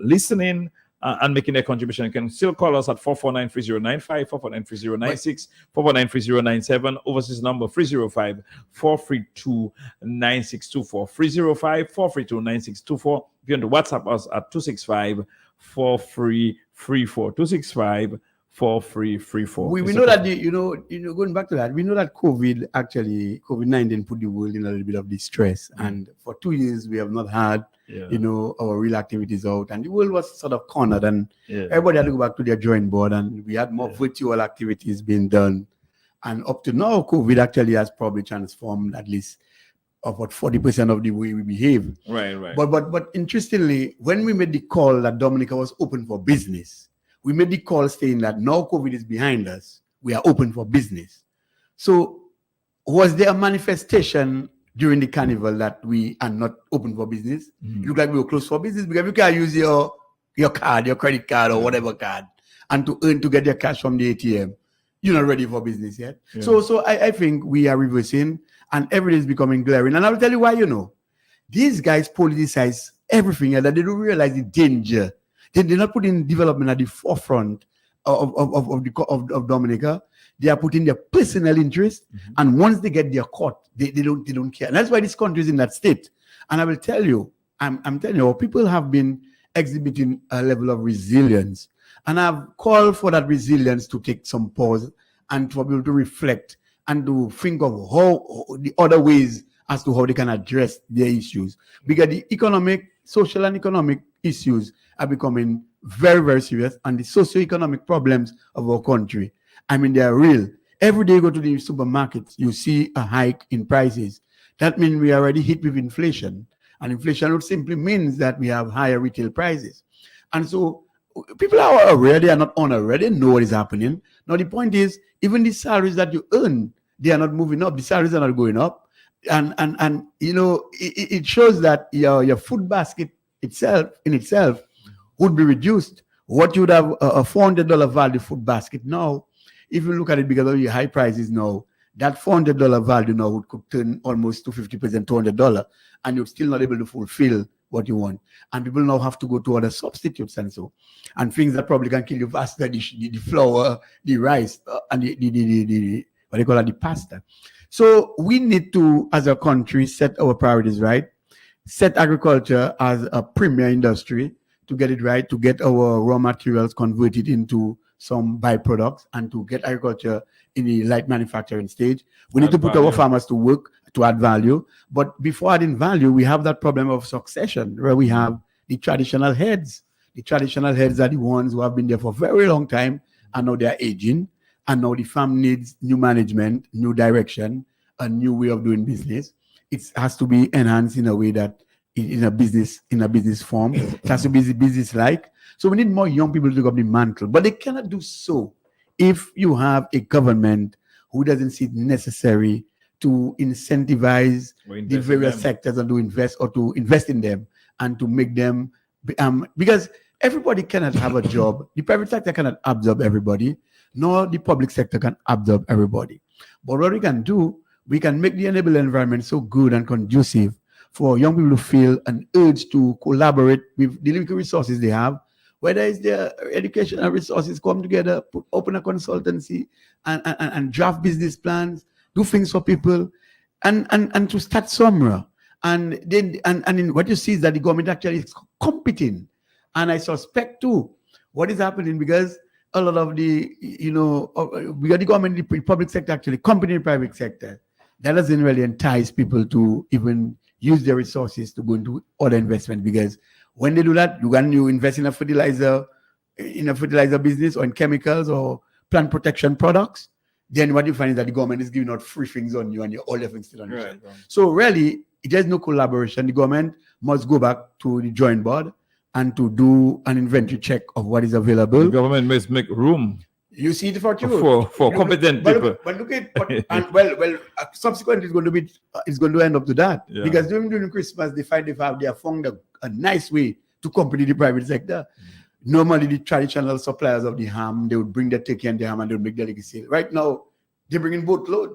listening and making their contribution. You can still call us at 449-3095, 449-3096, 449-3097, overseas number 305-432-9624, 305-432-9624. If you want to WhatsApp us at 265-4334, 265-4334. We know that going back to that, we know that COVID-19 put the world in a little bit of distress, and for 2 years we have not had our real activities out, and the world was sort of cornered, and everybody had to go back to their drawing board, and we had more virtual activities being done. And up to now, COVID actually has probably transformed at least about 40% of the way we behave. Right. But interestingly, when we made the call that Dominica was open for business, we made the call saying that now COVID is behind us, we are open for business. So was there a manifestation during the carnival that we are not open for business? Mm-hmm. Look like we were closed for business because you can't use your card, your credit card or whatever card, and to get your cash from the ATM. You're not ready for business yet. Yeah. So I think we are reversing, and everything is becoming glaring. And I'll tell you why, these guys politicize everything, and that they don't realize the danger. They're not putting development at the forefront of Dominica. They are putting their personal interest, and once they get their cut, they don't care. And that's why this country is in that state. And I will tell you, I'm telling you, people have been exhibiting a level of resilience, and I've called for that resilience to take some pause and to be able to reflect and to think of how the other ways as to how they can address their issues, because the social and economic issues are becoming very, very serious, and the socio-economic problems of our country, they are real. Every day you go to the supermarket, you see a hike in prices. That means we are already hit with inflation. And inflation simply means that we have higher retail prices. And so people are aware, they are not unaware, they know what is happening. Now the point is, even the salaries that you earn, they are not moving up, the salaries are not going up. And you know, it shows that your food basket itself would be reduced. What you would have a $400 value food basket now, if you look at it because of your high prices now, that $400 value now could turn almost to 50%, $200, and you're still not able to fulfill what you want. And people now have to go to other substitutes and so, and things that probably can kill you faster, the flour, the rice, and the what they call it, the pasta. So we need to, as a country, set our priorities right, set agriculture as a premier industry to get it right, to get our raw materials converted into some byproducts, and to get agriculture in the light manufacturing stage. We need to put our farmers to work to add value. But before adding value, we have that problem of succession, where we have the traditional heads. The traditional heads are the ones who have been there for a very long time, and now they're aging. And now the farm needs new management, new direction, a new way of doing business. It has to be enhanced in a way that in a business form. It has to be business-like. So we need more young people to take up the mantle. But they cannot do so if you have a government who doesn't see it necessary to incentivize the various sectors and to invest in them and to make them, because everybody cannot have a job. The private sector cannot absorb everybody, nor the public sector can absorb everybody. But what we can do, we can make the enabling environment so good and conducive for young people to feel an urge to collaborate with the limited resources they have, whether it's their educational resources, come together, open a consultancy and draft business plans, do things for people, and to start somewhere. And then and what you see is that the government actually is competing. And I suspect too what is happening, because a lot of the, we got the government, the public sector actually competing in the private sector. That doesn't really entice people to even use their resources to go into other investment, because when they do that, you invest in a fertilizer business or in chemicals or plant protection products, then what you find is that the government is giving out free things on you and all your things still on you. So really, there's no collaboration. The government must go back to the drawing board and to do an inventory check of what is available. The government must make room. You see it for you. For competent people. But look at subsequently it's going to end up to that. Yeah. Because during Christmas they have found a nice way to compete the private sector. Normally the traditional suppliers of the ham, they would bring the turkey and the ham and they would make the legacy. Right now, they're bringing boatload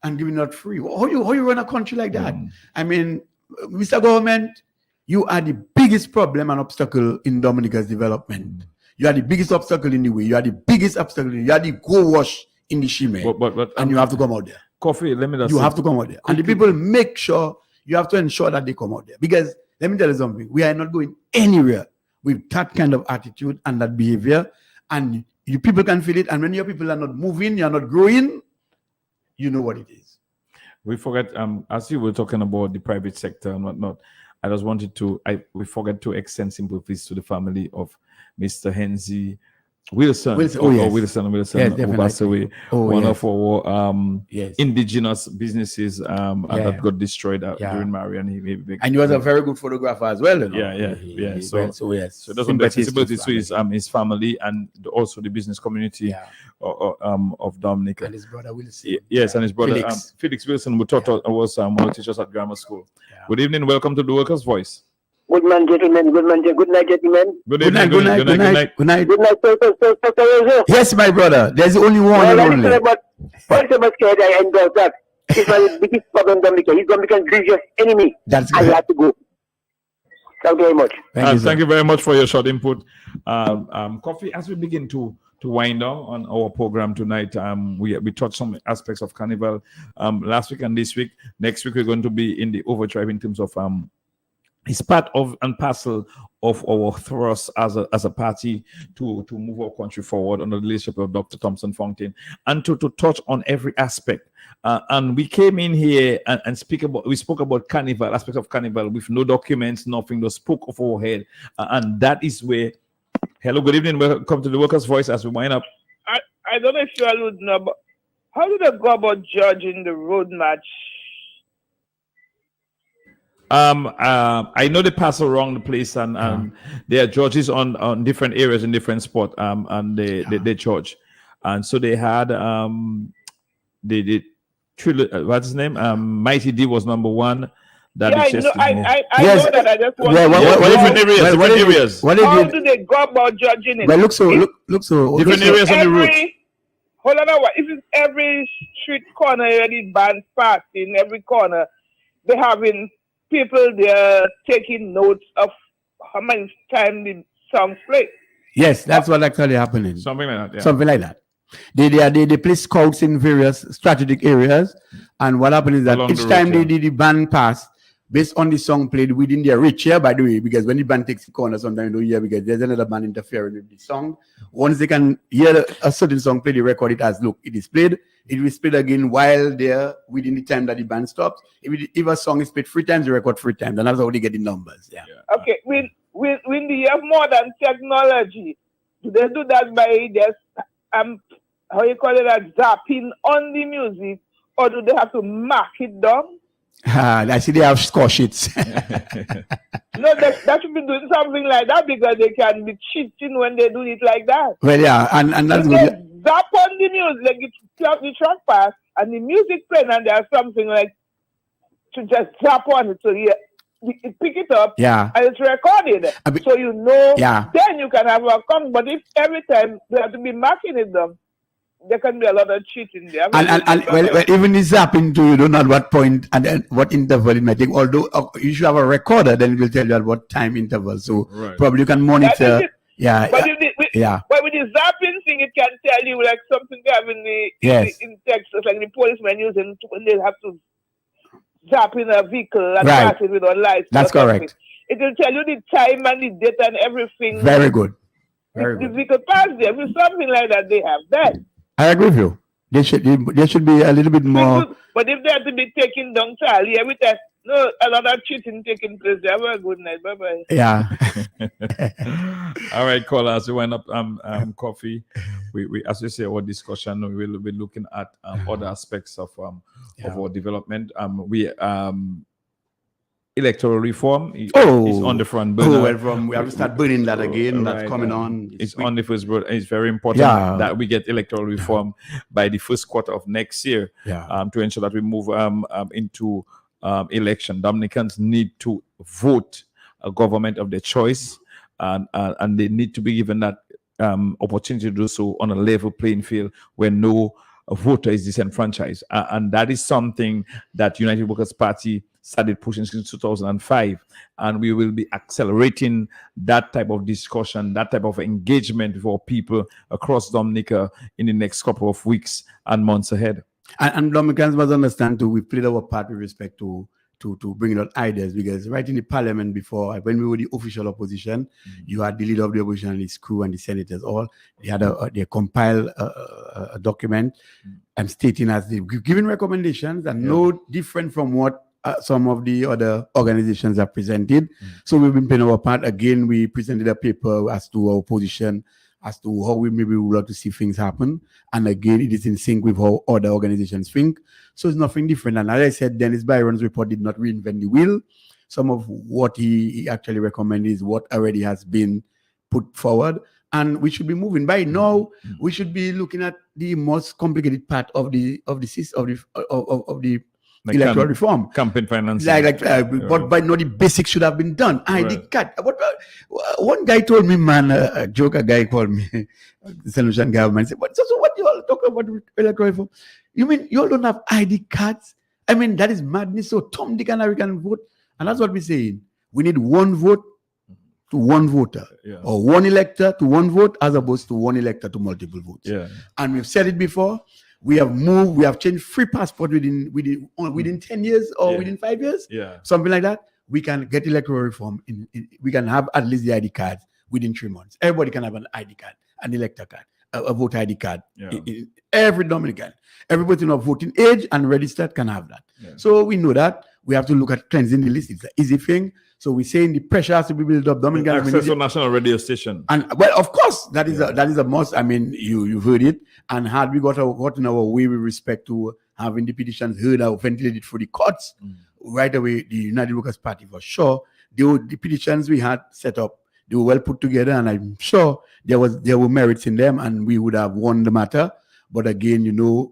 and giving out free. How you run a country like that? I mean, Mr. Government, you are the biggest problem and obstacle in Dominica's development. You are the biggest obstacle in the way. You are the biggest obstacle. You are the go wash in the shime. And you have to come out there. Coffee, let me just You have to come out there. And the people make sure, you have to ensure that they come out there. Because let me tell you something. We are not going anywhere with that kind of attitude and that behavior. And you people can feel it. And when your people are not moving, you are not growing, you know what it is. We forget, as you were talking about the private sector and whatnot, I just wanted to, we forget to extend sympathies to the family of Mr. Henzi Wilson, who passed away. One of our indigenous businesses that got destroyed during Marian. And he was a very good photographer as well. So that's one responsibility to his family and also the business community of Dominica. And his brother Wilson. Yes, and his brother Felix Wilson, who was one of the teachers at grammar school. Good evening, welcome to the Workers' Voice. Good man, gentlemen. Good night, gentlemen. Good night, sir. Yes, my brother. There's only one and only. I endorse that. It's my biggest problem, Dominica. He's Dominican's greatest enemy. That's good. I have to go. Thank you very much. Thank you very much for your short input. Coffee, as we begin to wind down on our program tonight, we touched some aspects of Carnival last week and this week. Next week, we're going to be in the overdrive in terms of it's part of and parcel of our thrust as a party to move our country forward under the leadership of Dr. Thompson Fontaine, and to touch on every aspect. And we came in here and spoke about Carnival, aspects of Carnival with no documents, nothing, just spoke of our head. And that is where, hello, good evening, welcome to the Workers' Voice as we wind up. I don't know if you all would know, but how do they go about judging the road match? I know they pass around the place, and there are judges on different areas in different spot. And they judge, and so they had what's his name? Mighty D was number one. I know that. I just want different areas. How do they go about judging it? Well, look so different areas on the route. Hold on, if it's every street corner, already bands passing, every corner, they having people there taking notes of how many times the songs play. Yes, that's what actually happening. Something like that. Yeah. Something like that. They place scouts in various strategic areas, and what happens is that each time they did the band pass, based on the song played within their reach here, by the way, because when the band takes the corner, sometimes you don't hear because there's another band interfering with the song. Once they can hear a certain song play, they record it as, look, it is played. It will be played again while they're within the time that the band stops. If a song is played 3 times, they record 3 times, and that's how they get the numbers. Yeah. Okay, when they have modern technology, do they do that by just how you call it, zapping on the music, or do they have to mark it down? I see they have score sheets. No, that should be doing something like that because they can be cheating when they do it like that. Well, yeah, and that's good. Zap on the music, like the track pass, and the music playing, and there's something like to just zap on it, so you pick it up, yeah, and it's recorded, so you know. Yeah. Then you can have a count. But if every time they have to be marking it down, there can be a lot of cheating there. And well, even this happening to you don't know at what point and then what interval it might take. Although you should have a recorder, then it will tell you at what time interval. So probably you can monitor. Yeah. But with the zapping thing, it can tell you like something they have in Texas, like the policemen using when they have to zap in a vehicle and pass it without lights. That's correct. It will tell you the time and the date and everything. Very good. The vehicle pass there. With something like that, they have that. I agree with you. There should be a little bit more. But if they have to be taken down, Charlie, every time, no, a lot of cheating taking place. Have a good night. Bye bye. Yeah. All right, callers. We went up coffee. We as you say, our discussion. We will be looking at other aspects of our development. Electoral reform is on the front burner. We have to start burning that again. That's coming on. It's on the first burner. It's very important that we get electoral reform by the first quarter of next year to ensure that we move into election. Dominicans need to vote a government of their choice, and they need to be given that opportunity to do so on a level playing field where no voter is disenfranchised. And that is something that United Workers' Party started pushing since 2005, and we will be accelerating that type of discussion, that type of engagement for people across Dominica in the next couple of weeks and months ahead. And Dominicans must understand too, we played our part with respect to bringing out ideas, because right in the parliament before, when we were the official opposition, you had the leader of the opposition and his crew and the senators all. They had they compiled a document and stating as they've given recommendations and no different from what some of the other organizations have presented. So we've been playing our part. Again, we presented a paper as to our position, as to how we maybe would like to see things happen. And again, it is in sync with how other organizations think. So it's nothing different. And as I said, Dennis Byron's report did not reinvent the wheel. Some of what he actually recommended is what already has been put forward. And we should be moving. By now, we should be looking at the most complicated part of the like electoral reform, campaign financing, but by now the basics should have been done. ID card. One guy told me, man, a guy called me, the Solution government said, so what you all talk about electoral reform? You mean you all don't have ID cards? I mean, that is madness. So Tom, Dick, and Harry can vote, and that's what we're saying. We need one vote to one voter, or one elector to one vote, as opposed to one elector to multiple votes. And we've said it before. We have moved, we have changed free passport within 10 years or within 5 years, something like that. We can get electoral reform. We can have at least the ID cards within 3 months. Everybody can have an ID card, an elector card, a voter ID card. Every Dominican, everybody of voting age and registered can have that. So we know that. We have to look at cleansing the list. It's an easy thing. So we're saying the pressure has to be built up. Dominican access to national radio station. And well, of course, that is a must. I mean, you've heard it. And had we got in our way with respect to having the petitions heard or ventilated through the courts, right away, the United Workers' Party for sure, the petitions we had set up, they were well put together, and I'm sure there were merits in them, and we would have won the matter. But again,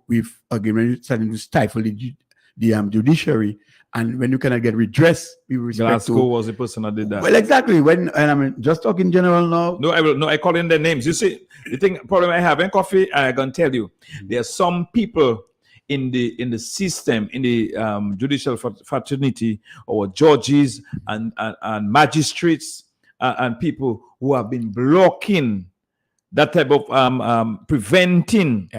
we've again starting to stifle the judiciary, and when you cannot get redress, we respect Glasgow was the person that did that. Well, exactly. And I'm just talking general now. No, I call in their names. You see, the problem I have in coffee, I can tell you, there are some people in the system, in the judicial fraternity, or judges and magistrates and people who have been blocking that type of preventing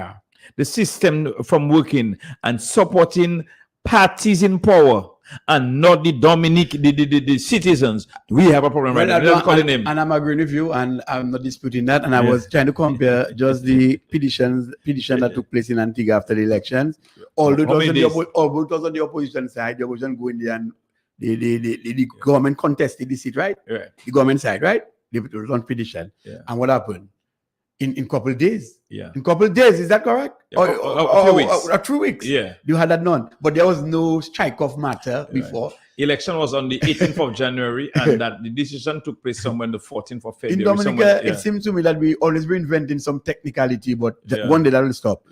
the system from working and supporting parties in power and not the citizens. We have a problem right now. And I'm agreeing with you, and I'm not disputing that. And I was trying to compare just the petition that took place in Antigua after the elections. Although it was on the opposition side, the opposition going there and the government contested the seat, right? The government side, right? They was on petition. And what happened? In couple of days. In couple of days, is that correct? A few weeks. 2 weeks. Yeah. You had that none. But there was no strike-off matter before. Election was on the 18th of January, and that the decision took place somewhere on the 14th of February. In Dominica, it seems to me that we always be inventing some technicality, but one day that will stop.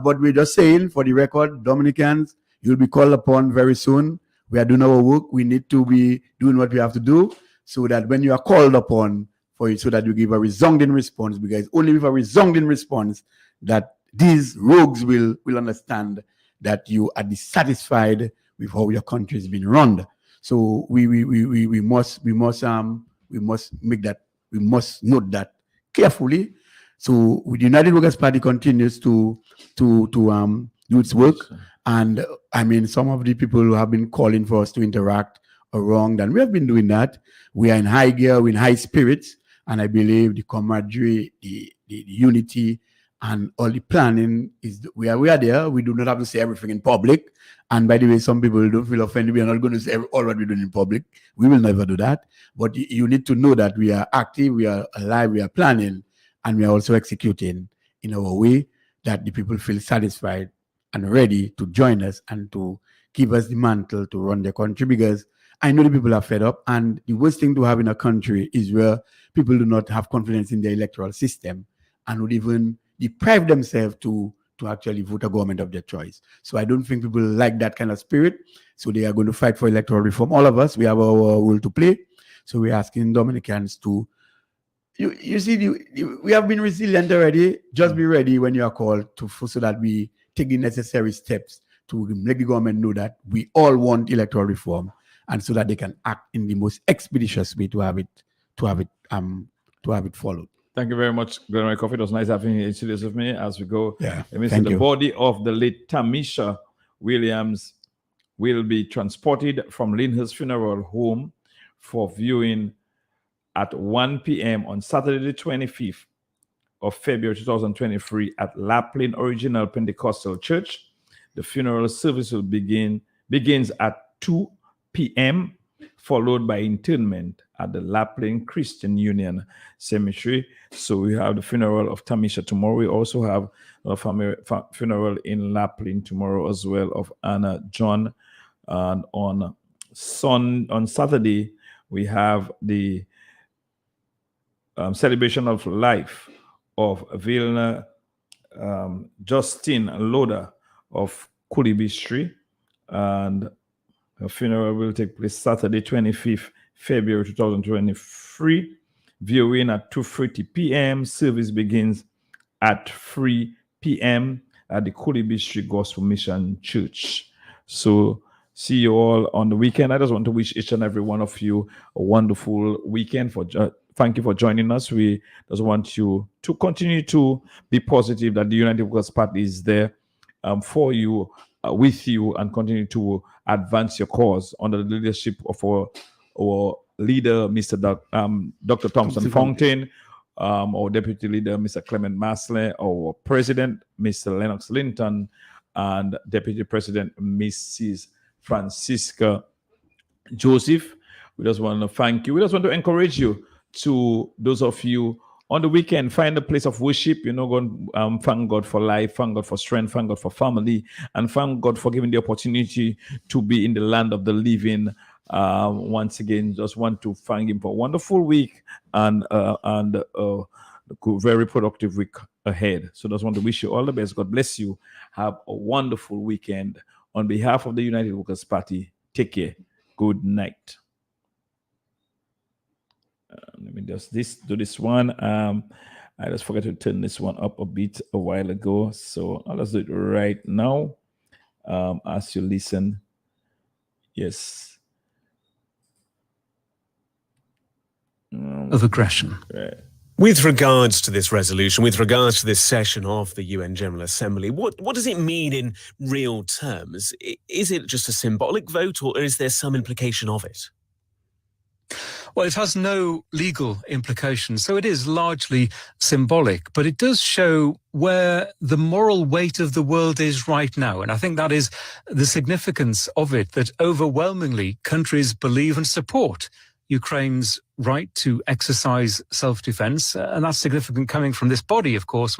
But we're just saying, for the record, Dominicans, you'll be called upon very soon. We are doing our work. We need to be doing what we have to do so that when you are called upon, so that you give a resounding response, because only with a resounding response that these rogues will understand that you are dissatisfied with how your country has been run. So we must make that, we must note that carefully. So the United Workers' Party continues to do its work, and I mean, some of the people who have been calling for us to interact are wrong, and we have been doing that. We are in high gear, we're in high spirits. And I believe the camaraderie, the unity, and all the planning we are there. We do not have to say everything in public. And by the way, some people don't feel offended. We are not going to say all what we're doing in public. We will never do that. But you need to know that we are active, we are alive, we are planning, and we are also executing in our way that the people feel satisfied and ready to join us and to give us the mantle to run the country, because I know the people are fed up, and the worst thing to have in a country is where people do not have confidence in the electoral system and would even deprive themselves to actually vote a government of their choice. So I don't think people like that kind of spirit. So they are going to fight for electoral reform. All of us, we have our role to play. So we're asking Dominicans to, you see, we have been resilient already. Just be ready when you are called so that we take the necessary steps to make the government know that we all want electoral reform, and so that they can act in the most expeditious way to have it followed. Thank you very much, Glenroy Coffey. It was nice having you in studios with me as we go. Yeah, Let me say the body of the late Tamisha Williams will be transported from Lyndhurst Funeral Home for viewing at 1 p.m. on Saturday, the 25th of February 2023 at Lapland Original Pentecostal Church. The funeral service will begins at 2 p.m., followed by interment at the Lapland Christian Union Cemetery. So we have the funeral of Tamisha tomorrow. We also have a funeral in Lapland tomorrow as well of Anna John. And on Saturday, we have the celebration of life of Vilna Justine Loda of Kulibistri, and her funeral will take place Saturday, 25th February 2023. Viewing at 2:30 p.m. Service begins at 3 p.m. at the Kulibistri Gospel Mission Church. So see you all on the weekend. I just want to wish each and every one of you a wonderful weekend. Thank you for joining us. We just want you to continue to be positive that the United Workers' Party is there for you, with you, and continue to advance your cause under the leadership of our leader, Dr. Thompson Fountain, our deputy leader, Mr. Clement Maslin, our president, Mr. Lennox Linton, and deputy president, Mrs. Francisca Joseph. We just want to thank you. We just want to encourage you, to those of you on the weekend, find a place of worship, go and thank God for life, thank God for strength, thank God for family, and thank God for giving the opportunity to be in the land of the living. Once again, just want to thank him for a wonderful week and very productive week ahead. So just want to wish you all the best. God bless you. Have a wonderful weekend. On behalf of the United Workers' Party, take care. Good night. Let me just do this one. I just forgot to turn this one up a bit a while ago. So I'll just do it right now as you listen. Yes. Of aggression. Right. With regards to this resolution, with regards to this session of the UN General Assembly, what does it mean in real terms? Is it just a symbolic vote, or is there some implication of it? Well, it has no legal implications, so it is largely symbolic, but it does show where the moral weight of the world is right now. And I think that is the significance of it, that overwhelmingly countries believe and support Ukraine's right to exercise self-defense. And that's significant coming from this body, of course,